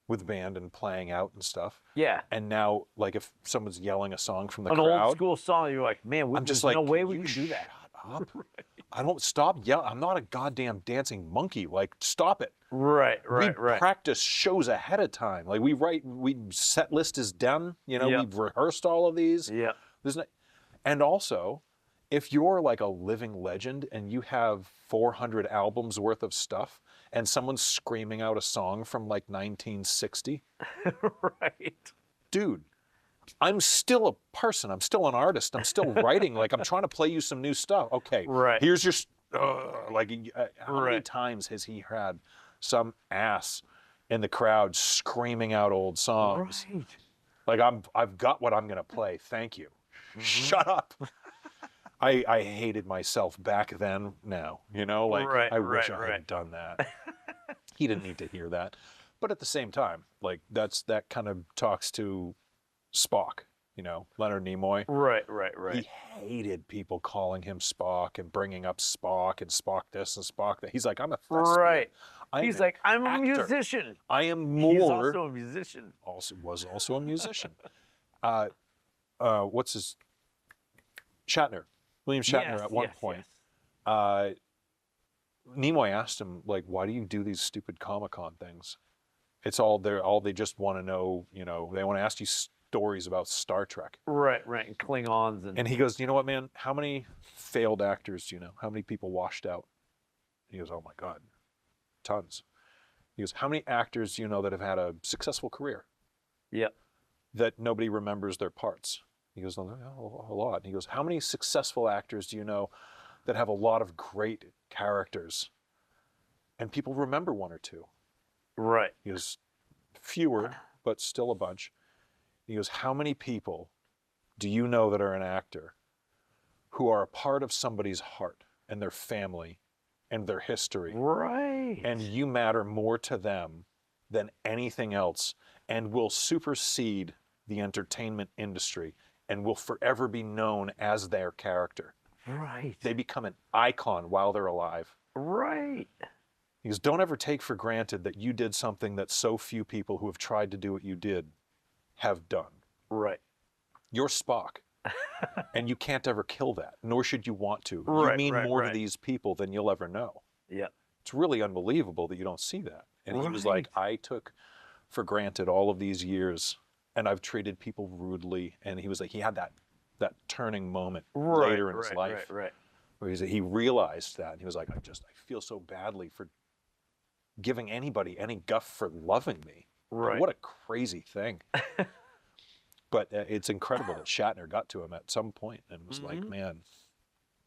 with band and playing out and stuff. Yeah. And now, like, if someone's yelling a song from the An crowd, old school song, you're like, man, I'm just there's like, no way we "You can do that. Shut up. I don't stop yelling. I'm not a goddamn dancing monkey. Like, stop it. Right. We practice shows ahead of time. Like, set list is done. You know, Yep. we've rehearsed all of these. Yeah. And also, if you're like a living legend and you have 400 albums worth of stuff and someone's screaming out a song from like 1960, Right. dude, I'm still a person. I'm still an artist. I'm still writing. Like, I'm trying to play you some new stuff. Okay, Right. here's your, how many Right. times has he had some ass in the crowd screaming out old songs? Right. Like, I've got what I'm gonna play. Thank you. Mm-hmm. Shut up. I hated myself back then. Now, you know, like, Right, I wish right, I had done that. He didn't need to hear that. But at the same time, like, that kind of talks to Spock, you know, Leonard Nimoy. Right. He hated people calling him Spock and bringing up Spock and Spock this and Spock that. He's like, I'm a thespian. Right. I'm He's an like, I'm a actor. musician. I am He's more. also a musician. Was also a musician. What's his? Shatner. William Shatner Yes, at one yes, point. yes. Nimoy asked him, like, why do you do these stupid Comic-Con things? It's all they just want to know, you know, they want to ask you stories about Star Trek. Right. And Klingons and And he goes, you know what, man? How many failed actors do you know? How many people washed out? He goes, oh my God, tons. He goes, how many actors do you know that have had a successful career Yep. that nobody remembers their parts? He goes, oh, a lot. And he goes, how many successful actors do you know that have a lot of great characters and people remember one or two? Right. He goes, fewer, but still a bunch. He goes, how many people do you know that are an actor who are a part of somebody's heart and their family and their history? Right. And you matter more to them than anything else and will supersede the entertainment industry and will forever be known as their character. Right. They become an icon while they're alive. Right. He goes, don't ever take for granted that you did something that so few people who have tried to do what you did have done. Right. You're Spock. And you can't ever kill that, nor should you want to. You Right, mean right, more right. to these people than you'll ever know. Yep. It's really unbelievable that you don't see that. And he was like, Right. I took for granted all of these years and I've treated people rudely. And he was like, he had that turning moment later in his life Right. where he realized that. And he was like, I feel so badly for giving anybody any guff for loving me. Right. What a crazy thing. But it's incredible that Shatner got to him at some point and was like, man,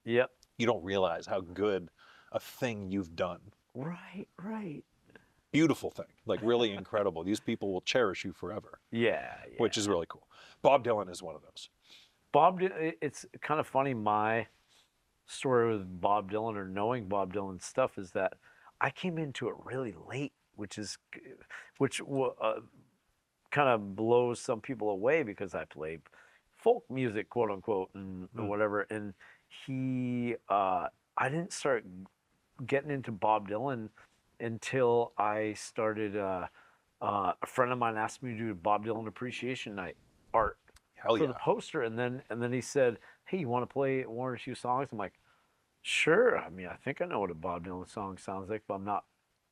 Yep. you don't realize how good a thing you've done. Right. beautiful thing, like really incredible. These people will cherish you forever, Yeah, which is really cool. Bob Dylan is one of those. It's kind of funny. My story with Bob Dylan, or knowing Bob Dylan stuff, is that I came into it really late, which kind of blows some people away because I play folk music, quote unquote, and whatever. And I didn't start getting into Bob Dylan until I started. A friend of mine asked me to do Bob Dylan Appreciation Night art Hell for yeah. the poster, and then he said, "Hey, you want to play one or two songs?" I'm like, "Sure." I mean, I think I know what a Bob Dylan song sounds like, but I'm not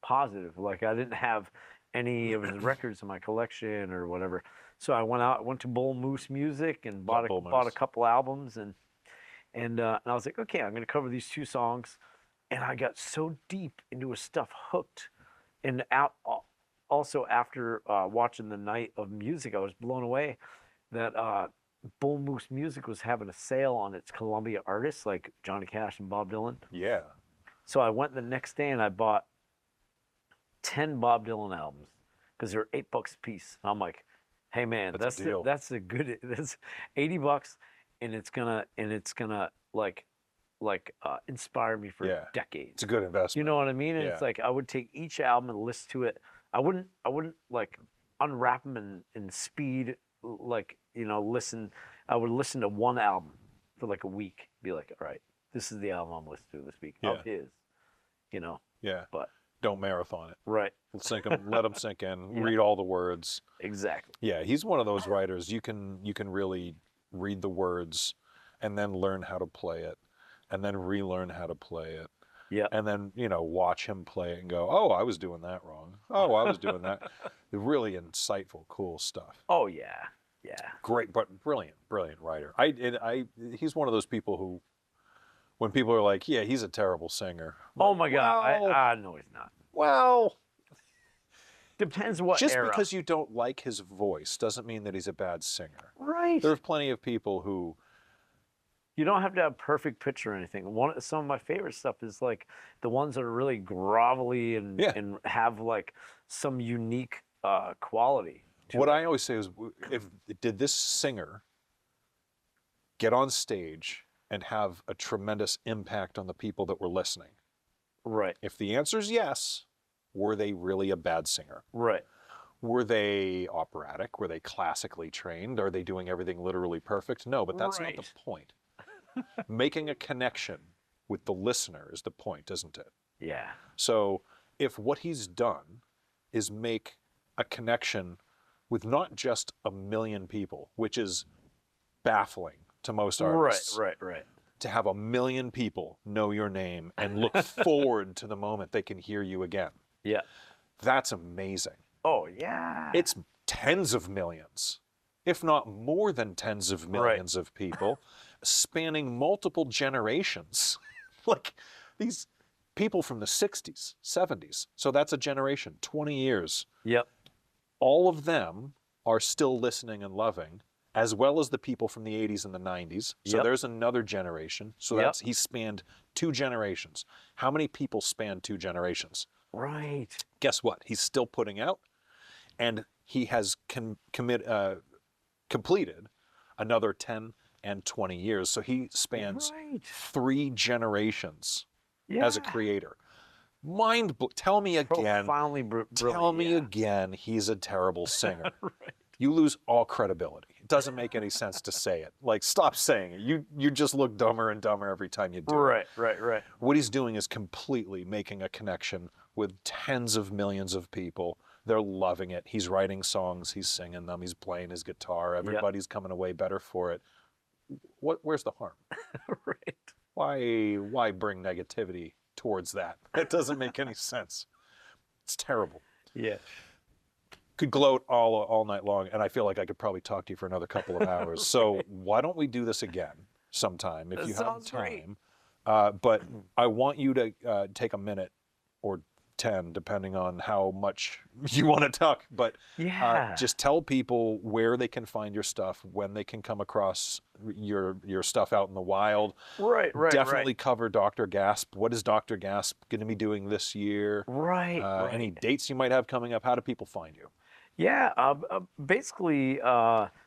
positive. Like, I didn't have any of his records in my collection or whatever. So I went to Bull Moose Music and bought a couple albums, and I was like, okay, I'm gonna cover these two songs, and I got so deep into his stuff, hooked, and also after watching the Night of Music, I was blown away that Bull Moose Music was having a sale on its Columbia artists like Johnny Cash and Bob Dylan. Yeah. So I went the next day and I bought 10 Bob Dylan albums because they're $8 a piece. And I'm like, hey man, that's a good, that's $80, and it's gonna like inspire me for decades. It's a good investment. You know what I mean? And it's like I would take each album and listen to it. I wouldn't like unwrap them in speed, like, you know, listen. I would listen to one album for like a week, be like, all right, this is the album I'm listening to this week of his, you know. Yeah. But don't marathon it. right. Let them sink in. Read all the words. Exactly. Yeah, he's one of those writers. You can really read the words, and then learn how to play it, and then relearn how to play it. Yeah. And then, you know, watch him play it and go, oh, I was doing that wrong. Oh, I was doing that. Really insightful, cool stuff. Oh yeah. Yeah. Great, but brilliant writer. He's one of those people who, when people are like, yeah, he's a terrible singer. Oh my God. No, he's not. Well, depends what just era. because you don't like his voice doesn't mean that he's a bad singer. Right. There's plenty of people who. You don't have to have perfect pitch or anything. Some of my favorite stuff is like the ones that are really grovelly and have like some unique quality. What I always say is, did this singer get on stage and have a tremendous impact on the people that were listening? Right. If the answer is yes, were they really a bad singer? Right. Were they operatic? Were they classically trained? Are they doing everything literally perfect? No, but that's not the point. Making a connection with the listener is the point, isn't it? Yeah. So if what he's done is make a connection with not just 1 million people, which is baffling to most artists. Right. To have 1 million people know your name and look forward to the moment they can hear you again. Yeah. That's amazing. Oh, yeah. It's tens of millions, if not more than tens of millions of people, spanning multiple generations. Like these people from the 60s, 70s. So that's a generation, 20 years. Yep. All of them are still listening and loving, as well as the people from the 80s and the 90s. So there's another generation. So he spanned 2 generations. How many people span 2 generations? Right. Guess what? He's still putting out, and he has completed another 10 and 20 years. So he spans 3 generations as a creator. Tell me again. Profoundly brilliant. Tell me again he's a terrible singer. You lose all credibility. It doesn't make any sense to say it. Like, stop saying it. You just look dumber and dumber every time you do it. Right. What he's doing is completely making a connection with tens of millions of people. They're loving it. He's writing songs. He's singing them. He's playing his guitar. Everybody's coming away better for it. Where's the harm? Right. Why bring negativity towards that? That doesn't make any sense. It's terrible. Yeah. Could gloat all night long, and I feel like I could probably talk to you for another couple of hours. So why don't we do this again sometime if you have time? But I want you to take a minute or 10, depending on how much you want to talk. But Yeah. just tell people where they can find your stuff, when they can come across your stuff out in the wild. Right. Definitely cover Dr. Gasp. What is Dr. Gasp going to be doing this year? Right. Any dates you might have coming up? How do people find you? Yeah. Basically,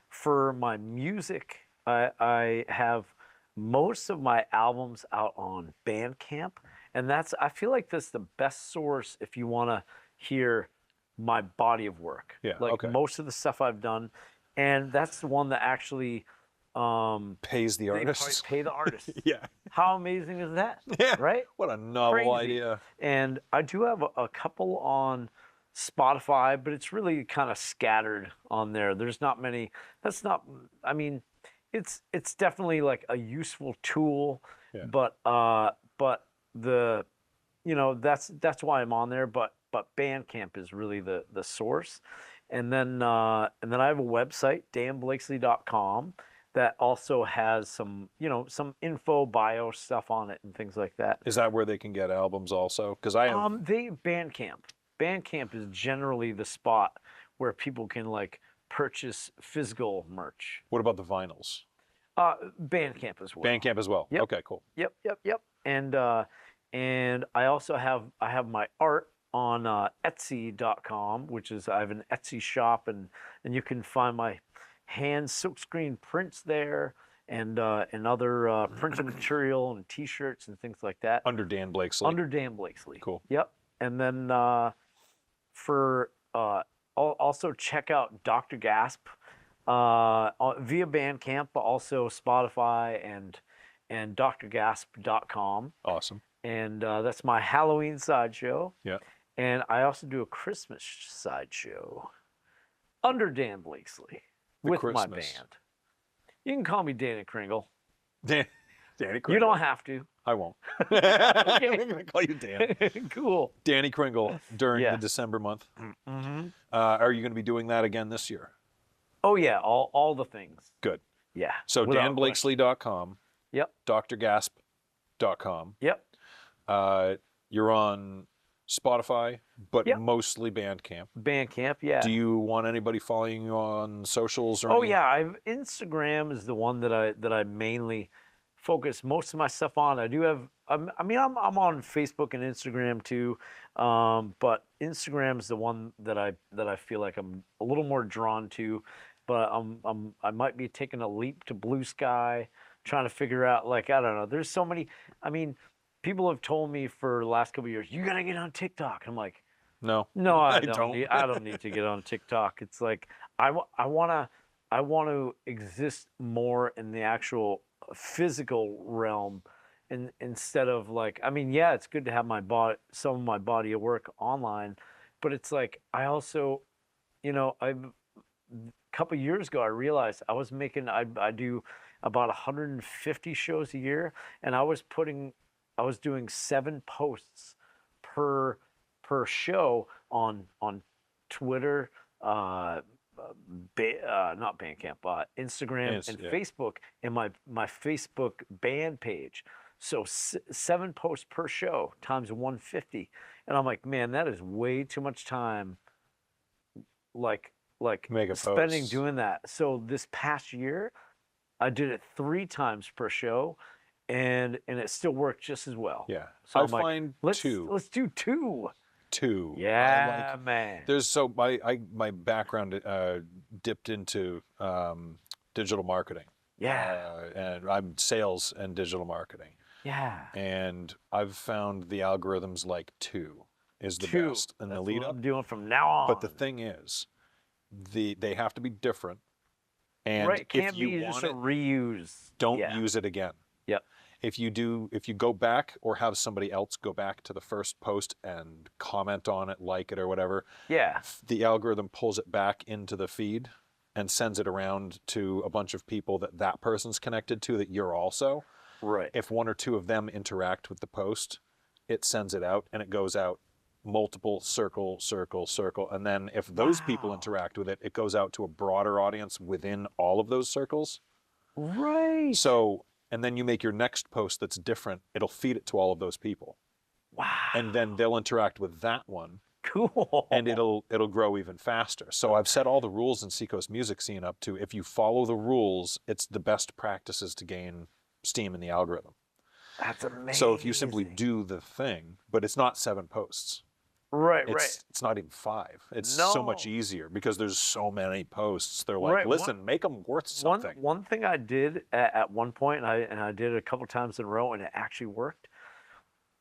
for my music, I have most of my albums out on Bandcamp, and I feel like that's the best source if you want to hear my body of work. Yeah, Like okay. most of the stuff I've done, and that's the one that actually Pays the they artist. pay the artist. Yeah. How amazing is that? Yeah. Right? What a novel Crazy. idea. And I do have a couple on Spotify, but it's really kind of scattered on there. There's not many. That's not. I mean, it's definitely like a useful tool, Yeah. but the, that's why I'm on there. But Bandcamp is really the source, and then I have a website, danblakeslee.com, that also has some info, bio stuff on it and things like that. Is that where they can get albums also? Because I have. Bandcamp is generally the spot where people can like purchase physical merch. What about the vinyls? Bandcamp as well. Bandcamp as well. Yep. Okay, cool. Yep. And I also have my art on Etsy.com, which is I have an Etsy shop, and you can find my hand silkscreen prints there, and other printed material and T-shirts and things like that. Under Dan Blakeslee. Under Dan Blakeslee. Cool. Yep. And then also check out Dr. Gasp via Bandcamp, but also Spotify and drgasp.com. Awesome. And that's my Halloween sideshow. Yeah. And I also do a Christmas sideshow under Dan Blakeslee with my band. You can call me Danny Kringle. Danny Kringle. You don't have to. I won't. I'm going to call you Dan. Cool. Danny Kringle during Yeah. the December month. Mm-hmm. Are you going to be doing that again this year? Oh, yeah. All the things. Good. Yeah. So without danblakeslee.com. Yep. drgasp.com. Yep. You're on Spotify, but Yep. mostly Bandcamp. Bandcamp, yeah. Do you want anybody following you on socials? Or Oh any- yeah, Instagram is the one that I mainly focus most of my stuff on. I do have. I'm on Facebook and Instagram too, but Instagram is the one that I feel like I'm a little more drawn to. But I might be taking a leap to Blue Sky, trying to figure out, like, I don't know. There's so many. I mean, people have told me for the last couple of years, you gotta get on TikTok. I'm like, No. no, I don't. don't need to get on TikTok. It's like I want to exist more in the actual physical realm, and instead of like, I mean, yeah, it's good to have some of my body of work online, but it's like I also, a couple of years ago I realized I do about 150 shows a year, and I was doing 7 posts per show on Twitter, not Bandcamp, Instagram and yeah. Facebook, and my Facebook band page. So 7 posts per show times 150, and I'm like, man, that is way too much time. Like Make a spending post. doing that. So this past year, I did it 3 times per show, and it still worked just as well. Yeah. So I I'm like, find let's two. let's do 2. Two. Yeah, man. There's so my background dipped into digital marketing. Yeah. And I'm sales and digital marketing. Yeah. And I've found the algorithms like 2 is the 2. best in the That's lead what up. I'm doing from now on. But the thing is, they have to be different. And right, if can't you be want just it, a reuse. don't Yeah. use it again. Yep. If you go back or have somebody else go back to the first post and comment on it, like it or whatever, Yeah. the algorithm pulls it back into the feed and sends it around to a bunch of people that person's connected to that you're also. Right. If 1 or 2 of them interact with the post, it sends it out and it goes out multiple circle, and then if those people interact with it, it goes out to a broader audience within all of those circles. Right. So, and then you make your next post that's different, it'll feed it to all of those people. Wow. And then they'll interact with that one, Cool. and it'll grow even faster. So I've set all the rules in Seacoast Music Scene up to, if you follow the rules, it's the best practices to gain steam in the algorithm. That's amazing. So if you simply do the thing, but it's not 7 posts. Right. It's not even 5. It's so much easier because there's so many posts. They're like, listen, make them worth something. One thing I did at one point, and I did it a couple times in a row, and it actually worked.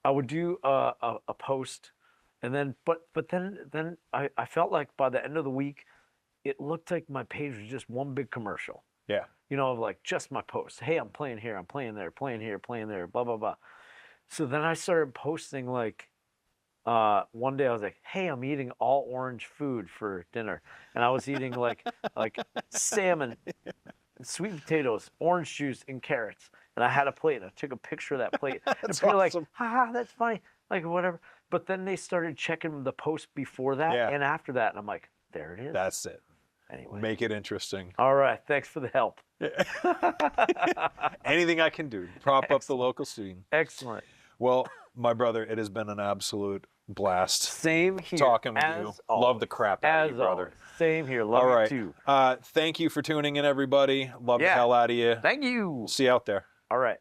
I would do a post, and then but then I felt like by the end of the week, it looked like my page was just one big commercial. Yeah. You know, like just my posts. Hey, I'm playing here, I'm playing there, playing here, playing there, blah blah blah. So then I started posting like. One day I was like, "Hey, I'm eating all orange food for dinner," and I was eating like salmon, sweet potatoes, orange juice, and carrots. And I had a plate, and I took a picture of that plate. And That's people were like, awesome. "Ha, that's funny," like whatever. But then they started checking the post before that and after that, and I'm like, "There it is." That's it. Anyway, Make it interesting. all right. Thanks for the help. Anything I can do to prop up the local scene. Excellent. Well, my brother, it has been an absolute blast Same here. talking with you. Always. Love the crap out of you, brother. Always. Same here. Love All right. you too. Thank you for tuning in, everybody. Love the hell out of you. Thank you. We'll see you out there. All right.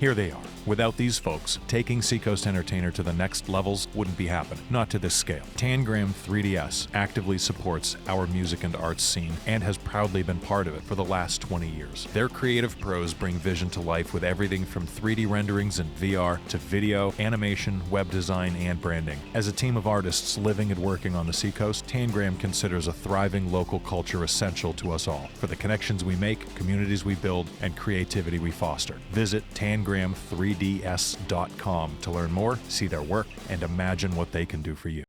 Here they are. Without these folks, taking Seacoast Entertainer to the next levels wouldn't be happening. Not to this scale. Tangram 3DS actively supports our music and arts scene and has proudly been part of it for the last 20 years. Their creative pros bring vision to life with everything from 3D renderings and VR to video, animation, web design, and branding. As a team of artists living and working on the Seacoast, Tangram considers a thriving local culture essential to us all for the connections we make, communities we build, and creativity we foster. Visit tangram3ds.com to learn more, see their work, and imagine what they can do for you.